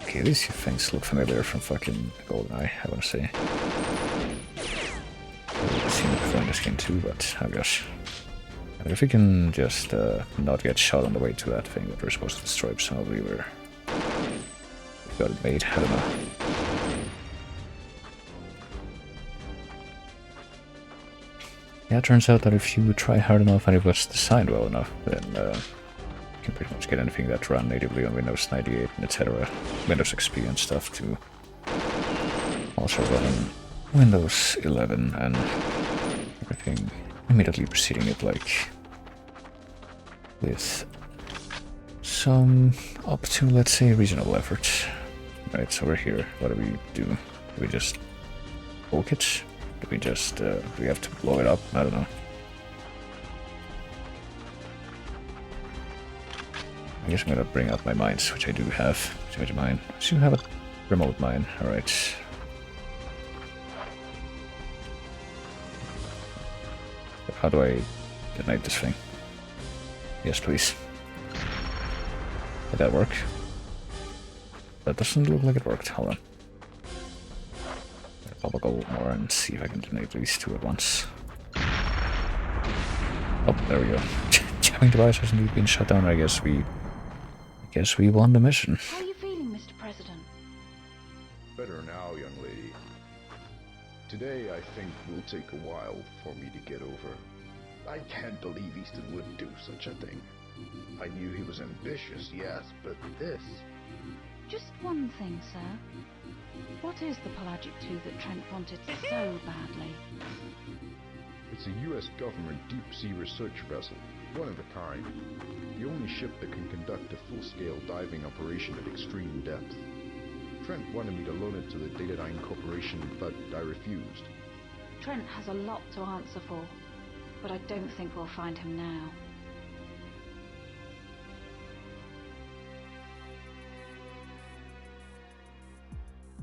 Okay, these things look familiar from fucking GoldenEye, I wanna say. I've seen it before in this game too, but oh gosh. And if we can just not get shot on the way to that thing that we're supposed to destroy, presumably we've got it made, I don't know. Yeah, it turns out that if you try hard enough and it was designed well enough, then you can pretty much get anything that run natively on Windows 98 and etc. Windows XP and stuff to also run on Windows 11 and everything immediately preceding it, like with some up to, let's say, reasonable effort. Right, so we're here. What do we do? Do we just poke it? Do we just, do we have to blow it up? I don't know. I guess I'm gonna bring out my mines, which I do have. Which mine? I do have a remote mine, alright. How do I detonate this thing? Yes, please. Did that work? That doesn't look like it worked. Hold on. I'll pop a couple more and see if I can detonate these two at once. Oh, there we go. Jamming device has indeed been shut down. I guess we won the mission. How are you feeling, Mr. President? Better now, young lady. Today, I think will take a while for me to get over. I can't believe Easton would do such a thing. I knew he was ambitious, yes, but this... Just one thing, sir. What is the Pelagic II that Trent wanted so badly? It's a U.S. government deep-sea research vessel, one of a kind. The only ship that can conduct a full-scale diving operation at extreme depth. Trent wanted me to loan it to the Datadyne Corporation, but I refused. Trent has a lot to answer for, but I don't think we'll find him now.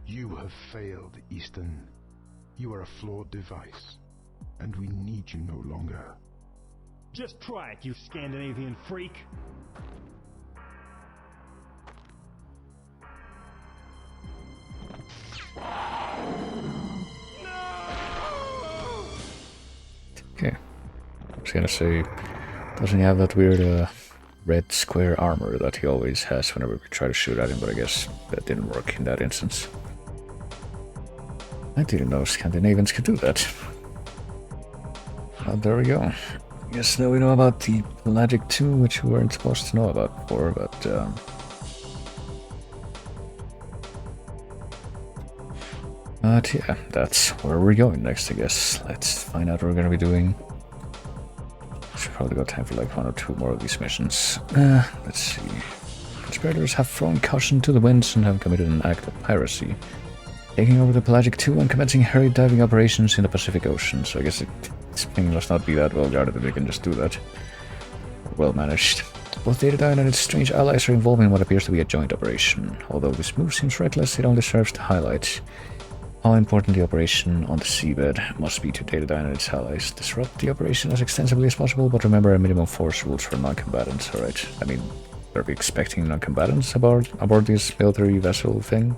You have failed, Easton. You are a flawed device, and we need you no longer. Just try it, you Scandinavian freak. Okay. I was gonna say, doesn't he have that weird red square armor that he always has whenever we try to shoot at him, but I guess that didn't work in that instance. I didn't know Scandinavians could do that. Well, there we go. Yes, now we know about the Pelagic II, which we weren't supposed to know about before, but yeah, that's where we're going next, I guess. Let's find out what we're gonna be doing. Should probably got time for like 1 or 2 more of these missions. Let's see. Conspirators have thrown caution to the winds and have committed an act of piracy, taking over the Pelagic II and commencing hurried diving operations in the Pacific Ocean. So I guess this thing must not be that well guarded that they can just do that. Well managed. Both Datadyne and its strange allies are involved in what appears to be a joint operation. Although this move seems reckless, it only serves to highlight how important the operation on the seabed must be to Datadyne and its allies. Disrupt the operation as extensively as possible, but remember a minimum force rules for non-combatants, alright? I mean, are we expecting non-combatants aboard this military vessel thing?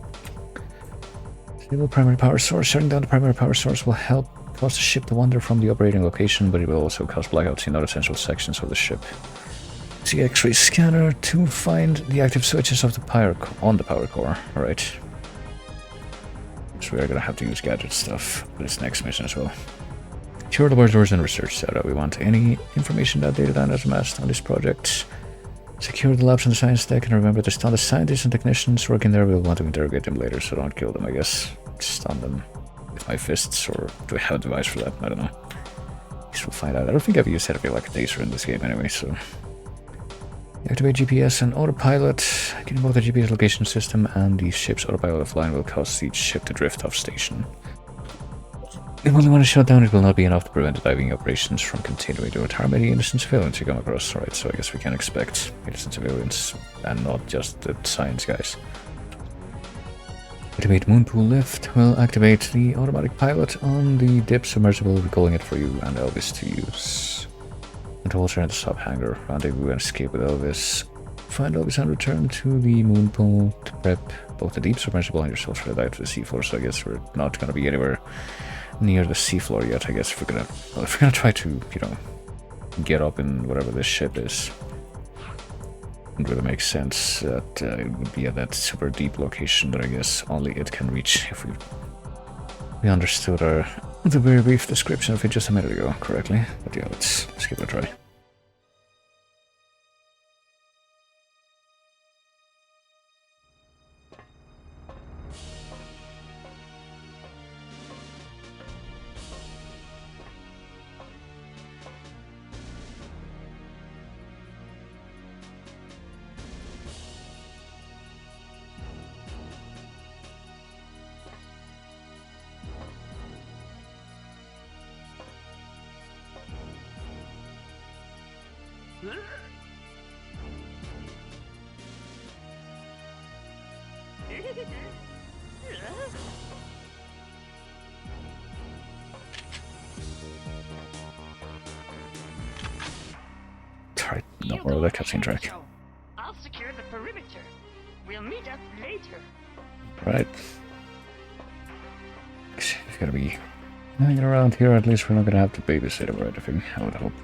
Stable primary power source. Shutting down the primary power source will help cause the ship to wander from the operating location, but it will also cause blackouts in other essential sections of the ship. See X-ray scanner to find the active switches of the power core, alright. So we're gonna have to use gadget stuff for this next mission as well. Secure laboratories and research data. We want any information that Datadyne has amassed on this project. Secure the labs on the science deck, and remember to stun the scientists and technicians working there. We'll want to interrogate them later, so don't kill them, I guess. Stun them with my fists, or do I have a device for that? I don't know. I guess we'll find out. I don't think I've used anything like a taser in this game anyway, so... Activate GPS and autopilot. Getting both the GPS location system and the ship's autopilot offline will cause each ship to drift off station. If only when it's shut down, it will not be enough to prevent the diving operations from continuing to harm any innocent civilians you come across. Right, so I guess we can expect innocent civilians and not just the science guys. Activate Moonpool Lift will activate the automatic pilot on the dip submersible, recalling it for you and Elvis to use. Control center at the sub hangar. Rendezvous and escape with Elvis. Find Elvis and return to the Moonpool to prep both the deep submersible and yourself for the dive to the seafloor. So I guess we're not going to be anywhere near the seafloor yet. I guess if we're gonna try to, you know, get up in whatever this ship is. It really makes sense that it would be at that super deep location that I guess only it can reach if we understood the very brief description of it just a minute ago correctly. But yeah, let's give it a try. Alright, no more of that cutscene track. I'll secure the perimeter. We'll meet up later. Right. It's gotta be hanging around here, at least we're not gonna have to babysit or anything, I would hope.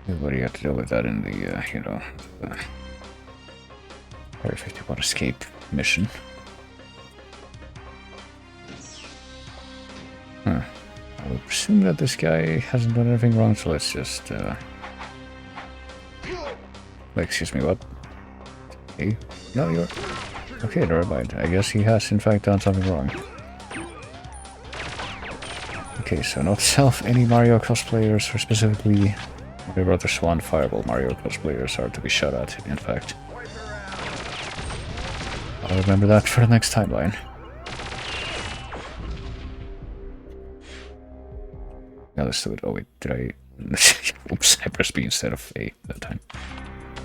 Everybody had to deal with that in the, you know, Area 51 escape mission. Huh. I would presume that this guy hasn't done anything wrong, so let's just, excuse me, what? Hey? No, you're... Okay, never mind. I guess he has in fact done something wrong. Okay, so not any Mario cosplayers, or specifically the Brother Swan Fireball Mario cosplayers are to be shot at, in fact. I'll remember that for the next timeline. Now let's do it. Oh wait, did I... Oops, I pressed B instead of A that time.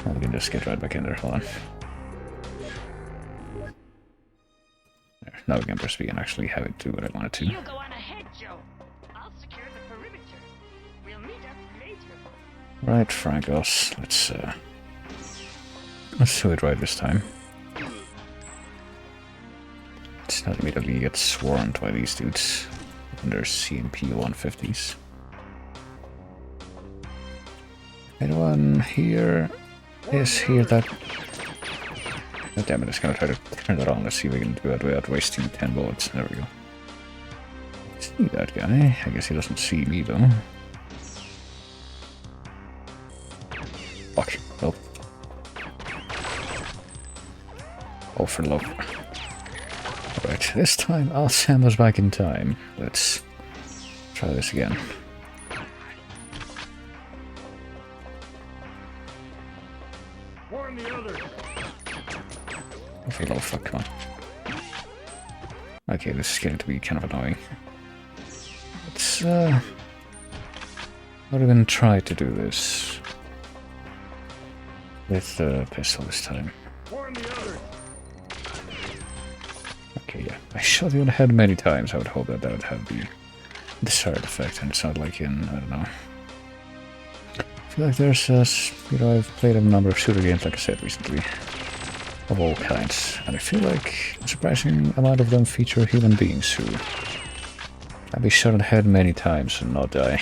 We can just get right back in there, hold on. There, now we can press B and actually have it do what I want it to. You go on ahead, Joe. I'll secure the perimeter. We'll meet up later. Right, Frankos, let's do it right this time. Let's not immediately get swarmed by these dudes and their CMP 150s. Anyone here is here that... God damn it, it's gonna try to turn that on. Let's see if we can do that without wasting 10 bullets. There we go. See that guy? I guess he doesn't see me though. Fuck. Nope. Oh, for love. Alright, this time I'll send us back in time. Let's try this again. Warn the others. Oh fuck, come on. Okay, this is getting to be kind of annoying. Let's not even try to do this with the pistol this time. Warn the others. Okay, yeah. I shot you in the head many times. I would hope that that would have the desired effect, and it's not like in, I don't know. I feel like there's, you know, I've played a number of shooter games, like I said, recently. Of all kinds. And I feel like a surprising amount of them feature human beings who can be shot in the head many times and not die.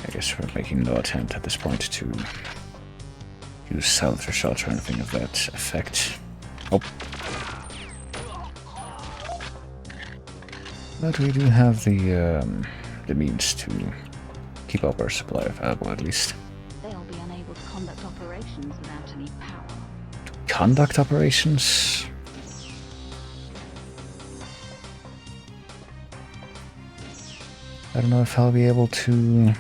I guess we're making no attempt at this point to use silencer shots or anything of that effect. Oh. But we do have the means to keep up our supply of ammo, at least. They'll be unable to conduct operations without any power. Conduct operations? I don't know if I'll be able to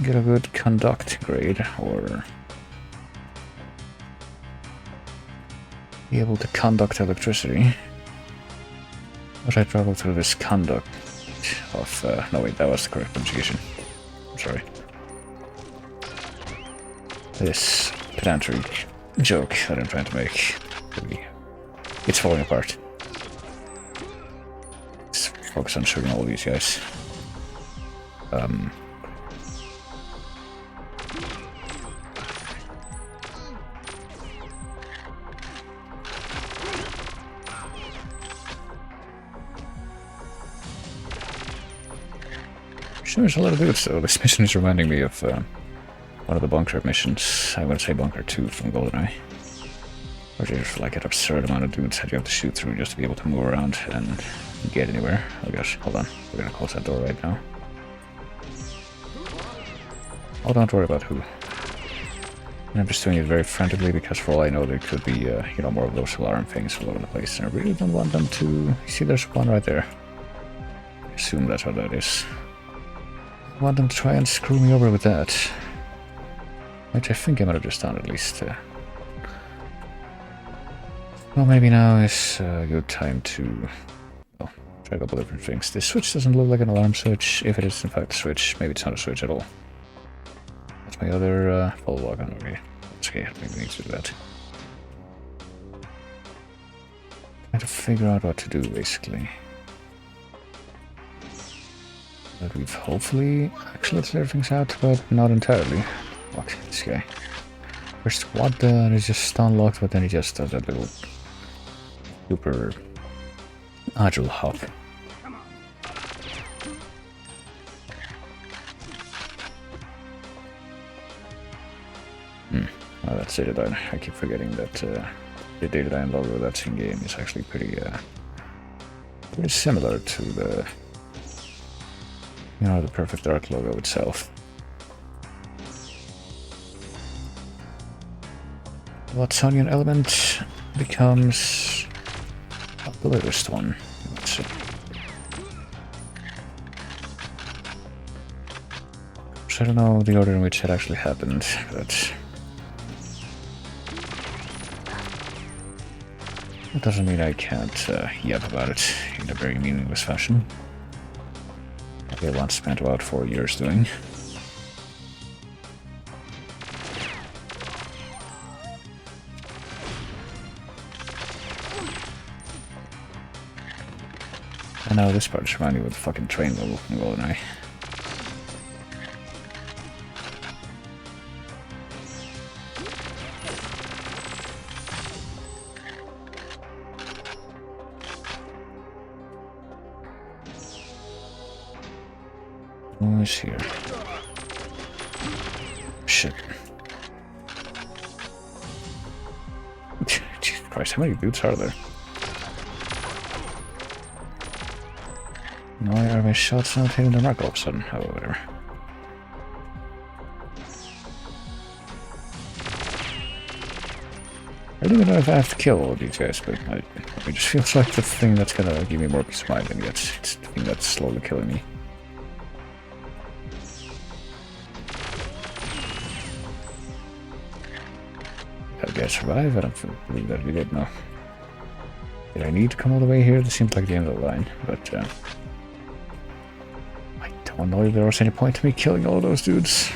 get a good conduct grade, or be able to conduct electricity. But I travel through this conduct of... no wait, that was the correct conjugation. sorry. This pedantic joke that I'm trying to make. It's falling apart. Let's focus on shooting all these guys. Sure, there's a lot of dudes, so this mission is reminding me of one of the bunker missions. I'm gonna say bunker 2 from GoldenEye. Where there's like an absurd amount of dudes that you have to shoot through just to be able to move around and get anywhere. Oh gosh, hold on. We're gonna close that door right now. Oh, don't worry about who. And I'm just doing it very frantically because for all I know there could be, you know, more of those alarm things all over the place. And I really don't want them to... You see, there's one right there. I assume that's what that is. I want them to try and screw me over with that. Which I think I might have just done at least. Well, maybe now is a good time to try a couple different things. This switch doesn't look like an alarm switch. If it is in fact a switch, maybe it's not a switch at all. That's my other follow log on. Okay, that's okay. I think we need to do that. Trying to figure out what to do, basically. But we've hopefully actually cleared things out, but not entirely. Fuck, this guy. First what is just unlocked, but then he just does that little super agile hop. Well, that's Datadyne. I keep forgetting that the Datadyne logo that's in game is actually pretty similar to the, you know, the Perfect Dark logo itself. Watsonian element becomes the latest one. Let's see. So I don't know the order in which it actually happened, but that doesn't mean I can't yap about it in a very meaningless fashion. Like I once spent about 4 years doing. I know this part is reminding me of the fucking train level from GoldenEye. Who is here? Shit. Jesus Christ, how many dudes are there? Why are my shots not hitting the mark all of a sudden? Oh, whatever. I don't even know if I have to kill all of these guys, but it just feels like the thing that's gonna give me more peace of mind, and yet it's the thing that's slowly killing me. That guy survive? I don't believe that we did, no. Did I need to come all the way here? This seems like the end of the line, but I don't know if there was any point to me killing all those dudes.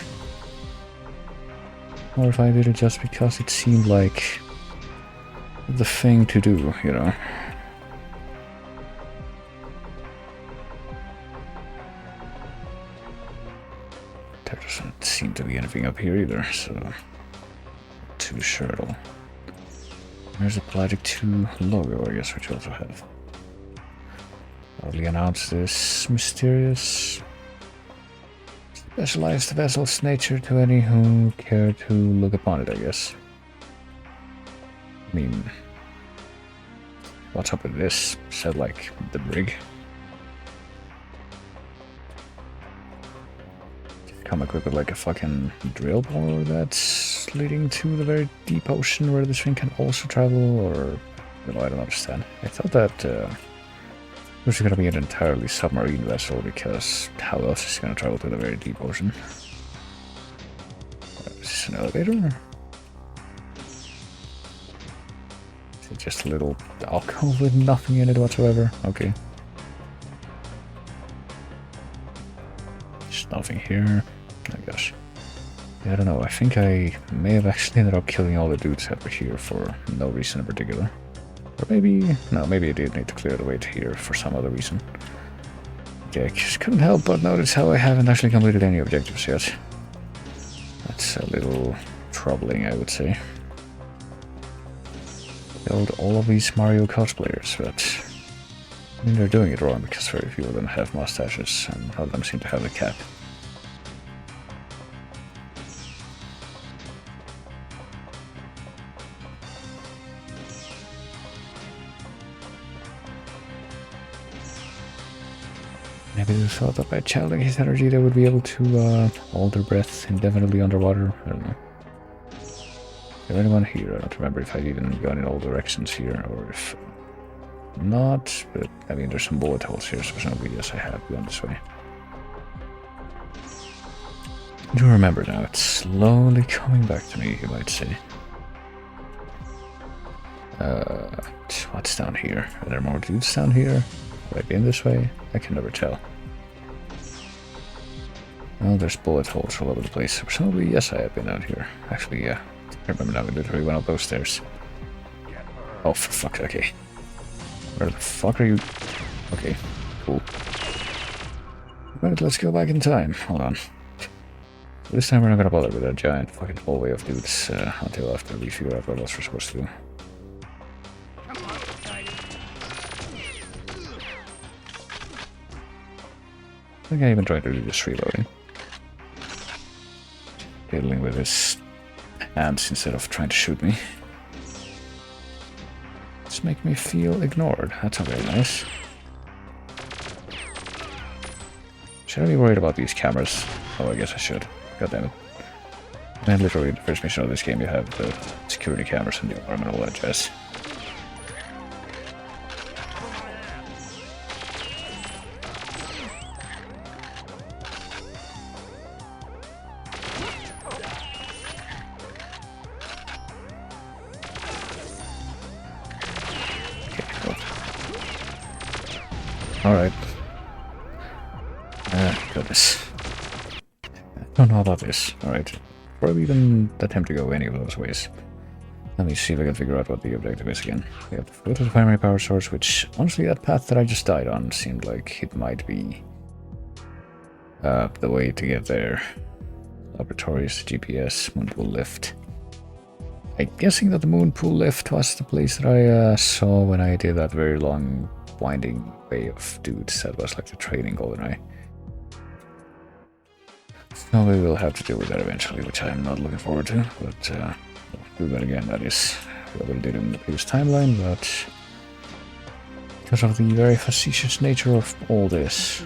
Or if I did it just because it seemed like the thing to do, you know. There doesn't seem to be anything up here either, so not too sure at all. There's a Pelagic 2 logo, I guess, which we also have. Proudly announce this mysterious specialized vessel's nature to any who care to look upon it, I guess. I mean, what's up with this? Said like the brig. Come equipped with like a fucking drill bore that's leading to the very deep ocean where this thing can also travel, or you know, I don't understand. I thought that it was going to be an entirely submarine vessel, because how else is it going to travel to the very deep ocean? Is this an elevator? Is it just a little alcove with nothing in it whatsoever? Okay. There's nothing here. I don't know, I think I may have actually ended up killing all the dudes that were here for no reason in particular. Or maybe, no, maybe I did need to clear the way to here for some other reason. Okay, I just couldn't help but notice how I haven't actually completed any objectives yet. That's a little troubling, I would say. Killed all of these Mario cosplayers, but I mean, they're doing it wrong because very few of them have mustaches and none of them seem to have a cap. Maybe they thought that by channeling his energy they would be able to hold their breath indefinitely underwater. I don't know. Is there anyone here? I don't remember if I've even gone in all directions here or if not, but I mean there's some bullet holes here, so presumably yes I have gone this way. I do remember now, it's slowly coming back to me, you might say. What's down here? Are there more dudes down here? Have I been this way? I can never tell. Oh, there's bullet holes all over the place. Presumably, yes, I have been down here. Actually, yeah. I remember now, we literally went up those stairs. Oh, for fuck, okay. Where the fuck are you? Okay, cool. Right, let's go back in time. Hold on. This time we're not gonna bother with that giant fucking hallway of dudes until after we figure out what else we're supposed to do. I think I even tried to do this reloading. Dealing with his hands instead of trying to shoot me. Just make me feel ignored. That's not very nice. Should I be worried about these cameras? Oh, I guess I should. God damn it. And literally, the first mission of this game, you have the security cameras and the alarm and all that jazz. Alright. Goodness. I don't know about this. Alright. Before we even attempt to go any of those ways, let me see if I can figure out what the objective is again. We have to go to the primary power source, which, honestly, that path that I just died on seemed like it might be the way to get there. Laboratories, GPS, Moonpool lift. I'm guessing that the Moonpool lift was the place that I saw when I did that very long winding way of dudes that was like the training golden eye. So we will have to deal with that eventually, which I'm not looking forward to, but we'll do that again. That is what we did in the previous timeline, but because of the very facetious nature of all this.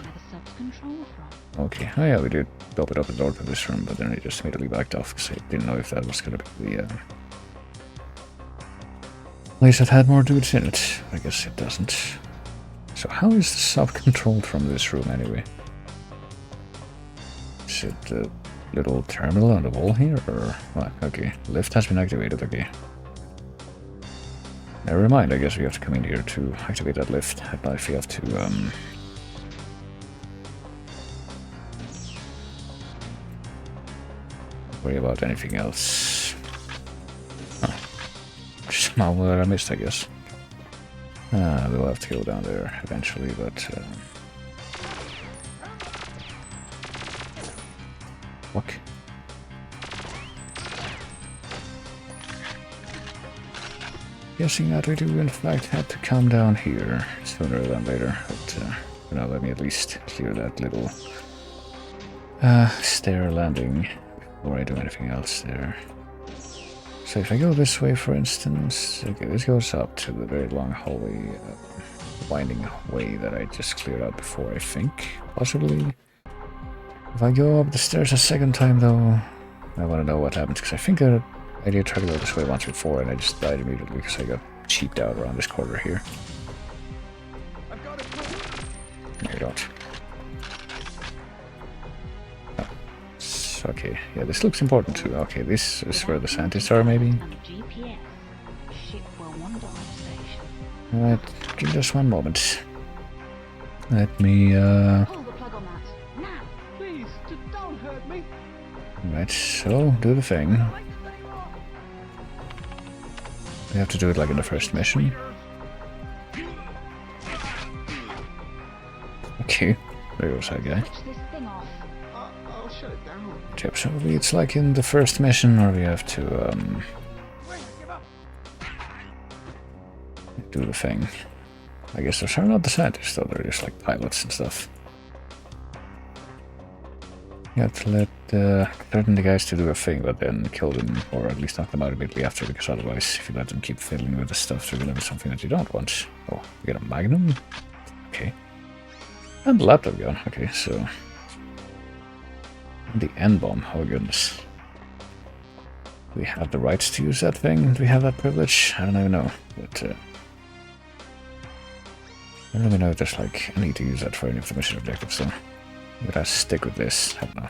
Okay, oh yeah, we did open up the door to this room, but then I just immediately backed off because I didn't know if that was going to be the place that had more dudes in it. I guess it doesn't. So how is the sub controlled from this room anyway? Is it the little terminal on the wall here or what? Okay, lift has been activated, okay. Never mind, I guess we have to come in here to activate that lift. I don't know if we have to worry about anything else. Oh. Somehow that I missed, I guess. We'll have to go down there eventually, but fuck. Guessing that we do in fact have to come down here sooner than later, but you know, let me at least clear that little stair landing before I do anything else there. So if I go this way, for instance, okay, this goes up to the very long hallway, winding way that I just cleared out before, I think, possibly. If I go up the stairs a second time, though, I want to know what happens, because I think I did try to go this way once before, and I just died immediately because I got cheaped out around this corner here. No, you don't. Okay, yeah, this looks important too. Okay, this is where the scientists are, maybe? Alright, give me just one moment. Let me, Pull the plug on that. Now! Please, don't hurt me! Right, so do the thing. We have to do it like in the first mission. Okay, there goes that guy. Switch this thing off. I'll shut it down. Yep, so it's like in the first mission, or we have to do the thing. I guess those are not the scientists, though, they're just like pilots and stuff. You have to let threaten the guys to do a thing, but then kill them, or at least knock them out immediately after, because otherwise, if you let them keep fiddling with the stuff, they're gonna be something that you don't want. Oh, you get a magnum? Okay. And the laptop gun, okay, so... The N-bomb, oh goodness. Do we have the rights to use that thing? Do we have that privilege? I don't even know, but... I don't really know if there's like, I need to use that for any of the mission objectives, so... I'm gonna stick with this, I don't know.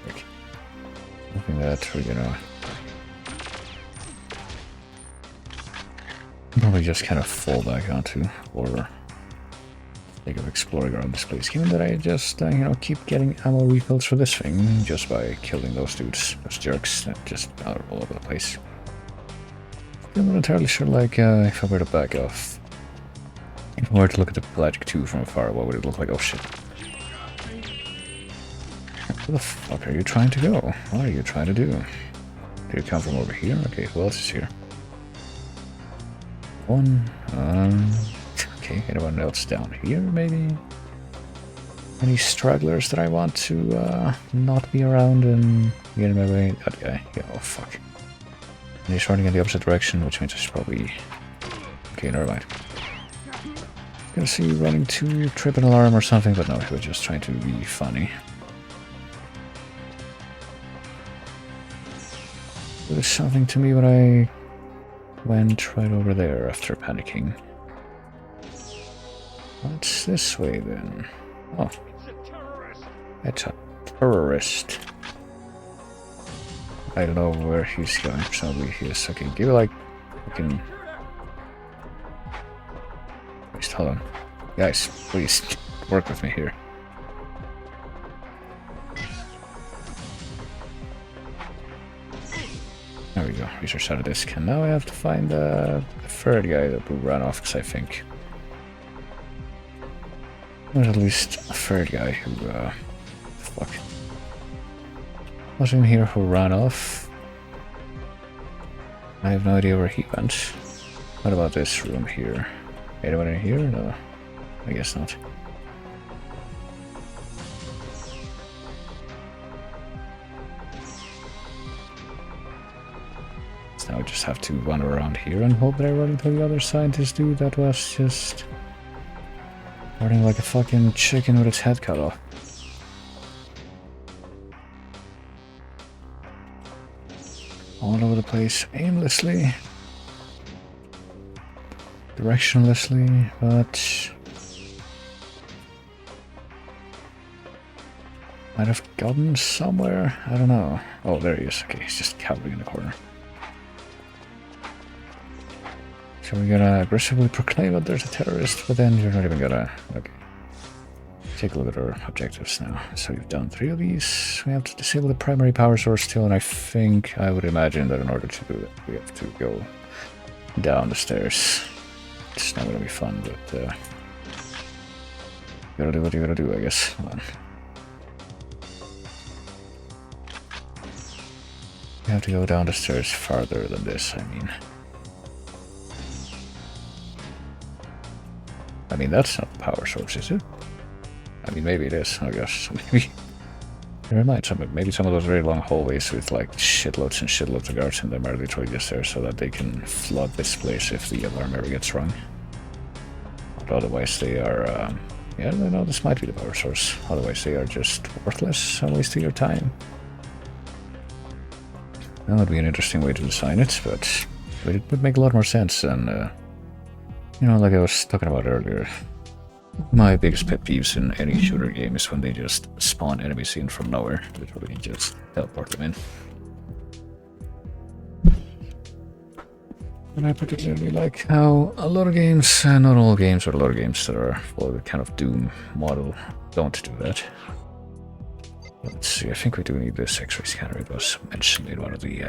Like, nothing that we're gonna... Probably just kind of fall back onto, or... think of exploring around this place, given that I just, you know, keep getting ammo refills for this thing, just by killing those dudes, those jerks that just are all over the place. I'm not entirely sure, like, if I were to back off. If I were to look at the Pelagic 2 from afar, what would it look like? Oh shit. Where the fuck are you trying to go? What are you trying to do? Do you come from over here? Okay, who else is here? One, okay, anyone else down here, maybe? Any stragglers that I want to, not be around and get in my way? That guy. Yeah, oh fuck. And he's running in the opposite direction, which means I should probably... Okay, never mind. Gonna see you running to trip an alarm or something, but no, he was just trying to be funny. It was something to me when I went right over there after panicking. What's this way then? Oh. It's a terrorist. I don't know where he's going. Presumably he is. Okay, give it like fucking... Just hold on. Guys, please work with me here. There we go. Research out of this. And now I have to find the third guy that will run off, because I think there's at least a third guy who, fuck. Was in here who ran off. I have no idea where he went. What about this room here? Anyone in here? No, I guess not. So now I just have to wander around here and hope that I run into the other scientist dude that was just running like a fucking chicken with its head cut off. All over the place, aimlessly, directionlessly, but might have gotten somewhere. I don't know. Oh, there he is. Okay, he's just cowering in the corner. So we're gonna aggressively proclaim that there's a terrorist, but then you're not even gonna... Okay. Take a look at our objectives now. So we've done 3 of these. We have to disable the primary power source still, and I think I would imagine that in order to do it, we have to go down the stairs. It's not gonna be fun, but you gotta do what you gotta do, I guess. Hold on. We have to go down the stairs farther than this, I mean. I mean, that's not the power source, is it? I mean, maybe it is, I guess. Maybe. Never mind, maybe some of those very long hallways with like shitloads and shitloads of guards in them are literally just there so that they can flood this place if the alarm ever gets rung. But otherwise they are, yeah, no, this might be the power source. Otherwise they are just worthless, a waste of your time. That would be an interesting way to design it, but it would make a lot more sense than, you know, like I was talking about earlier. My biggest pet peeves in any shooter game is when they just spawn enemies in from nowhere. Literally just teleport them in. And I particularly like how a lot of games, not all games, but a lot of games that are for the kind of Doom model don't do that. Let's see, I think we do need this X-ray scanner. It was mentioned in one of the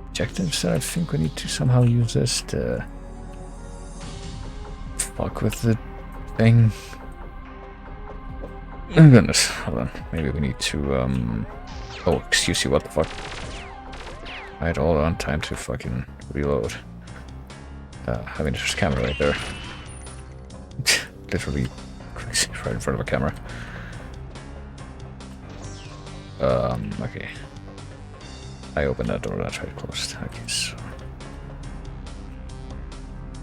objectives that I think we need to somehow use this to fuck with the thing. Oh goodness, hold on. Maybe we need to, oh, excuse you, what the fuck? I had all on time to fucking reload. I mean, there's a camera right there. Literally right in front of a camera. Okay. I opened that door, that's right closed. Okay, so...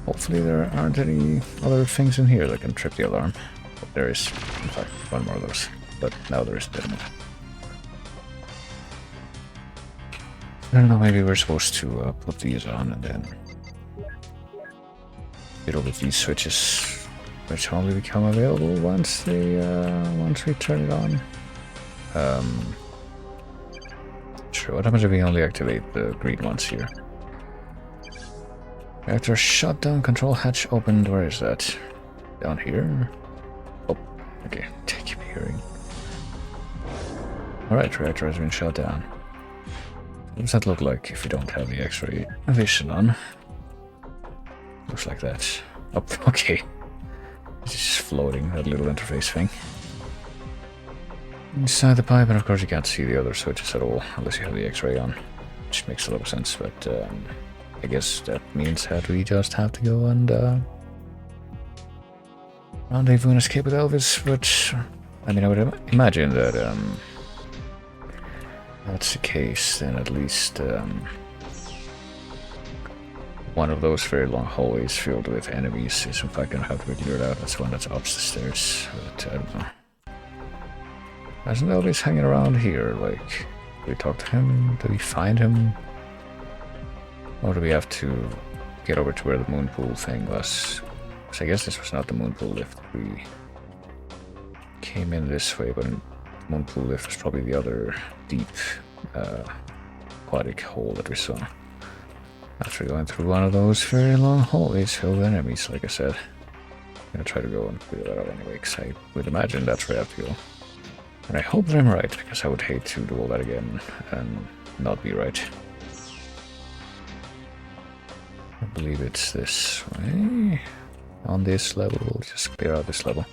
hopefully there aren't any other things in here that can trip the alarm. Oh, there is, in fact, one more of those. But now there is a bit of it. I don't know, maybe we're supposed to put these on and then fiddle with these switches, which only become available once they once we turn it on. Sure. What happens if we only activate the green ones here? Reactor shut down. Control hatch opened. Where is that? Down here. Oh, okay. Keep hearing. All right, reactor has been shut down. What does that look like if you don't have the X-ray vision on? Looks like that. Oh, okay. It's just floating, that little interface thing. Inside the pipe, and of course you can't see the other switches at all, unless you have the X-ray on. Which makes a lot of sense, but I guess that means that we just have to go and rendezvous and escape with Elvis, but I mean, I would imagine that that's the case, then at least one of those very long hallways filled with enemies is in fact gonna have to be cleared out. That's one that's up the stairs, but I don't know. Isn't Elvis hanging around here? Like, do we talk to him? Do we find him? Or do we have to get over to where the moon pool thing was? So I guess this was not the moon pool lift. We came in this way, but the moon pool lift was probably the other deep aquatic hole that we saw. After going through one of those very long hallways filled with enemies, like I said. I'm gonna try to go and figure that out anyway, because I would imagine that's where I have to go. And I hope that I'm right, because I would hate to do all that again and not be right. I believe it's this way. On this level, we'll just clear out this level.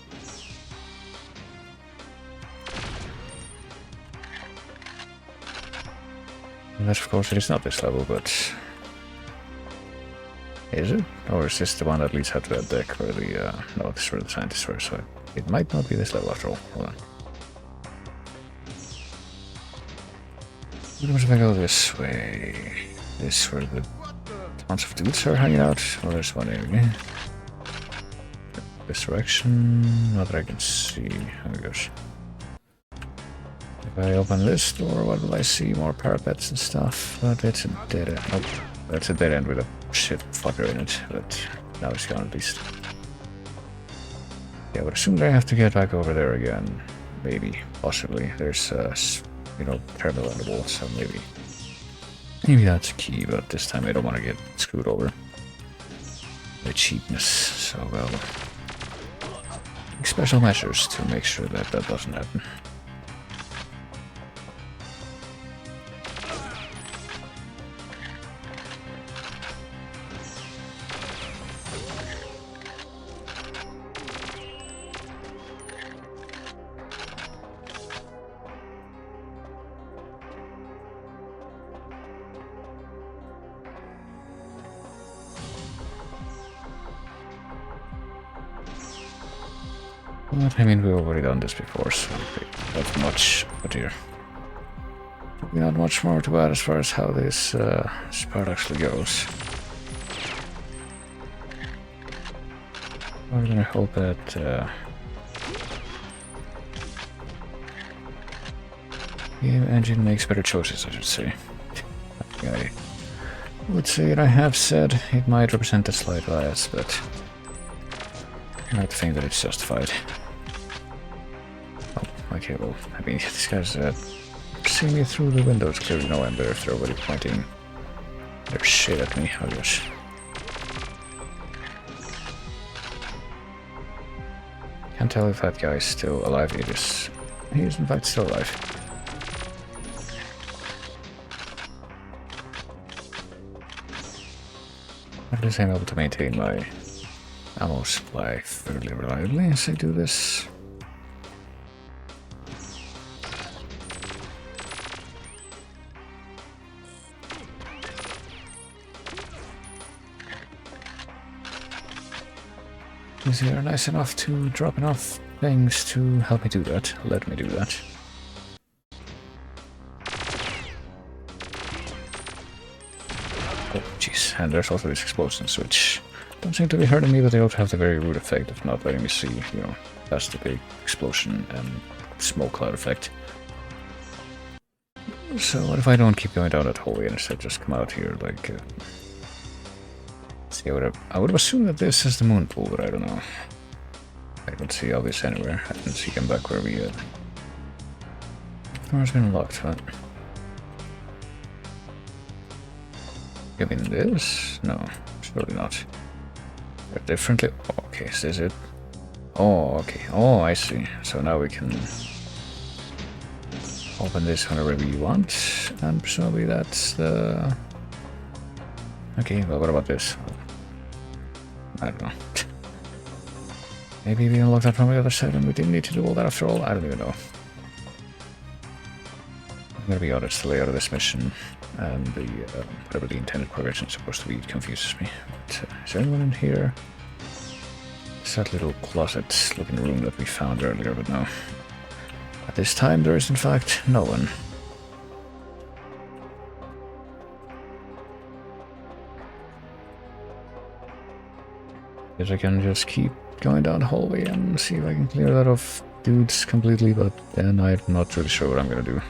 And that, of course, it is not this level, but... is it? Or is this the one that leads out to that deck where the... no, this is where the scientists were, so it might not be this level after all. Hold on. What if I go this way? This where the tons of dudes are hanging out? Oh, there's one enemy. This direction, not that I can see. Oh my gosh. If I open this door, what will I see? More parapets and stuff. But it's a dead end. Nope. That's a dead end with a shit fucker in it. But now it's gone at least. Yeah, but assume that I have to get back over there again. Maybe. Possibly. There's you know, terminal on the wall, so maybe that's a key, but this time I don't want to get screwed over by cheapness, so well, take special measures to make sure that that doesn't happen. But, I mean, we've already done this before, so not much, but here. Not much more to add as far as how this part actually goes. I'm gonna hope that the engine makes better choices, I should say. I would say that I have said it might represent a slight bias, but I like to think that it's justified. Oh, okay, well, I mean, these guys seeing me through the windows clearly know I'm there if they're already pointing their shit at me. Oh gosh. Can't tell if that guy is still alive. It is He is in fact still alive. At least I'm able to maintain my ammo supply fairly reliably as I do this. Is here nice enough to drop enough things to help me do that? Let me do that. Oh, jeez. And there's also these explosions, which don't seem to be hurting me, but they also have the very rude effect of not letting me see, you know, that's the big explosion and smoke cloud effect. So what if I don't keep going down that hallway and instead just come out here, like... see, I would have assumed that this is the moon pool, but I don't know. I don't see Elvis anywhere. I didn't see him back where we had. The door's been locked, huh? You mean this? No, surely not. They're differently. Oh, okay, is this it? Oh, okay. Oh, I see. So now we can open this whenever we want, and presumably that's the. Okay, well, what about this? I don't know. Maybe we unlocked that from the other side and we didn't need to do all that after all? I don't even know. I'm gonna be honest, the layout of this mission and the whatever the intended progression is supposed to be confuses me. But, is there anyone in here? It's that little closet-looking room that we found earlier, but no. At this time, there is in fact no one. Guess I can just keep going down the hallway and see if I can clear that of dudes completely, but then I'm not really sure what I'm gonna do.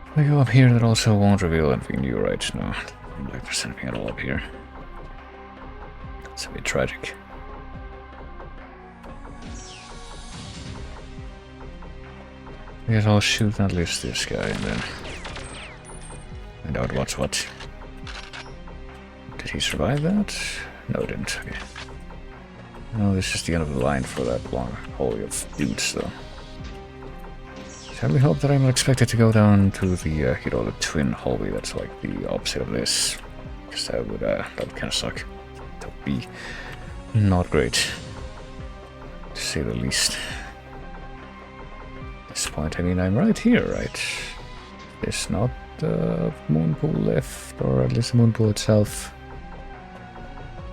If I go up here, that also won't reveal anything new, right? No, I don't like there's anything at all up here. It's a bit tragic. I guess I'll shoot at least this guy and then find out what's what. Did he survive that? No, he didn't. Okay. No, this is the end of the line for that long hallway of dudes, though. Shall we hope that I'm not expected to go down to the, you know, the twin hallway that's like the opposite of this? Because that would kind of suck. That would be not great, to say the least. At this point, I mean, I'm right here, right? There's not the moon pool left, or at least the moon pool itself.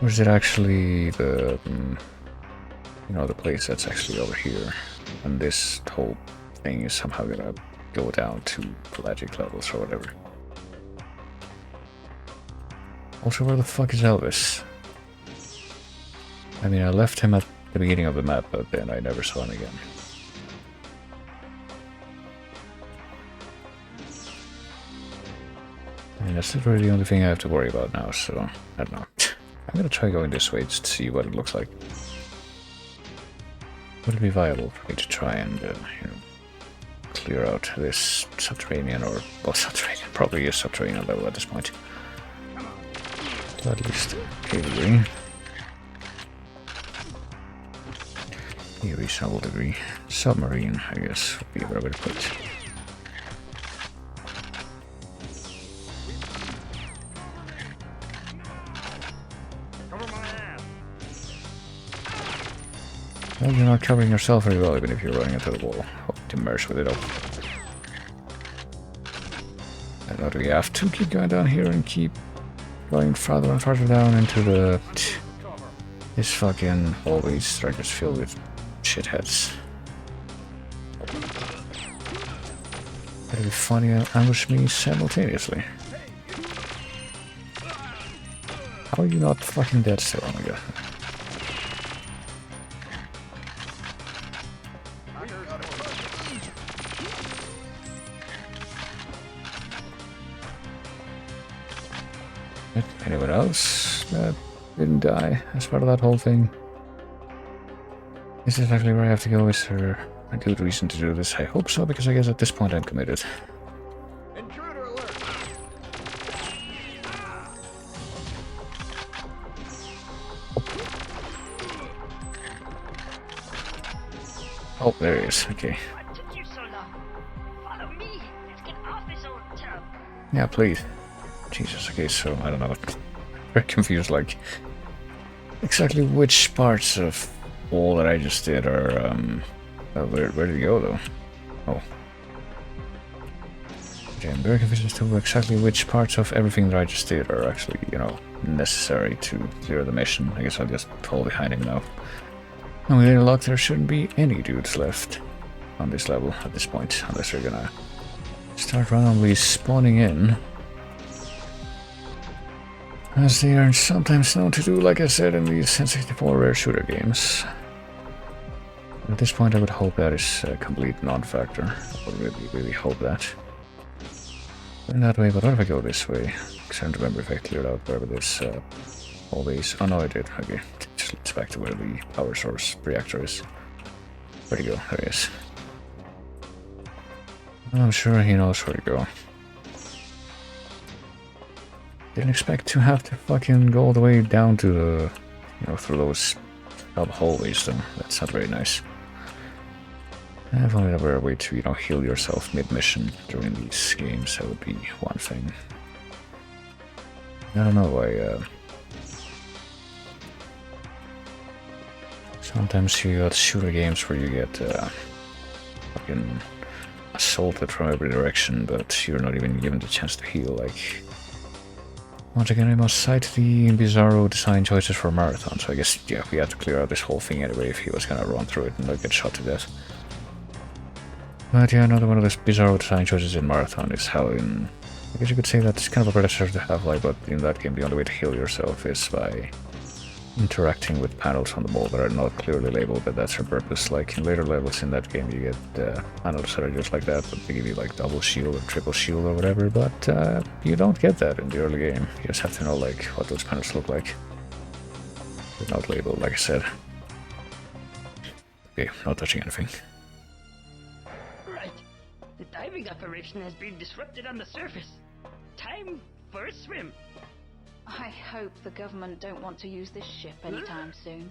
Or is it actually the, you know, the place that's actually over here? And this whole thing is somehow gonna go down to pelagic levels or whatever. Also, where the fuck is Elvis? I mean, I left him at the beginning of the map, but then I never saw him again. I mean, that's literally the only thing I have to worry about now, so I don't know. I'm gonna try going this way just to see what it looks like. Would it be viable for me to try and, you know, clear out this subterranean, or, well, subterranean, probably a subterranean level at this point. To at least a degree. A reasonable degree. Submarine, I guess, would be a better way to put it. Well, you're not covering yourself very well, even if you're running into the wall. Hope to merge with it all. I know, do we have to keep going down here and keep going farther and farther down into the... this fucking hallways that are just filled with shitheads. It'd be funny and ambush me simultaneously. How are you not fucking dead still? Oh my god. Anyone else that didn't die as part of that whole thing? Is this exactly where I have to go? Is there a good reason to do this? I hope so, because I guess at this point I'm committed. Intruder alert! Oh, there he is. Okay. What took you so long? Follow me. Let's get off this old tub. Yeah, please. Jesus. Okay, so I don't know. Very confused. Like exactly which parts of all that I just did are where did he go though? Oh. Okay, I'm very confused as to exactly which parts of everything that I just did are actually, you know, necessary to clear the mission. I guess I'll just fall behind him now. And with any luck, there shouldn't be any dudes left on this level at this point, unless they're gonna start randomly spawning in. As they are sometimes known to do, like I said, in these N64 rare shooter games. At this point, I would hope that is a complete non-factor. I would really, really hope that. Going that way, but what if I go this way? I don't remember if I cleared out wherever this all these. Oh no, I did. Okay, just leads back to where the power source reactor is. Where'd he go? There he is. I'm sure he knows where to go. Didn't expect to have to fucking go all the way down to the, you know, through those hallways though. That's not very nice. If only there were a way to, you know, heal yourself mid-mission during these games, that would be one thing. I don't know, sometimes you got shooter games where you get fucking assaulted from every direction, but you're not even given the chance to heal, like... Once again, I must cite the bizarro design choices for Marathon, so I guess, yeah, we had to clear out this whole thing anyway if he was gonna run through it and not get shot to death. But yeah, another one of those bizarro design choices in Marathon is how in... I guess you could say that's kind of a predecessor to Half-Life, but in that game the only way to heal yourself is by interacting with panels on the wall that are not clearly labeled, but that's their purpose. Like in later levels in that game you get panels that are just like that, but they give you like double shield or triple shield or whatever, but you don't get that in the early game. You just have to know like what those panels look like. They're not labeled, like I said. Okay, not touching anything. Right. The diving operation has been disrupted on the surface. Time for a swim. I hope the government don't want to use this ship anytime soon.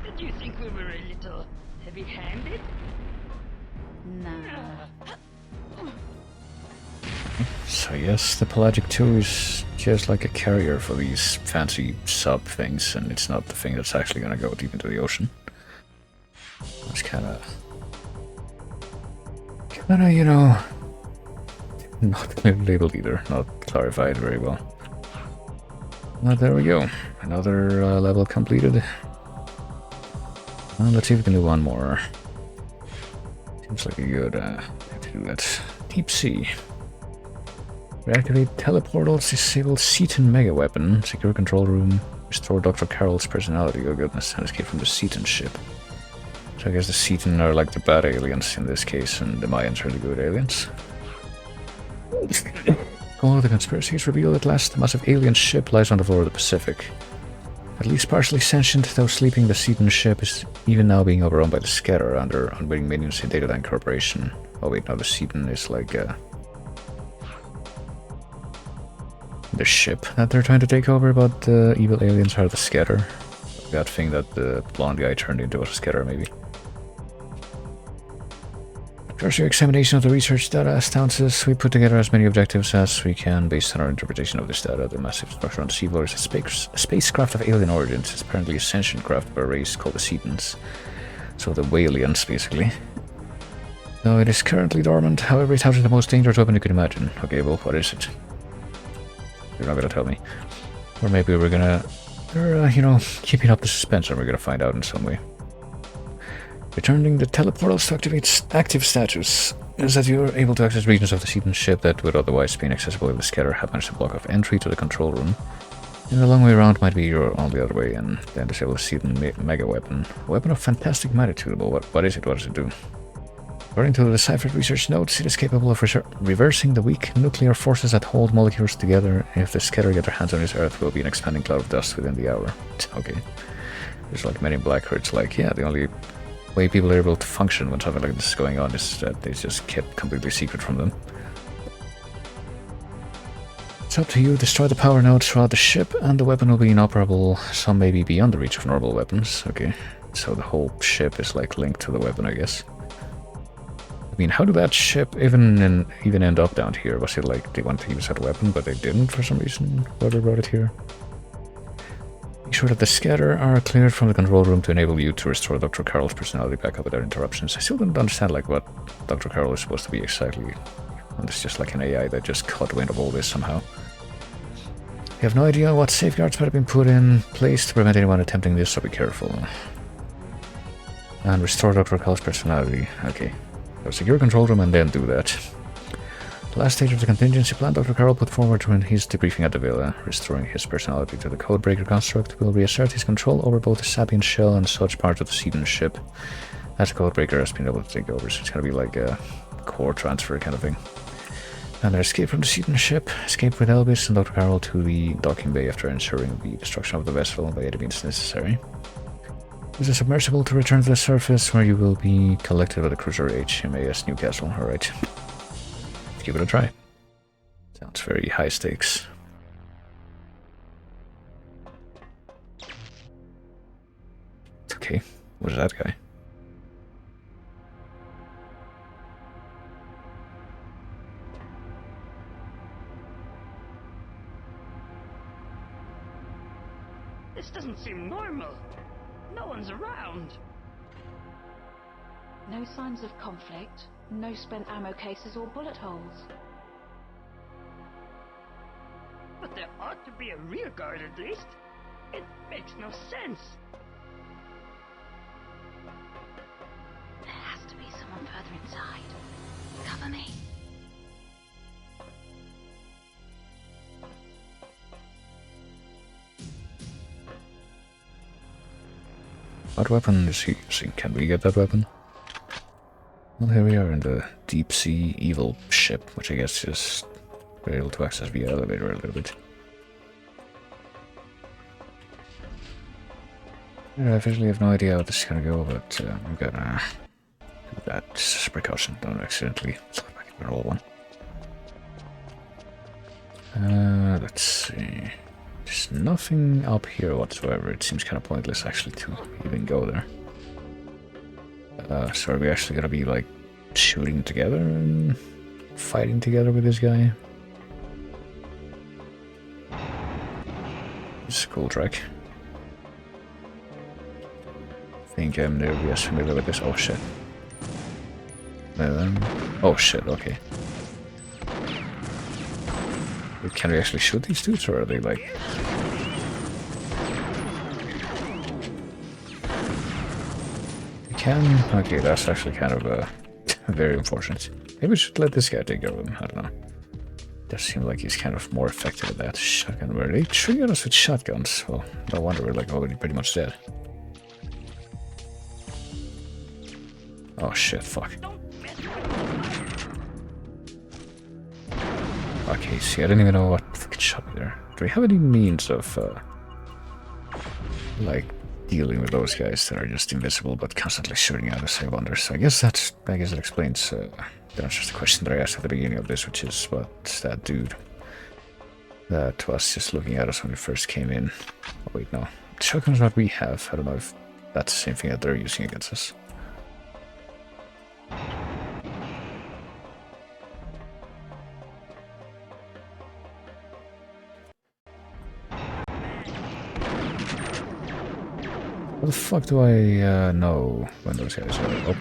Did you think we were a little heavy-handed? No. So yes, the Pelagic 2 is just like a carrier for these fancy sub things, and it's not the thing that's actually gonna go deep into the ocean. It's kinda, you know, not clearly labeled either, not clarified very well. But there we go, another level completed. Well, let's see if we can do one more. Seems like a good thing to do that. Deep Sea. Reactivate teleportals, disable Seaton mega weapon, secure control room, restore Dr. Carroll's personality, oh goodness, and escape from the Seaton ship. So I guess the Seaton are like the bad aliens in this case, and the Mayans are the good aliens. Oh, the conspiracies reveal at last the massive alien ship lies on the floor of the Pacific. At least partially sentient, though sleeping, the Seaton ship is even now being overrun by the Scatter under unwitting minions in Dataline Corporation. Oh wait, no, the Seaton is like the ship that they're trying to take over, but the evil aliens are the Scatter. That thing that the blonde guy turned into was a Scatter, maybe. Cursory examination of the research data astounds. We put together as many objectives as we can based on our interpretation of this data. The massive structure on the seafloor is a spacecraft of alien origins. It's apparently a sentient craft by a race called the Seatons. So the Whalians, basically. Though it is currently dormant, however, it houses the most dangerous weapon you can imagine. Okay, well, what is it? You're not gonna tell me. Or maybe we're gonna... you know, keeping up the suspense and we're gonna find out in some way. Returning the teleportals to activate active status is that you are able to access regions of the Seaton ship that would otherwise be inaccessible if the Scatter had managed to block off entry to the control room. And the long way around might be you're on the other way and then disable the Seaton mega weapon. A weapon of fantastic magnitude, but what is it? What does it do? According to the deciphered research notes, it is capable of reversing the weak nuclear forces that hold molecules together. If the Scatter get their hands on this Earth, will be an expanding cloud of dust within the hour. Okay. There's like Men in Black where it's like, yeah, the only way people are able to function when something like this is going on is that they just kept completely secret from them. It's up to you. Destroy the power nodes throughout the ship and the weapon will be inoperable. Some may be beyond the reach of normal weapons. Okay. So the whole ship is like linked to the weapon, I guess. I mean, how did that ship even end up down here? Was it like they wanted to use that weapon, but they didn't for some reason? Whoever brought it here. Make sure that the scatter are cleared from the control room to enable you to restore Dr. Carroll's personality back up without interruptions. I still don't understand like what Dr. Carroll is supposed to be exactly. And it's just like an AI that just caught wind of all this somehow. You have no idea what safeguards might have been put in place to prevent anyone attempting this, so be careful. And restore Dr. Carroll's personality. Okay. So secure control room and then do that. The last stage of the contingency plan Dr. Carroll put forward when he's debriefing at the villa. Restoring his personality to the Codebreaker construct will reassert his control over both the Sapient shell and such parts of the Seedon ship as the Codebreaker has been able to take over. So it's gonna be like a core transfer kind of thing. And their escape from the Seedon ship. Escape with Elvis and Dr. Carroll to the docking bay after ensuring the destruction of the vessel by any means necessary. Use a submersible to return to the surface, where you will be collected by the cruiser HMAS Newcastle. Alright. Give it a try. Sounds very high stakes. Okay, what's that guy? This doesn't seem normal. No one's around. No signs of conflict, no spent ammo cases or bullet holes. But there ought to be a rear guard at least. It makes no sense. There has to be someone further inside. Cover me. What weapon is he using? Can we get that weapon? Well, here we are in the deep sea evil ship, which I guess is able to access via elevator a little bit. I officially have no idea how this is gonna go, but I'm gonna do that just as a precaution. Don't accidentally slip back into the roll one. Let's see. There's nothing up here whatsoever. It seems kind of pointless actually to even go there. So are we actually gonna be like shooting together and fighting together with this guy? It's a cool track. I think I'm nearly as familiar with this. Oh shit. Oh shit, okay. Can we actually shoot these dudes, or are they like... We can? Okay, that's actually kind of very unfortunate. Maybe we should let this guy take care of him, I don't know. Does seem like he's kind of more effective at that. Shotgun, were they shooting at us with shotguns? Well, no wonder we're like already pretty much dead. Oh shit, fuck. Okay, see, I didn't even know what fucking shot me there. Do we have any means of, like, dealing with those guys that are just invisible but constantly shooting at us, I wonder. So I guess that explains, the answer to the question that I asked at the beginning of this, which is, what's that dude that was just looking at us when we first came in? Oh wait, no. Shotgun's what we have. I don't know if that's the same thing that they're using against us. How the fuck do I know when those guys are up?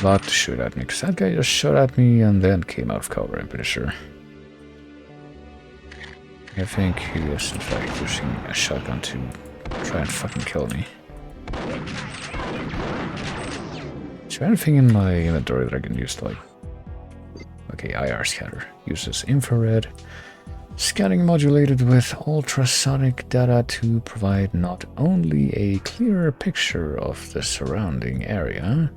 About to shoot at me, because that guy just shot at me and then came out of cover, I'm pretty sure. I think he is in fact using a shotgun to try and fucking kill me. Is there anything in my inventory that I can use to like... Okay, IR scanner. Uses infrared. Scanning modulated with ultrasonic data to provide not only a clearer picture of the surrounding area,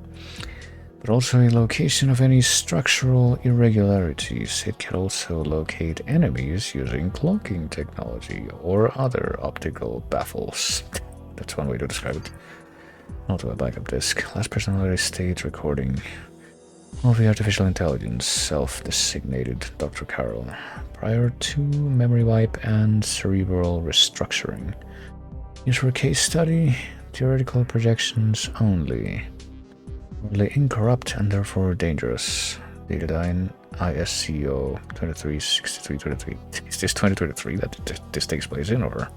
but also a location of any structural irregularities. It can also locate enemies using cloaking technology or other optical baffles. That's one way to describe it. Auto backup disk. Last personality state recording of the artificial intelligence, self-designated Dr. Carroll, prior to memory wipe and cerebral restructuring. Use for a case study. Theoretical projections only. Only incorrupt and therefore dangerous. Data line ISCO 236323. Is this 2023 that this takes place in, or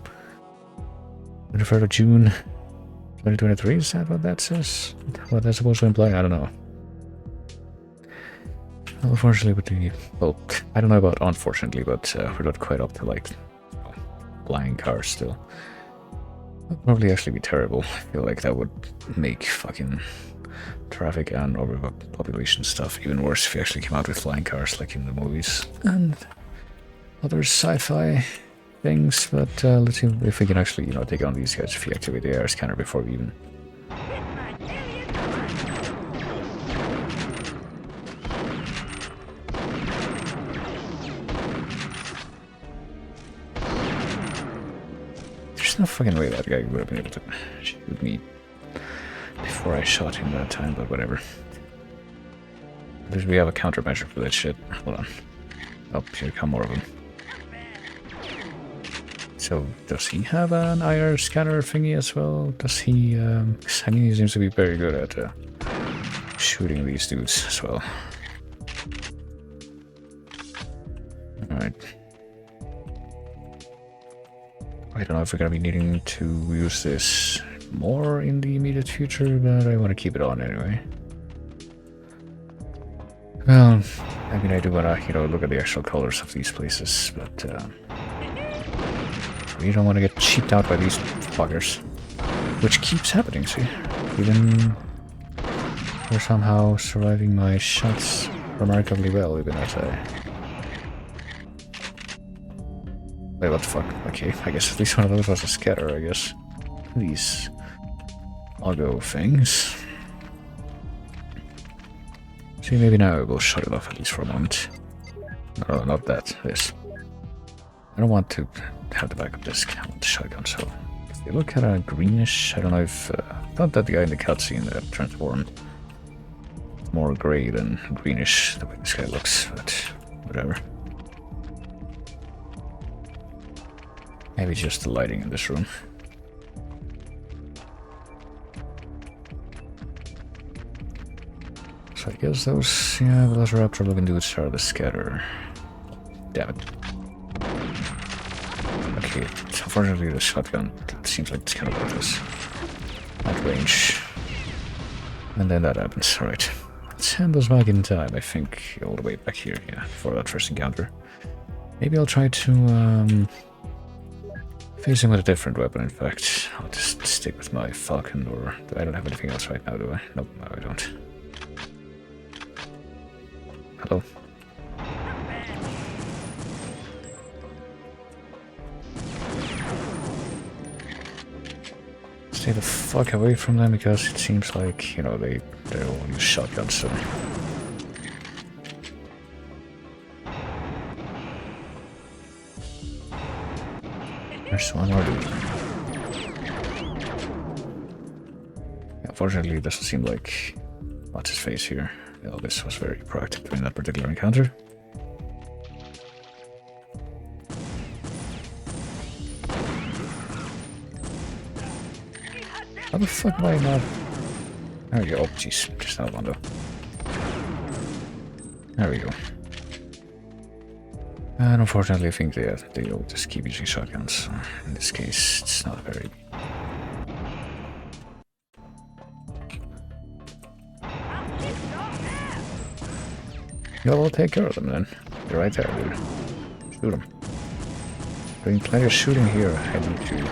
23rd of June 2023? Is that what that says? What that's supposed to imply? I don't know. Unfortunately, with the I don't know about unfortunately, but we're not quite up to like flying cars still. That'd probably actually be terrible. I feel like that would make fucking traffic and overpopulation stuff even worse if you actually came out with flying cars like in the movies and other sci-fi things. But let's see if we can actually, take on these guys if we activate the air scanner before we even. There's no fucking way that guy would have been able to shoot me before I shot him that time, but whatever. At least we have a countermeasure for that shit. Hold on. Oh, here come more of them. So, does he have an IR scanner thingy as well? Does he, I mean, he seems to be very good at shooting these dudes as well. Alright. I don't know if we're gonna be needing to use this more in the immediate future, but I want to keep it on anyway. Well, I mean, I do want to, look at the actual colors of these places, but we don't want to get cheaped out by these fuckers, which keeps happening. See, even we're somehow surviving my shots remarkably well, even as I. Wait, what the fuck? Okay, I guess at least one of those was a scatter. I guess these. I'll go things. See, maybe now I will shut it off at least for a moment. No, not that. This. I don't want to have the backup disc. I want the shotgun, so if you look at a greenish, I don't know if not that the guy in the cutscene that transformed more gray than greenish the way this guy looks, but whatever. Maybe just the lighting in this room. So I guess those Velociraptor looking dudes are the scatter. Damn it. Okay, unfortunately the shotgun seems like it's kind of worthless at range. And then that happens, right. Let's send those back in time, I think, all the way back here, yeah, for that first encounter. Maybe I'll try to face him with a different weapon, in fact. I'll just stick with my Falcon, or I don't have anything else right now, do I? Nope, no I don't. Hello. Stay the fuck away from them because it seems like, they all use shotguns, so. There's one more dude. Unfortunately, it doesn't seem like what's his face here. Elvis was very proactive during that particular encounter. How the fuck am I not? There we go. Oh, jeez. Just out of window. There we go. And unfortunately, I think they all just keep using shotguns. In this case, it's not very. Yeah, we'll take care of them then. You're right there, dude. Shoot them. Doing plenty of shooting here. I need to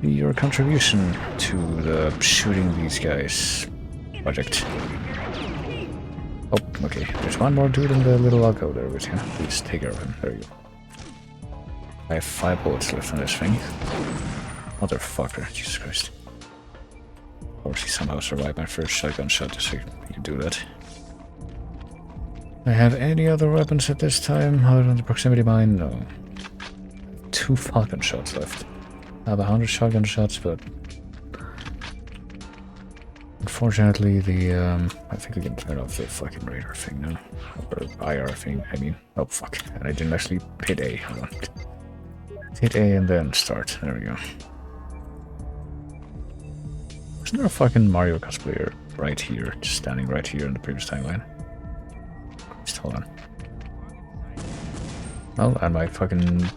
be your contribution to the shooting these guys project. Oh, okay. There's one more dude in the little alcove there with you. Please take care of him. There you go. I have 5 bullets left on this thing. Motherfucker. Jesus Christ. Of course, he somehow survived my first shotgun shot, just so he could do that. I have any other weapons at this time other than the proximity mine? No. 2 Falcon shots left. I have 100 shotgun shots, but unfortunately I think we can turn off the fucking radar thing now. Or IR thing, I mean. Oh fuck. And I didn't actually hit A. Hold on. Hit A and then start. There we go. Isn't there a fucking Mario cosplayer right here, just standing right here in the previous timeline? Just hold on. Oh, and my fucking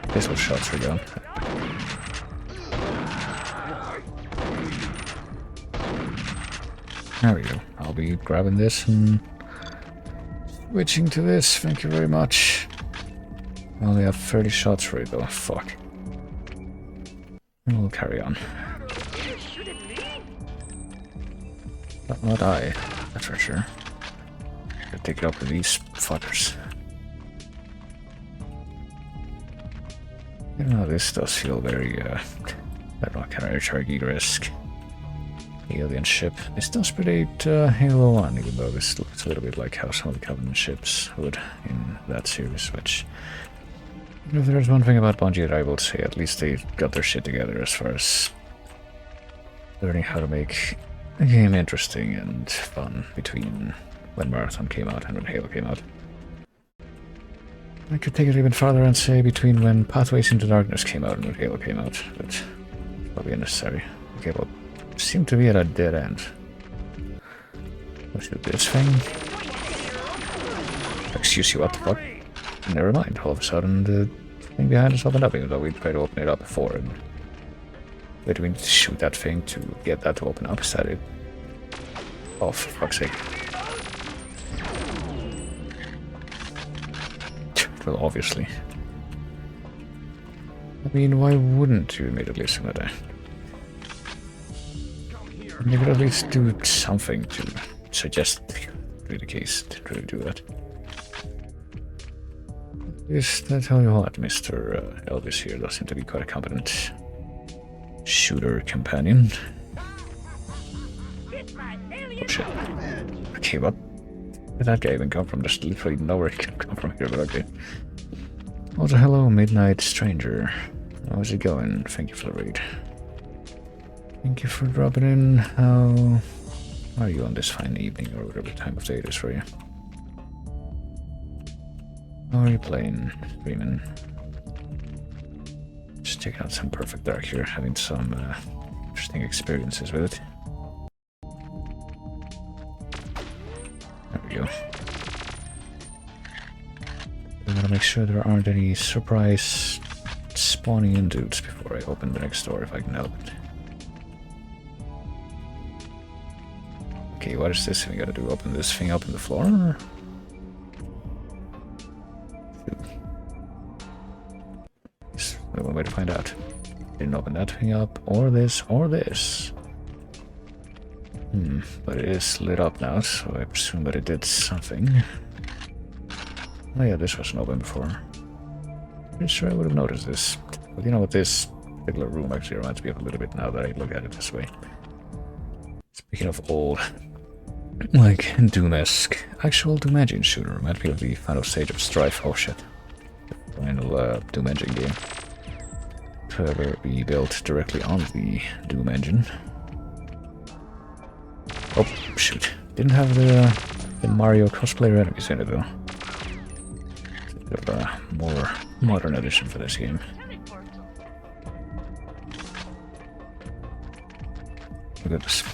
pistol shots are gone. There we go. I'll be grabbing this and switching to this. Thank you very much. I only have 30 shots for it though. Fuck. We'll carry on. Not I, that's for sure. Gotta take it up with these fuckers. You know, this does feel very, I don't know, kind of Target-esque. Alien ship. This does predate Halo 1, even though this looks a little bit like how some of the Covenant ships would in that series, which... If there's one thing about Bungie that I will say, at least they got their shit together as far as learning how to make a game interesting and fun between when Marathon came out and when Halo came out. I could take it even farther and say between when Pathways into Darkness came out and when Halo came out, but probably unnecessary. Okay, well, seem to be at a dead end. Let's do this thing. Excuse you, what the fuck? Never mind, all of a sudden the thing behind us opened up, even though we tried to open it up before. And wait, do we need to shoot that thing to get that to open up? Is that it? Oh, for fuck's sake. Well, obviously. I mean, why wouldn't you immediately assume that? You could at least do something to suggest to be the case to really do that. Yes, I tell you what, Mr. Elvis here does seem to be quite a competent shooter companion. Oh shit. Okay, what? Where did that guy even come from? There's literally nowhere he can come from here, but okay. Also, hello, Midnight Stranger. How's it going? Thank you for the raid. Thank you for dropping in. How are you on this fine evening, or whatever time of day it is for you? How are you playing, streaming? Just checking out some Perfect Dark here, having some interesting experiences with it. There we go. I gotta make sure there aren't any surprise spawning in dudes before I open the next door if I can help it. Okay, what is this we gotta do? Open this thing up in the floor? There's only one way to find out. Didn't open that thing up, or this, or this. But it is lit up now, so I presume that it did something. Oh yeah, this wasn't open before. Pretty sure I would have noticed this. But you know what, this particular room actually reminds me of a little bit now that I look at it this way. Speaking of old, like, Doom-esque, actual Doom engine shooter, reminds me of the final stage of Strife. Oh shit. The final Doom engine game. To ever be built directly on the Doom engine. Oh, shoot. Didn't have the Mario cosplayer enemies in it though. It's a bit of a more modern edition for this game. Look at this.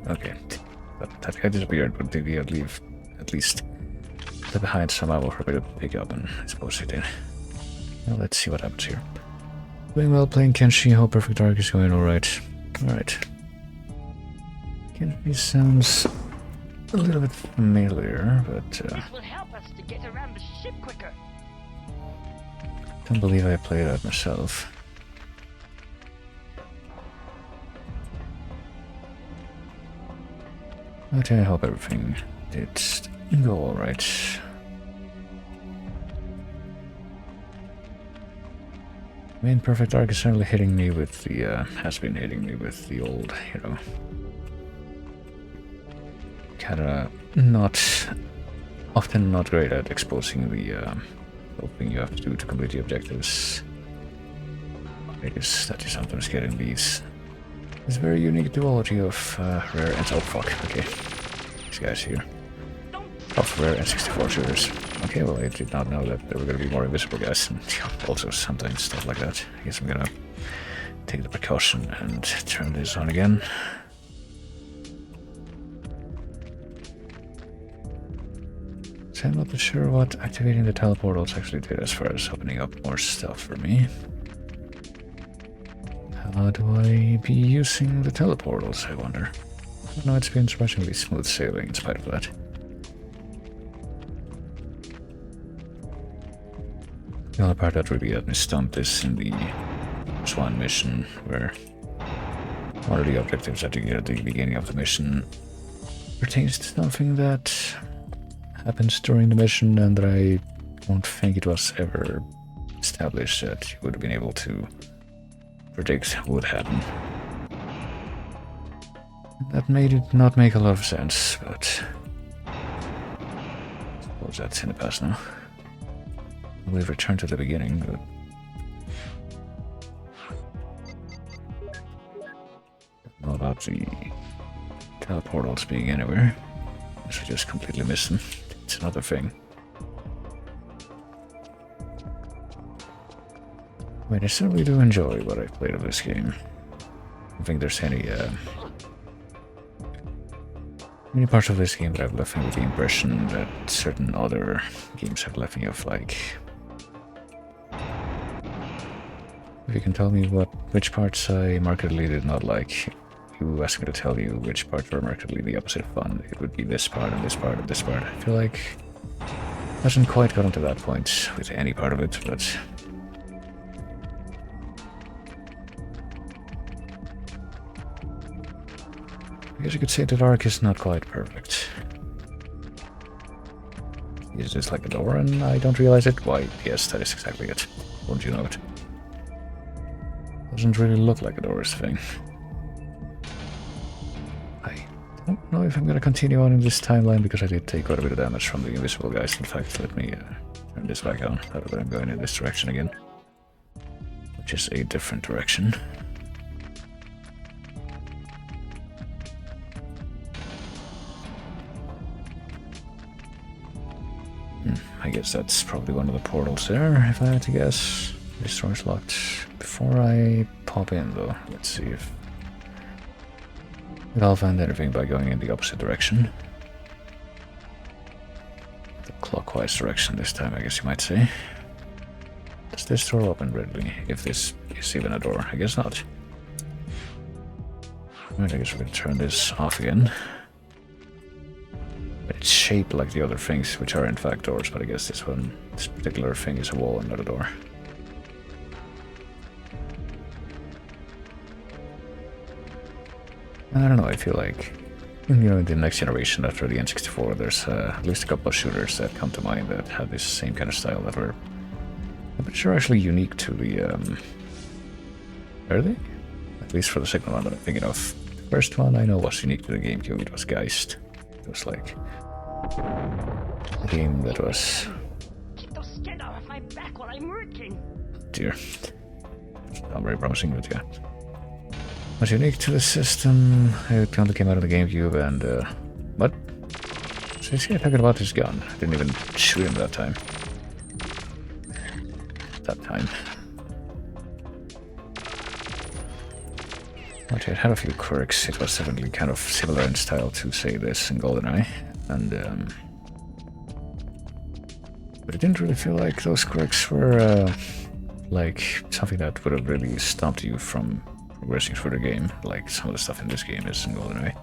Okay. That guy disappeared, but did he leave at least behind some ammo for me to pick up, and I suppose he did. Well, let's see what happens here. Doing well playing Kenshi. Hope Perfect Dark is going alright. Alright. Kenshi sounds a little bit familiar, but This will help us to get around the ship quicker. Don't believe I played that myself. But I hope everything did go alright. I mean, Perfect Dark is certainly hitting me with the, has been hitting me with the old, you know, kinda often not great at exposing the, thing you have to do to complete the objectives. It is that you sometimes get in this very unique duology of rare and oh fuck, okay. These guys here. Of rare N64 shooters. Okay, well I did not know that there were gonna be more invisible guys, and also sometimes stuff like that. I guess I'm gonna take the precaution and turn this on again. I'm not too sure what activating the teleportals actually did as far as opening up more stuff for me. How do I be using the teleportals, I wonder? No, it's been surprisingly smooth sailing in spite of that. The only part that really got me stumped is in the Swan mission, where one of the objectives that you get at the beginning of the mission pertains to something that happens during the mission, and that I don't think it was ever established that you would have been able to predict would happen. That made it not make a lot of sense, but I suppose that's in the past now. We've returned to the beginning, but not about the teleportals being anywhere. Guess we just completely missed them. It's another thing. Wait, I certainly do enjoy what I've played of this game. I don't think there's any parts of this game that I've left me with the impression that certain other games have left me of, like... If you can tell me which parts I markedly did not like, you ask me to tell you which parts were markedly the opposite of fun. It would be this part and this part and this part. I feel like I hasn't quite gotten to that point with any part of it, but... I guess you could say that arc is not quite perfect. Is this like a door and I don't realize it? Why, yes, that is exactly it. Won't you know it? Doesn't really look like a door is the thing. I don't know if I'm gonna continue on in this timeline because I did take quite a bit of damage from the invisible guys. In fact, let me turn this back on. Now that I'm going in this direction again. Which is a different direction. I guess that's probably one of the portals there, if I had to guess. This door's locked. Before I pop in, though, let's see if I'll find anything by going in the opposite direction. The clockwise direction this time, I guess you might say. Does this door open readily? If this is even a door, I guess not. Right, I guess we're gonna turn this off again. But it's shaped like the other things, which are in fact doors, but I guess this particular thing is a wall and not a door. I don't know, I feel like, in the next generation after the N64, there's at least a couple of shooters that come to mind that have this same kind of style that were, I'm pretty sure, actually unique to the, are they? At least for the second one that I'm thinking of. The first one I know was unique to the GameCube, it was Geist. It was like a game that was... Keep those skin off my back while I'm working. Dear. It's not very promising, but yeah. It was unique to the system. It only came out of the GameCube and, what? So this guy talking about his gun. I didn't even shoot him that time. But it had a few quirks. It was definitely kind of similar in style to, say, this in GoldenEye. And, but it didn't really feel like those quirks were, like, something that would have really stopped you from progressing through the game, like some of the stuff in this game is in GoldenEye.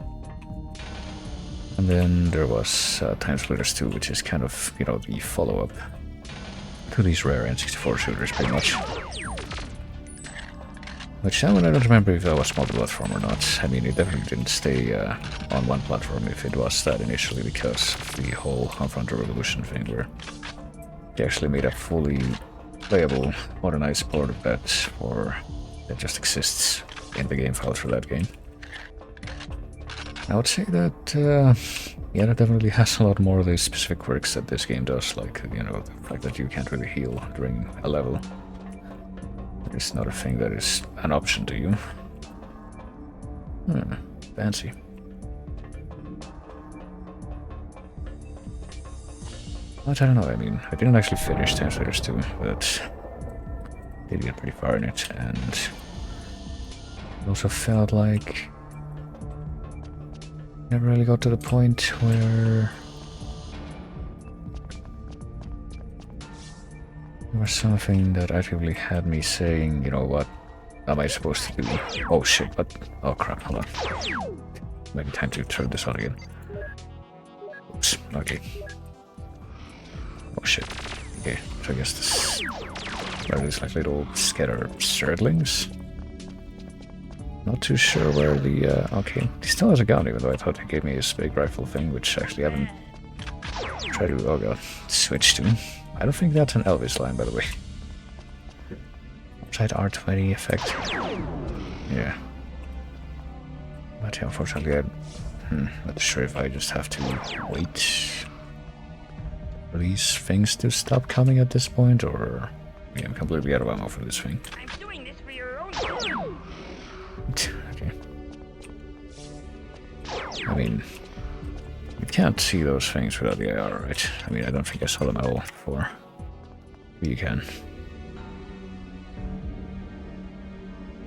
And then there was Time Splitters 2, which is kind of, the follow-up to these rare N64 shooters, pretty much. Which that one I don't remember if that was multi-platform or not. I mean, it definitely didn't stay on one platform if it was that initially, because of the whole Confronter Revolution thing, where they actually made a fully playable, modernized port of that that just exists in the game file for that game. I would say that, yeah, that definitely has a lot more of the specific quirks that this game does, like, the fact that you can't really heal during a level. It's not a thing that is an option to you. Fancy. But I don't know, I mean, I didn't actually finish Time Splitters 2, but I did get pretty far in it, and it also felt like never really got to the point where There was something that actively had me saying, you know what am I supposed to do? Oh shit, what? Oh crap, hold on. Maybe time to turn this on again. Oops, okay. Oh shit. Okay, so I guess this... Are these like little scatter surtlings? Not too sure where the... okay, he still has a gun, even though I thought he gave me his big rifle thing, which actually I haven't tried to... Oh god, switch to. I don't think that's an Elvis line, by the way. Outside R20 effect. Yeah. But yeah, unfortunately, I'm not sure if I just have to wait for these things to stop coming at this point, or... Yeah, I'm completely out of ammo for this thing. I'm doing this for your own good. Okay. I mean, you can't see those things without the AR, right? I mean, I don't think I saw them at all before. Maybe you can.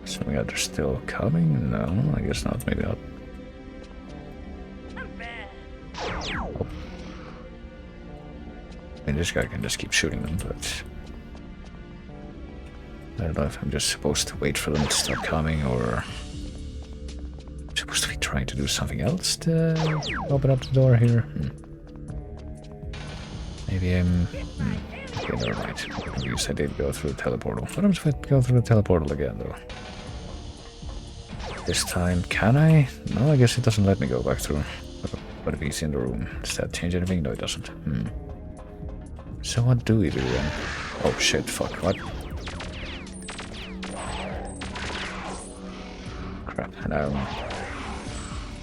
Something that they're still coming? No, I guess not. Maybe not. Not bad. Oh. I mean, this guy can just keep shooting them, but... I don't know if I'm just supposed to wait for them to stop coming, or... I'm supposed to be trying to do something else to open up the door here. Maybe I'm... Okay, never mind. At least I did go through the teleportal. What happens if I go through the teleportal again, though? This time, can I? No, I guess it doesn't let me go back through. What if he's in the room? Does that change anything? No, it doesn't. So what do we do then? Oh shit, fuck, what? Crap, and I'm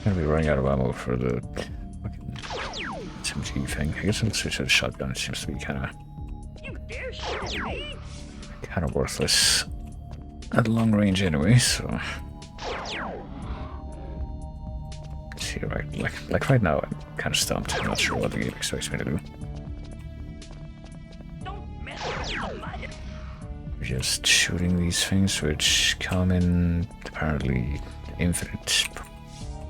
gonna be running out of ammo for the fucking SMG thing. I guess I'll switch to the shotgun. It seems to be kinda worthless at long range anyway, so... See, like right now, I'm kind of stumped. I'm not sure what the game expects me to do. Just shooting these things, which come in apparently infinite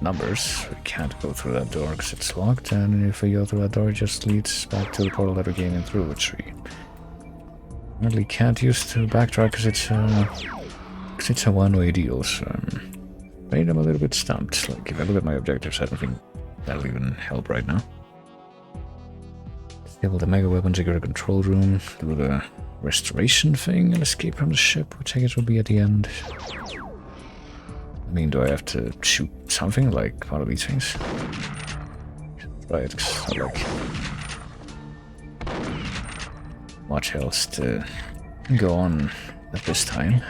numbers. We can't go through that door because it's locked, and if we go through that door, it just leads back to the portal that we came in through, which we apparently can't use to backtrack because it's a one-way deal. So made them a little bit stumped. Like, if I look at my objectives, I don't think that'll even help right now. Disable the mega weapons, secure the control room, do the restoration thing, and escape from the ship, which I guess will be at the end. I mean, do I have to shoot something, like one of these things? Right, it's not like much else to go on at this time.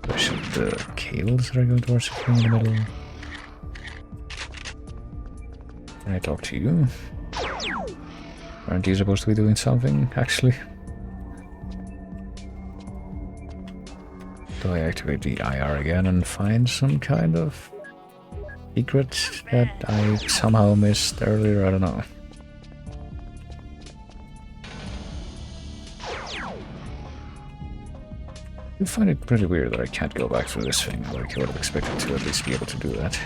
Do I shoot the cables that are going towards the thing in the middle? Can I talk to you? Aren't you supposed to be doing something, actually? Do I activate the IR again and find some kind of secret that I somehow missed earlier? I don't know. I find it pretty weird that I can't go back through this thing. Like, I would have expected to at least be able to do that.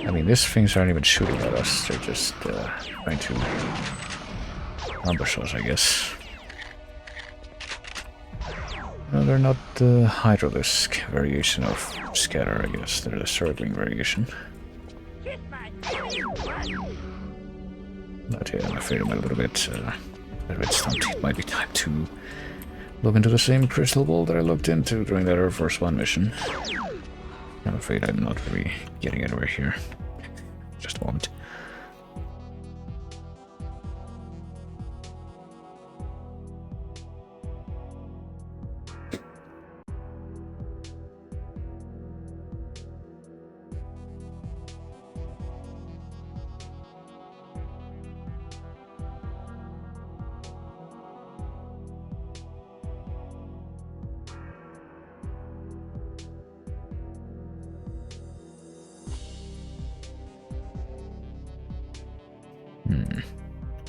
I mean, these things aren't even shooting at us, they're just trying to ambush us, I guess. No, they're not the Hydrolisk variation of scatter, I guess. They're the circling variation. But yeah, I'm afraid I'm a little bit stumped. It might be time to look into the same crystal ball that I looked into during that Air Force One mission. I'm afraid I'm not really getting anywhere here. Just a moment.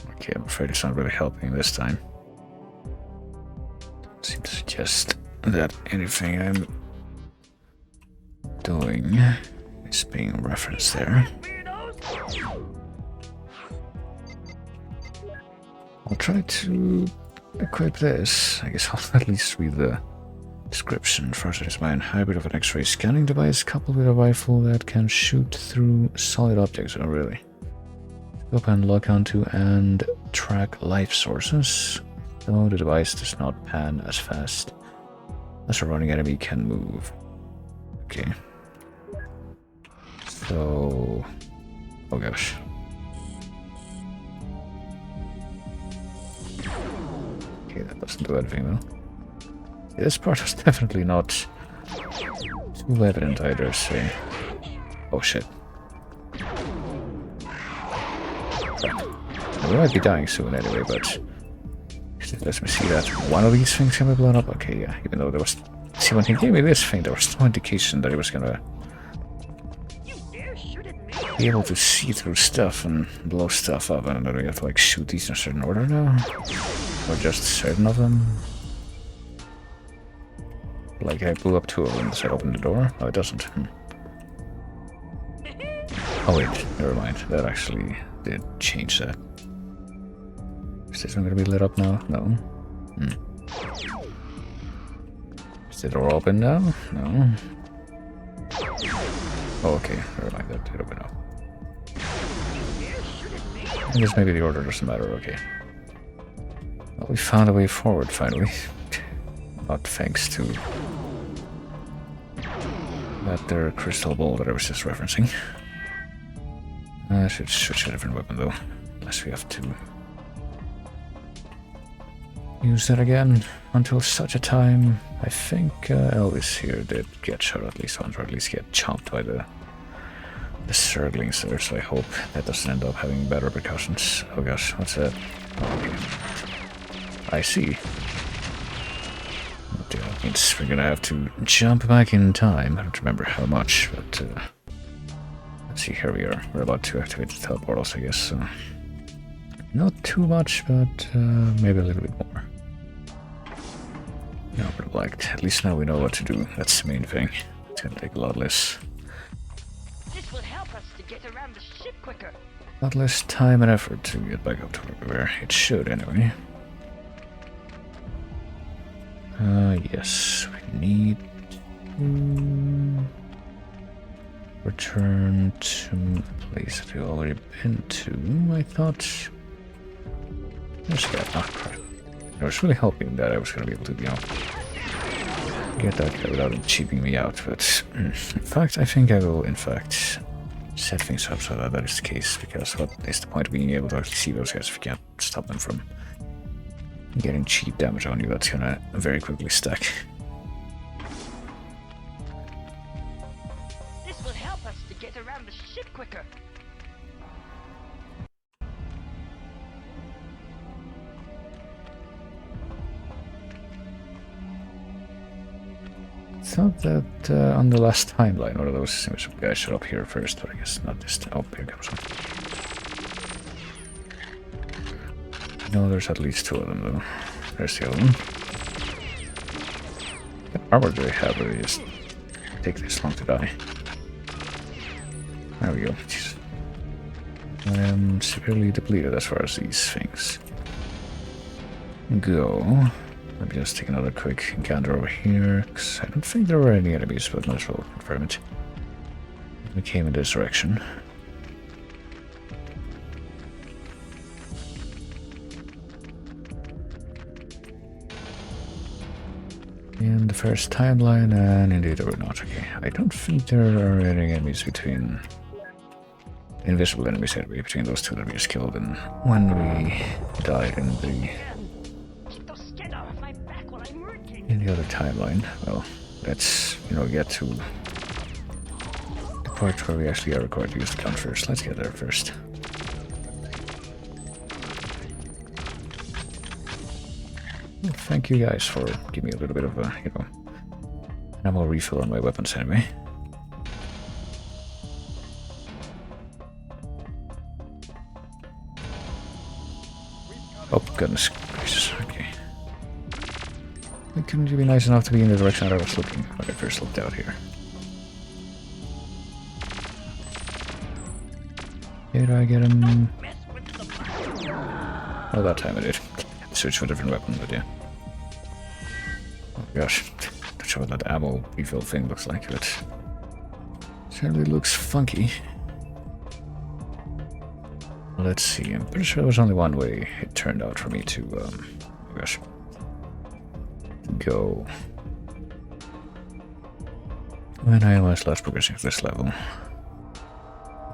Okay, I'm afraid it's not really helping this time. Seems to suggest that anything I'm doing is being referenced there. I'll try to equip this. I guess I'll at least read the description. First, it is by a hybrid of an X-ray scanning device coupled with a rifle that can shoot through solid objects. Oh, really? Scope and lock onto and track life sources, though the device does not pan as fast as a running enemy can move. Okay. So... oh gosh. Okay, that doesn't do anything though. Yeah, this part was definitely not too evident, I dare say. Oh shit. We might be dying soon anyway, but it lets me see that one of these things can be blown up. Okay, yeah, even though there was... see, when he gave me this thing, there was no indication that he was gonna be able to see through stuff and blow stuff up. I don't know, do you have to like shoot these in a certain order now? Or just certain of them? Like I blew up 2 of them, does that open the door? No, it doesn't. Oh wait, never mind. That actually did change that. Is this one gonna be lit up now? No. Is the door open now? No. Oh, okay. Never mind, that did open up. I guess maybe the order doesn't matter, okay. Well, we found a way forward finally. Not thanks to that there crystal ball that I was just referencing. I should switch a different weapon though, unless we have to use that again until such a time. I think Elvis here did get shot at least once, or at least get chomped by the Zerglings there, so I hope that doesn't end up having bad repercussions. Oh gosh, what's that? Oh, okay. I see. That means we're gonna have to jump back in time. I don't remember how much, but let's see, here we are. We're about to activate the teleportals, I guess. So not too much, but maybe a little bit more. No, but like, at least now we know what to do. That's the main thing. It's gonna take a lot less. This will help us to get around the ship quicker. A lot less time and effort to get back up to where we were. It should, anyway. Yes, we need to return to a place that we've already been to, I thought. There's that. Oh, crap. I was really hoping that I was going to be able to, you know, get that guy without him cheaping me out, but in fact, I think I will, in fact, set things up so that that is the case, because what is the point of being able to actually see those guys if you can't stop them from getting cheap damage on you? That's gonna very quickly stack. This will help us to get around the ship quicker. I thought that on the last timeline, one of those invisible guys showed up here first, but I guess not this time. Oh, here comes one. No, there's at least 2 of them, though. There's the other one. What armor do they have? Or they just take this long to die? There we go. Jeez. I am severely depleted as far as these things go. Let me just take another quick encounter over here, because I don't think there were any enemies, but might as well confirm it. We came in this direction. In the first timeline, and indeed there were not. Okay, I don't think there are any enemies between... invisible enemies anyway, between those 2 that we just killed and when we died in the... in the other timeline. Well, let's, you know, get to the part where we actually are required to use the gun first. Let's get there first. Well, thank you guys for giving me a little bit of a, you know, an ammo refill on my weapons anyway. Oh, goodness gracious, okay. Couldn't you be nice enough to be in the direction that I was looking when I first looked out here? Did I get him? Mess with the Oh, that time I did. Switch to a different weapon, but yeah. Oh gosh. Not sure what that ammo refill thing looks like, but certainly looks funky. Let's see, I'm pretty sure there was only one way it turned out for me to, oh gosh, to go when I was last progressing to this level.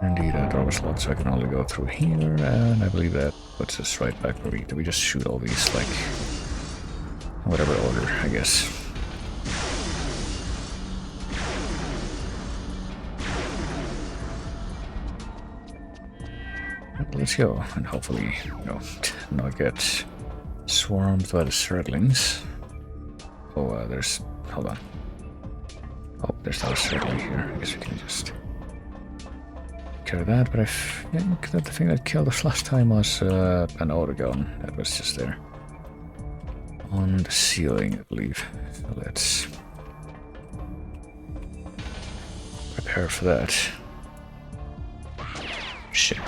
Indeed, a door was locked, so I can only go through here, and I believe that puts us right back where we just shoot all these, like, whatever order, I guess. Let's go, and hopefully, you know, not get swarmed by the Zerglings. Oh, there's... hold on. Oh, there's not a Zergling here. I guess we can just care of that, but I think that the thing that killed us last time was an autogun that was just there. On the ceiling, I believe. So let's prepare for that. Shit.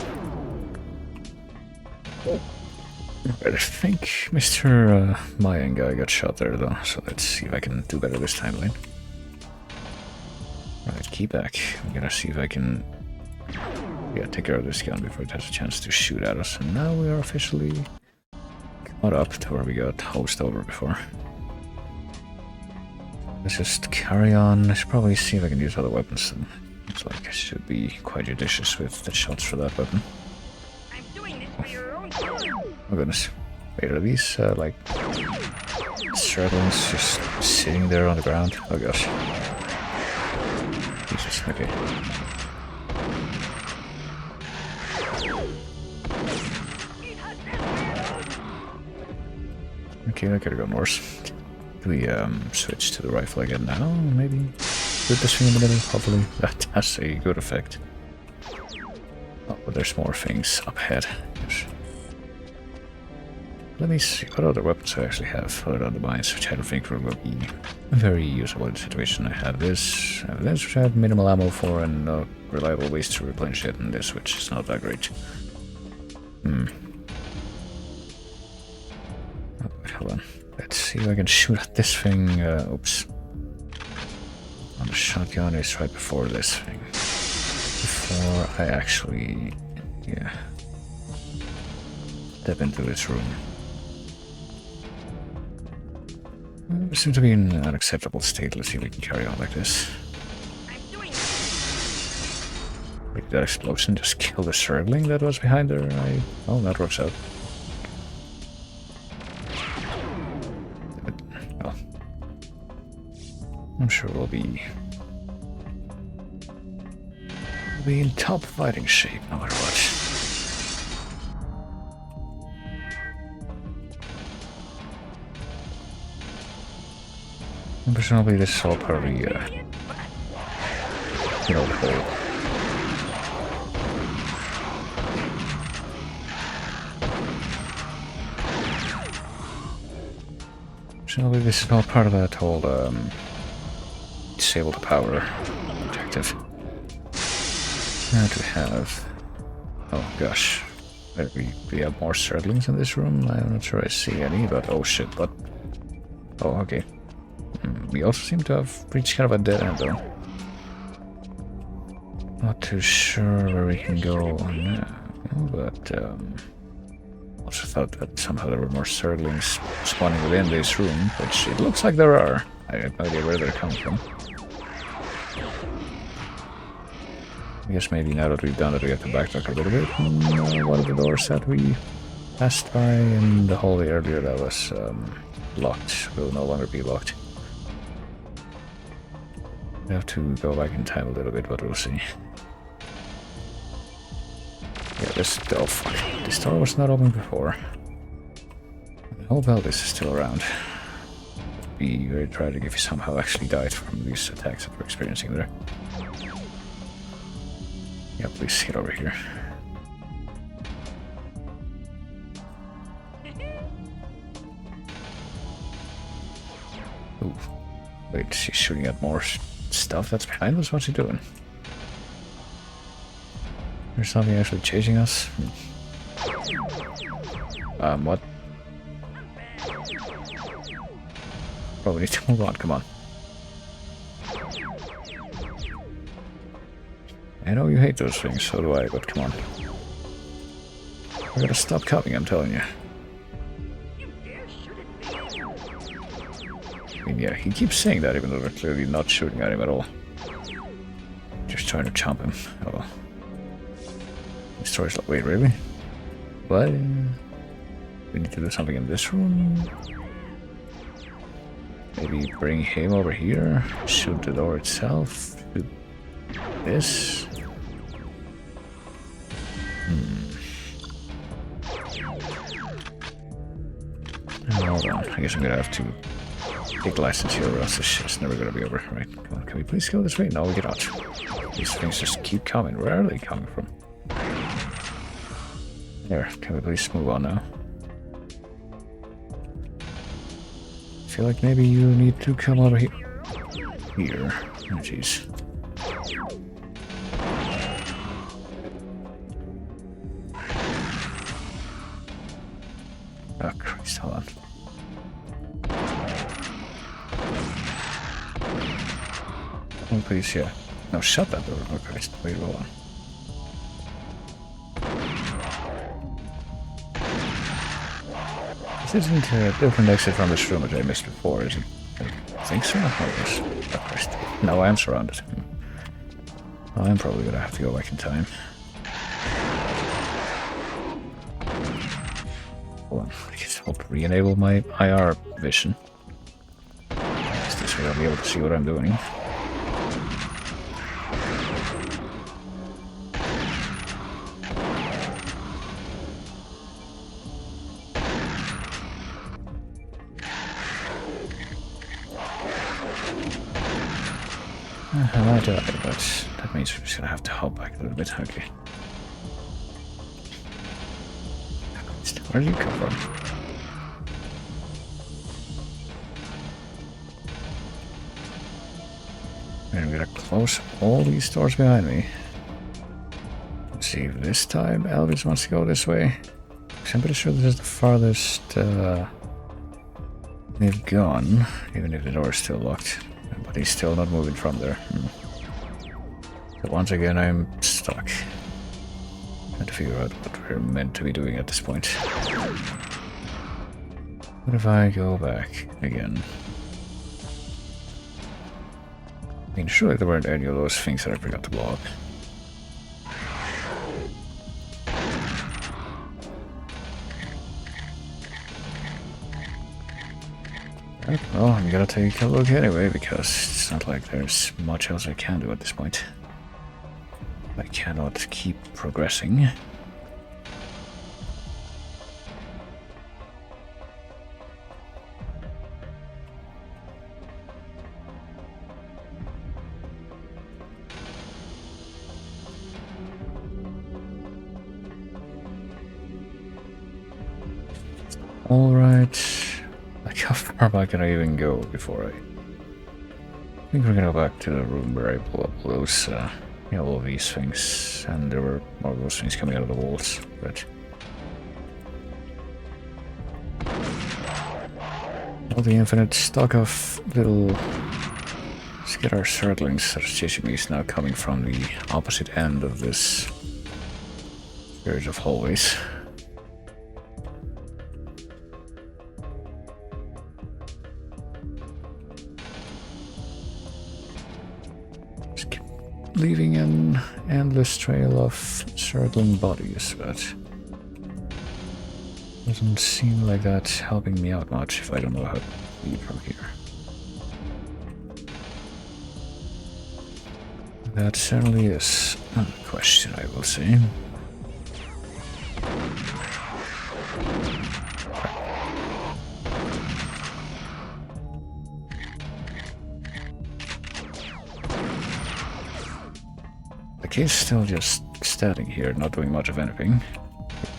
Right, I think Mr. Mayan guy got shot there though, so let's see if I can do better this time, Lane. Right, key back. I'm gonna see if I can take care of this gun before it has a chance to shoot at us. And now we are officially caught up to where we got hosed over before. Let's just carry on. I should probably see if I can use other weapons. Looks like I should be quite judicious with the shots for that weapon. I'm doing this for your own good. Oh goodness. Wait, are these, like, Zerglings just sitting there on the ground? Oh gosh. Jesus, okay. Okay, that could have gone worse. Do we, switch to the rifle again now? Maybe? Put this thing in the middle? Hopefully that has a good effect. Oh, but there's more things up ahead. Yes. Let me see what other weapons I actually have other than the mines, which I don't think will be very usable in the situation. I have this, which I have minimal ammo for, and reliable ways to replenish it, and this, which is not that great. Oh, hold on. Let's see if I can shoot at this thing. Oops. On the shotgun is right before this thing. Before I actually, step into this room. We seem to be in an acceptable state. Let's see if we can carry on like this. Wait, that explosion just killed the Zergling that was behind there? Oh, that works out. Oh. I'm sure we'll be in top fighting shape no matter what. And presumably this is all part of the, you know, the whole... Presumably this is all part of that whole, disable the power objective. Now to have... Oh gosh. We have more Zerglings in this room? I'm not sure I see any, but oh shit, but... Oh, okay. We also seem to have reached kind of a dead end though. Not too sure where we can go now, but also thought that somehow there were more Zerglings spawning within this room, which it looks like there are. I have no idea where they're coming from. I guess maybe now that we've done it we have to backtrack a little bit. One of the doors that we passed by in the hallway earlier that was locked will no longer be locked. We have to go back in time a little bit, but we'll see. Yeah, this... oh fuck. This door was not open before. Oh well, this is still around. We very try to give you somehow actually died from these attacks that we're experiencing there. Yeah, please get over here. Ooh. Wait, she's shooting at more stuff that's behind us? What's he doing? There's something actually chasing us. What? Oh, we need to move on, come on. I know you hate those things, so do I, but come on. We gotta stop coming, I'm telling you. I mean, yeah, he keeps saying that even though we're clearly not shooting at him at all. Just trying to chomp him. Oh well. This story's like, wait, really? What? We need to do something in this room? Maybe bring him over here? Shoot the door itself? Shoot this? Hold on, I guess I'm gonna have to take license here or else this shit's never gonna be over. Right, come on, can we please go this way? No, we cannot. These things just keep coming. Where are they coming from? There, can we please move on now? I feel like maybe you need to come over here. Here. Oh, jeez. Oh, Christ, hold on. Oh, please, yeah. No, shut that door. Oh, Christ. Wait, hold on. This isn't a different exit from this room that I missed before, is it? I think so. Oh, yes. Oh, Christ. No, I am surrounded. Oh, I'm probably gonna have to go back in time. Hold on. I guess I'll re-enable my IR vision. This way I'll be able to see what I'm doing. I might die, but that means we're just gonna have to hop back a little bit. Okay. Where did you come from? And I'm gonna close all these doors behind me. Let's see if this time Elvis wants to go this way. I'm pretty sure this is the farthest they've gone, even if the door is still locked. But he's still not moving from there. So once again, I'm stuck. Trying to figure out what we're meant to be doing at this point. What if I go back again? I mean, surely there weren't any of those things that I forgot to block. Right, well, I'm gonna take a look anyway, because it's not like there's much else I can do at this point. I cannot keep progressing. Alright. Like, how far back can I even go before I think we're gonna go back to the room where I blew up those, you know, all these things, and there were more of those things coming out of the walls, but... all the infinite stock of little skitter circlings that are chasing me is now coming from the opposite end of this series of hallways. Leaving an endless trail of circling bodies, but doesn't seem like that's helping me out much if I don't know how to leave from here. That certainly is a question, I will say. He's still just standing here, not doing much of anything.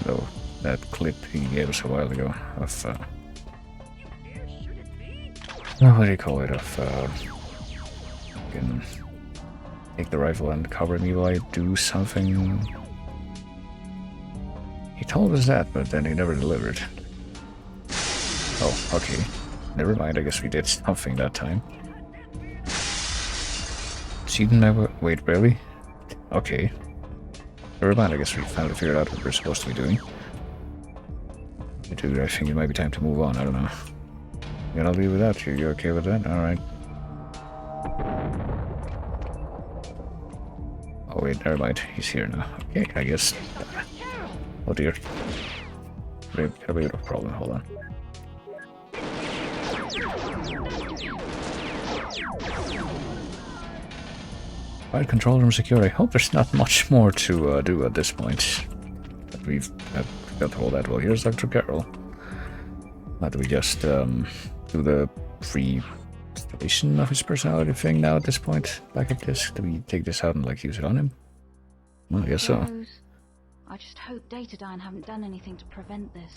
Though that clip he gave us a while ago of, what do you call it? Of, you can take the rifle and cover me while I do something told us that, but then he never delivered. Oh, okay. Never mind, I guess we did something that time. She didn't ever... Wait, really? Okay. Never mind, I guess we finally figured out what we're supposed to be doing. Dude, I think it might be time to move on, I don't know. You gonna leave without you? You okay with that? Alright. Oh wait, never mind. He's here now. Okay, I guess. Oh dear. Got a bit of a problem. Hold on. Right, control room secure. I hope there's not much more to do at this point. That we've got all that. Well, here's Dr. Carroll. Do we just do the free installation of his personality thing now at this point? Backup disk? Do we take this out and like use it on him? Well, I guess so. I just hope Datadyne haven't done anything to prevent this.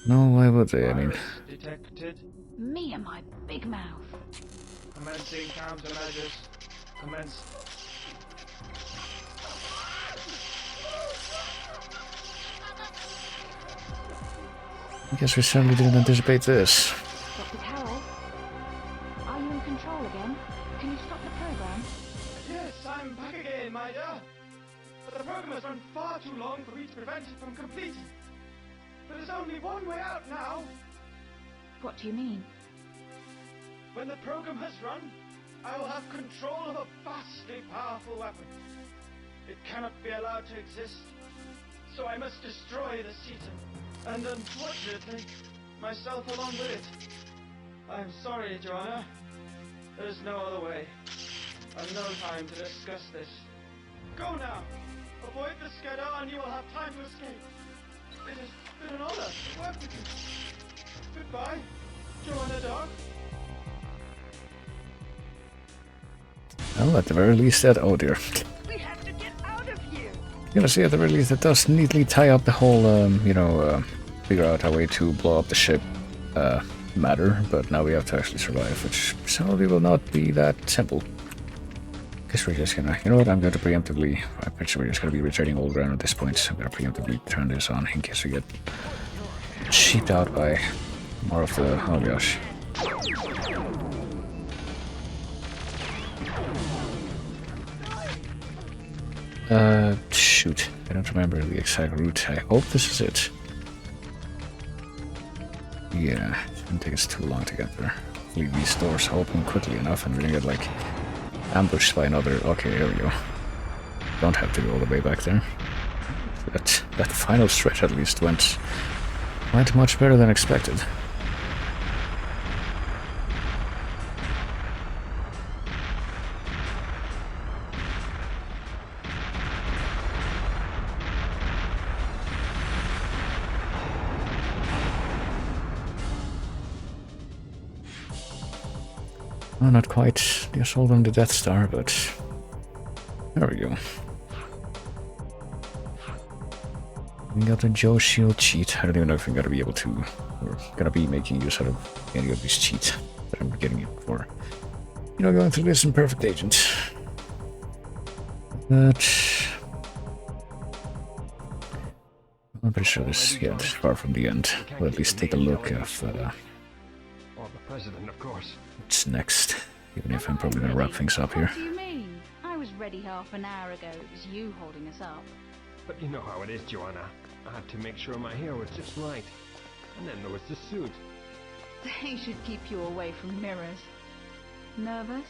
No, why would they? I mean... Detected. Me and my big mouth. Commencing countermeasures. Commence. I guess we certainly didn't anticipate this. Dr. Carroll? Are you in control again? Can you stop the program? Yes, I'm back again, my dear. But the program has run far too long for me to prevent it from completing. There is only one way out now. What do you mean? When the program has run, I will have control of a vastly powerful weapon. It cannot be allowed to exist, so I must destroy the Cetum, and unfortunately, myself along with it. I'm sorry, Joanna. There's no other way. I've no time to discuss this. Go now! Avoid the Skedar and you will have time to escape. It has been an honor to work with you. Goodbye, Joanna Dog. Well, at the very least that... Oh dear. We have to get out of here. You know, see, at the very least it does neatly tie up the whole, figure out a way to blow up the ship, matter, but now we have to actually survive, which probably will not be that simple. Guess we're just gonna... You know what, I'm going to preemptively... I'm pretty sure we're just gonna be returning old ground at this point, so I'm gonna preemptively turn this on in case we get sheeped out by more of the... Oh gosh. Shoot. I don't remember the exact route. I hope this is it. Yeah, it shouldn't take us too long to get there. Hopefully these doors open quickly enough and we're gonna get, like, ambushed by another... Okay, here we go. Don't have to go all the way back there. That final stretch at least went much better than expected. Well, not quite the assault on the Death Star, but there we go. We got the Joe Shield cheat. I don't even know if we're gonna be able to, or gonna be making use out of any of these cheats that I'm getting it for. You know, going through this in Perfect Agent. But I'm pretty sure this, yeah, this is far from the end. We'll at least take a look at Or the president, of course. what's next, even if I'm probably gonna wrap things up here. What do you mean? I was ready half an hour ago. It was you holding us up. But you know how it is, Joanna. I had to make sure my hair was just right. And then there was the suit. They should keep you away from mirrors. Nervous?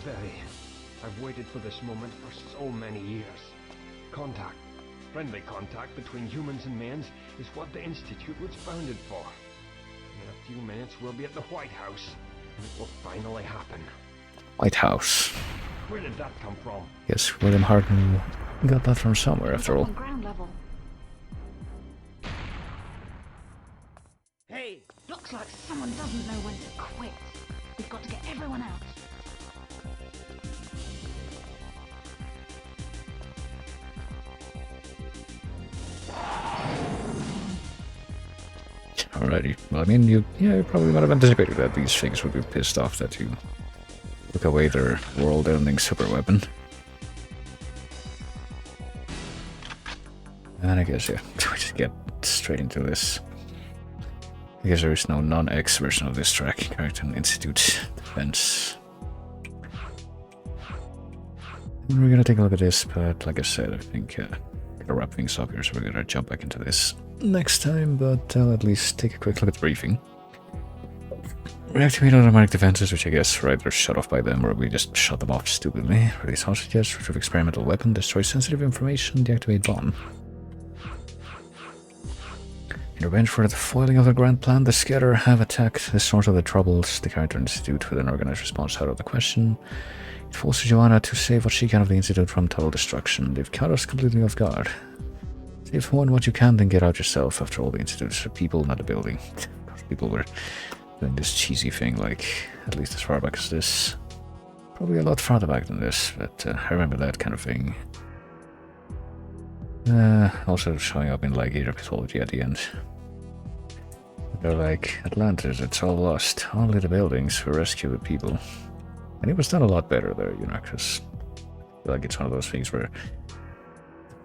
Very. I've waited for this moment for so many years. Contact, friendly contact between humans and mans is what the Institute was founded for. In a few minutes we'll be at the White House, and it will finally happen. White House. Where did that come from? Yes, William Hartnell got that from somewhere after all. On ground level. Hey! Looks like someone doesn't know when to quit. We've got to get everyone out. Alrighty. Well, I mean, you probably might have anticipated that these things would be pissed off that you took away their world-ending super weapon. And I guess, yeah, we just get straight into this. I guess there is no non-X version of this track. Character Institute Defense. And we're gonna take a look at this, but like I said, I think gotta wrap things up here, so we're gonna jump back into this next time, but I'll at least take a quick look at the briefing. Reactivate automatic defenses, which I guess either shut off by them or we just shut them off stupidly. Release hostages, retrieve experimental weapon, destroy sensitive information, deactivate bomb. In revenge for the foiling of the grand plan, the Scatter have attacked the source of the troubles. The Character Institute with an organized response out of the question. It forces Joanna to save what she can of the Institute from total destruction. They've caught us completely off guard. Save one what you can, then get out yourself. After all, the Institute is for people, not a building. People were doing this cheesy thing, like, at least as far back as this. Probably a lot farther back than this, but I remember that kind of thing. Also showing up in, like, Egypt mythology at the end. They're like, Atlantis, it's all lost. Only the buildings will rescue the people. And it was done a lot better there, you know, because I feel like it's one of those things where the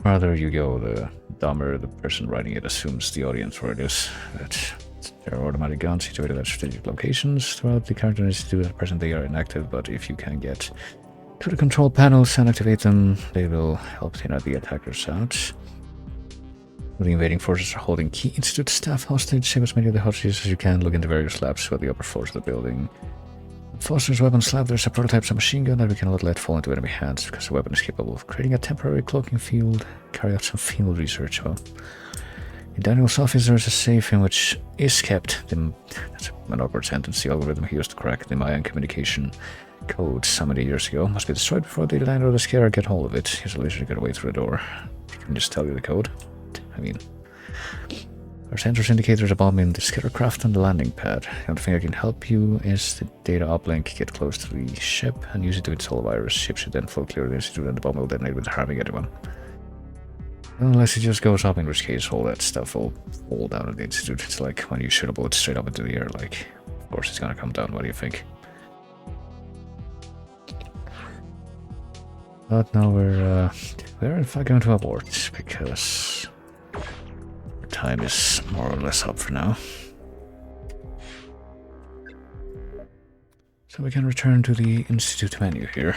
farther you go, the dumber the person writing it assumes the audience where it is. But there are automatic guns situated at strategic locations throughout the Character Institute. At present they are inactive, but if you can get to the control panels and activate them, they will help thin out the attackers out. The invading forces are holding key Institute staff hostage. Save as many of the hostages as you can. Look into various labs throughout the upper floors of the building. Foster's weapons lab, there's a prototype submachine gun that we cannot let fall into enemy hands because the weapon is capable of creating a temporary cloaking field. Carry out some field research. Well, in Daniel's office there is a safe in which is kept that's an awkward sentence. The algorithm he used to crack the Mayan communication code so many years ago must be destroyed before the land or the Scatter get hold of it. Use a laser to get away through the door. I can just tell you the code. I mean, our sensors indicate there's a bomb in the Scatter craft on the landing pad. The only thing I can help you is the data uplink. Get close to the ship and use it to install a virus. Ship should then float clear of the Institute and the bomb will detonate without harming anyone. Unless it just goes up, in which case all that stuff will fall down at the Institute. It's like when you shoot a bullet straight up into the air, like, of course it's gonna come down. What do you think? But now we're in fact going to abort because time is more or less up for now. So we can return to the Institute menu here.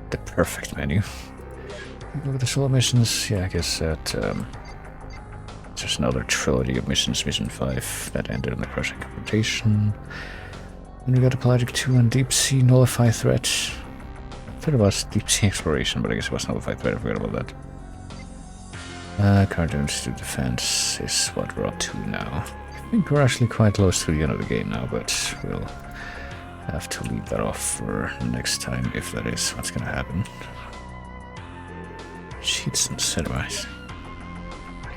The perfect menu. Look at the solo missions. Yeah, I guess that there's another trilogy of missions. Mission 5 that ended in the crushing confrontation. And we got a Pelagic 2 and Deep Sea Nullify Threat. I thought it was Deep Sea Exploration, but I guess it was Nullify Threat. I forgot about that. Character Institute Defense is what we're up to now. I think we're actually quite close to the end of the game now, but we'll have to leave that off for next time, if that is what's gonna happen. Cheats and cinemas.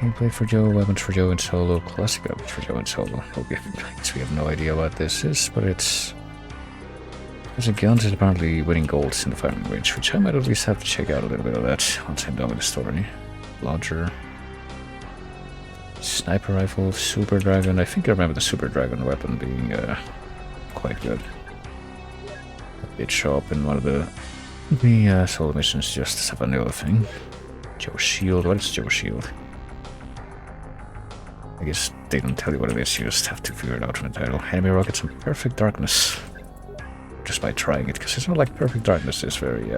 Gameplay for Joe, weapons for Joe in solo, classic weapons for Joe in solo. Okay, I guess we have no idea what this is, but it's... Using guns is apparently winning golds in the firing range, which I might at least have to check out a little bit of that once I'm done with the story. Launcher. Sniper rifle, Super Dragon. I think I remember the Super Dragon weapon being quite good. It did show up in one of the solo missions just as a vanilla thing. Joe Shield. What is Joe Shield? I guess they don't tell you what it is, you just have to figure it out from the title. Enemy rockets in perfect darkness. Just by trying it, because it's not like perfect darkness is very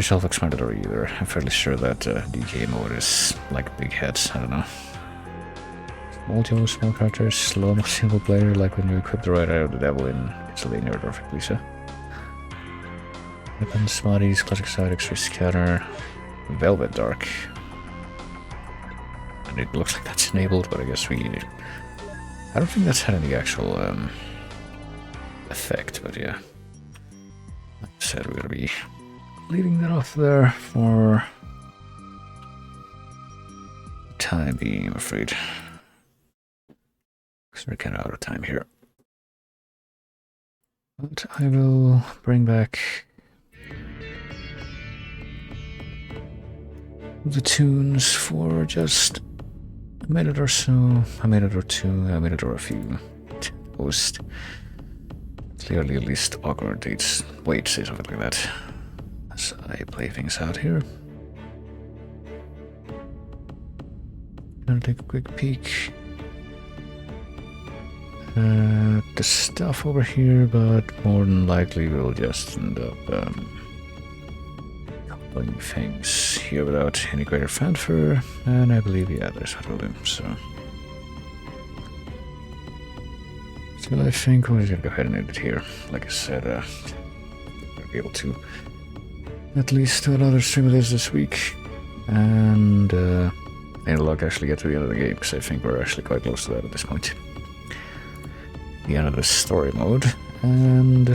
self-explanatory either. I'm fairly sure that DK mode is like big heads, I don't know. Small Joe, small characters, slow single player, like when you equip the right eye of the devil in It's a linear perfect Lisa. Weapons, bodies, classic side, X-ray scanner, Velvet Dark. And it looks like that's enabled, but I guess I don't think that's had any actual effect, but yeah. Like I said, we're gonna be leaving that off there for the time being, I'm afraid. Because we're kind of out of time here. But I will bring back the tunes for just a minute or so, a minute or two, a minute or a few, post clearly at least awkward. It's wait, say something like that. As I play things out here. Gonna take a quick peek at the stuff over here, but more than likely we'll just end up coupling things here without any greater fanfare, and I believe, yeah, that's what we'll do, so I think we're gonna go ahead and end it here. Like I said, we'll be able to at least do another stream of this week, and luck actually get to the end of the game, because I think we're actually quite close to that at this point. The end of the story mode, and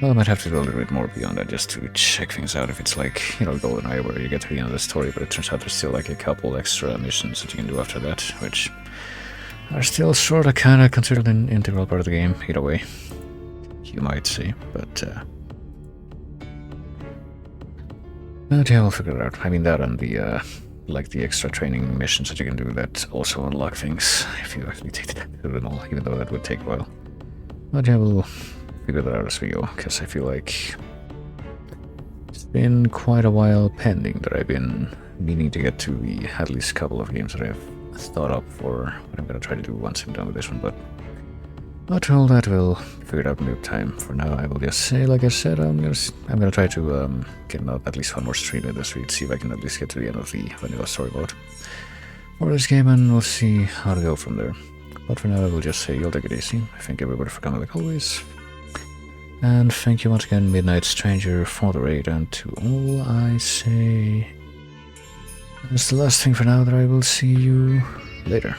well, I might have to do a little bit more beyond that just to check things out. If it's like, you know, GoldenEye, where you get to the end of the story, but it turns out there's still like a couple extra missions that you can do after that, which are still sort of kind of considered an integral part of the game, either way, you might say, but yeah, we'll figure it out. I mean, that and the like the extra training missions that you can do that also unlock things if you actually take them all, even though that would take a while. But yeah, we'll figure that out as we go, because I feel like it's been quite a while pending that I've been meaning to get to the at least a couple of games that I've thought up for what I'm gonna try to do once I'm done with this one, but all that we'll figure it out in due time. For now, I will just say, like I said, I'm gonna try to get out at least one more stream in this week, see if I can at least get to the end of the vanilla story mode for this game, and we'll see how to go from there. But for now, I will just say you'll take it easy. I thank everybody for coming like always, and thank you once again, Midnight Stranger, for the raid, and to all I say, that's the last thing for now, that I will see you later.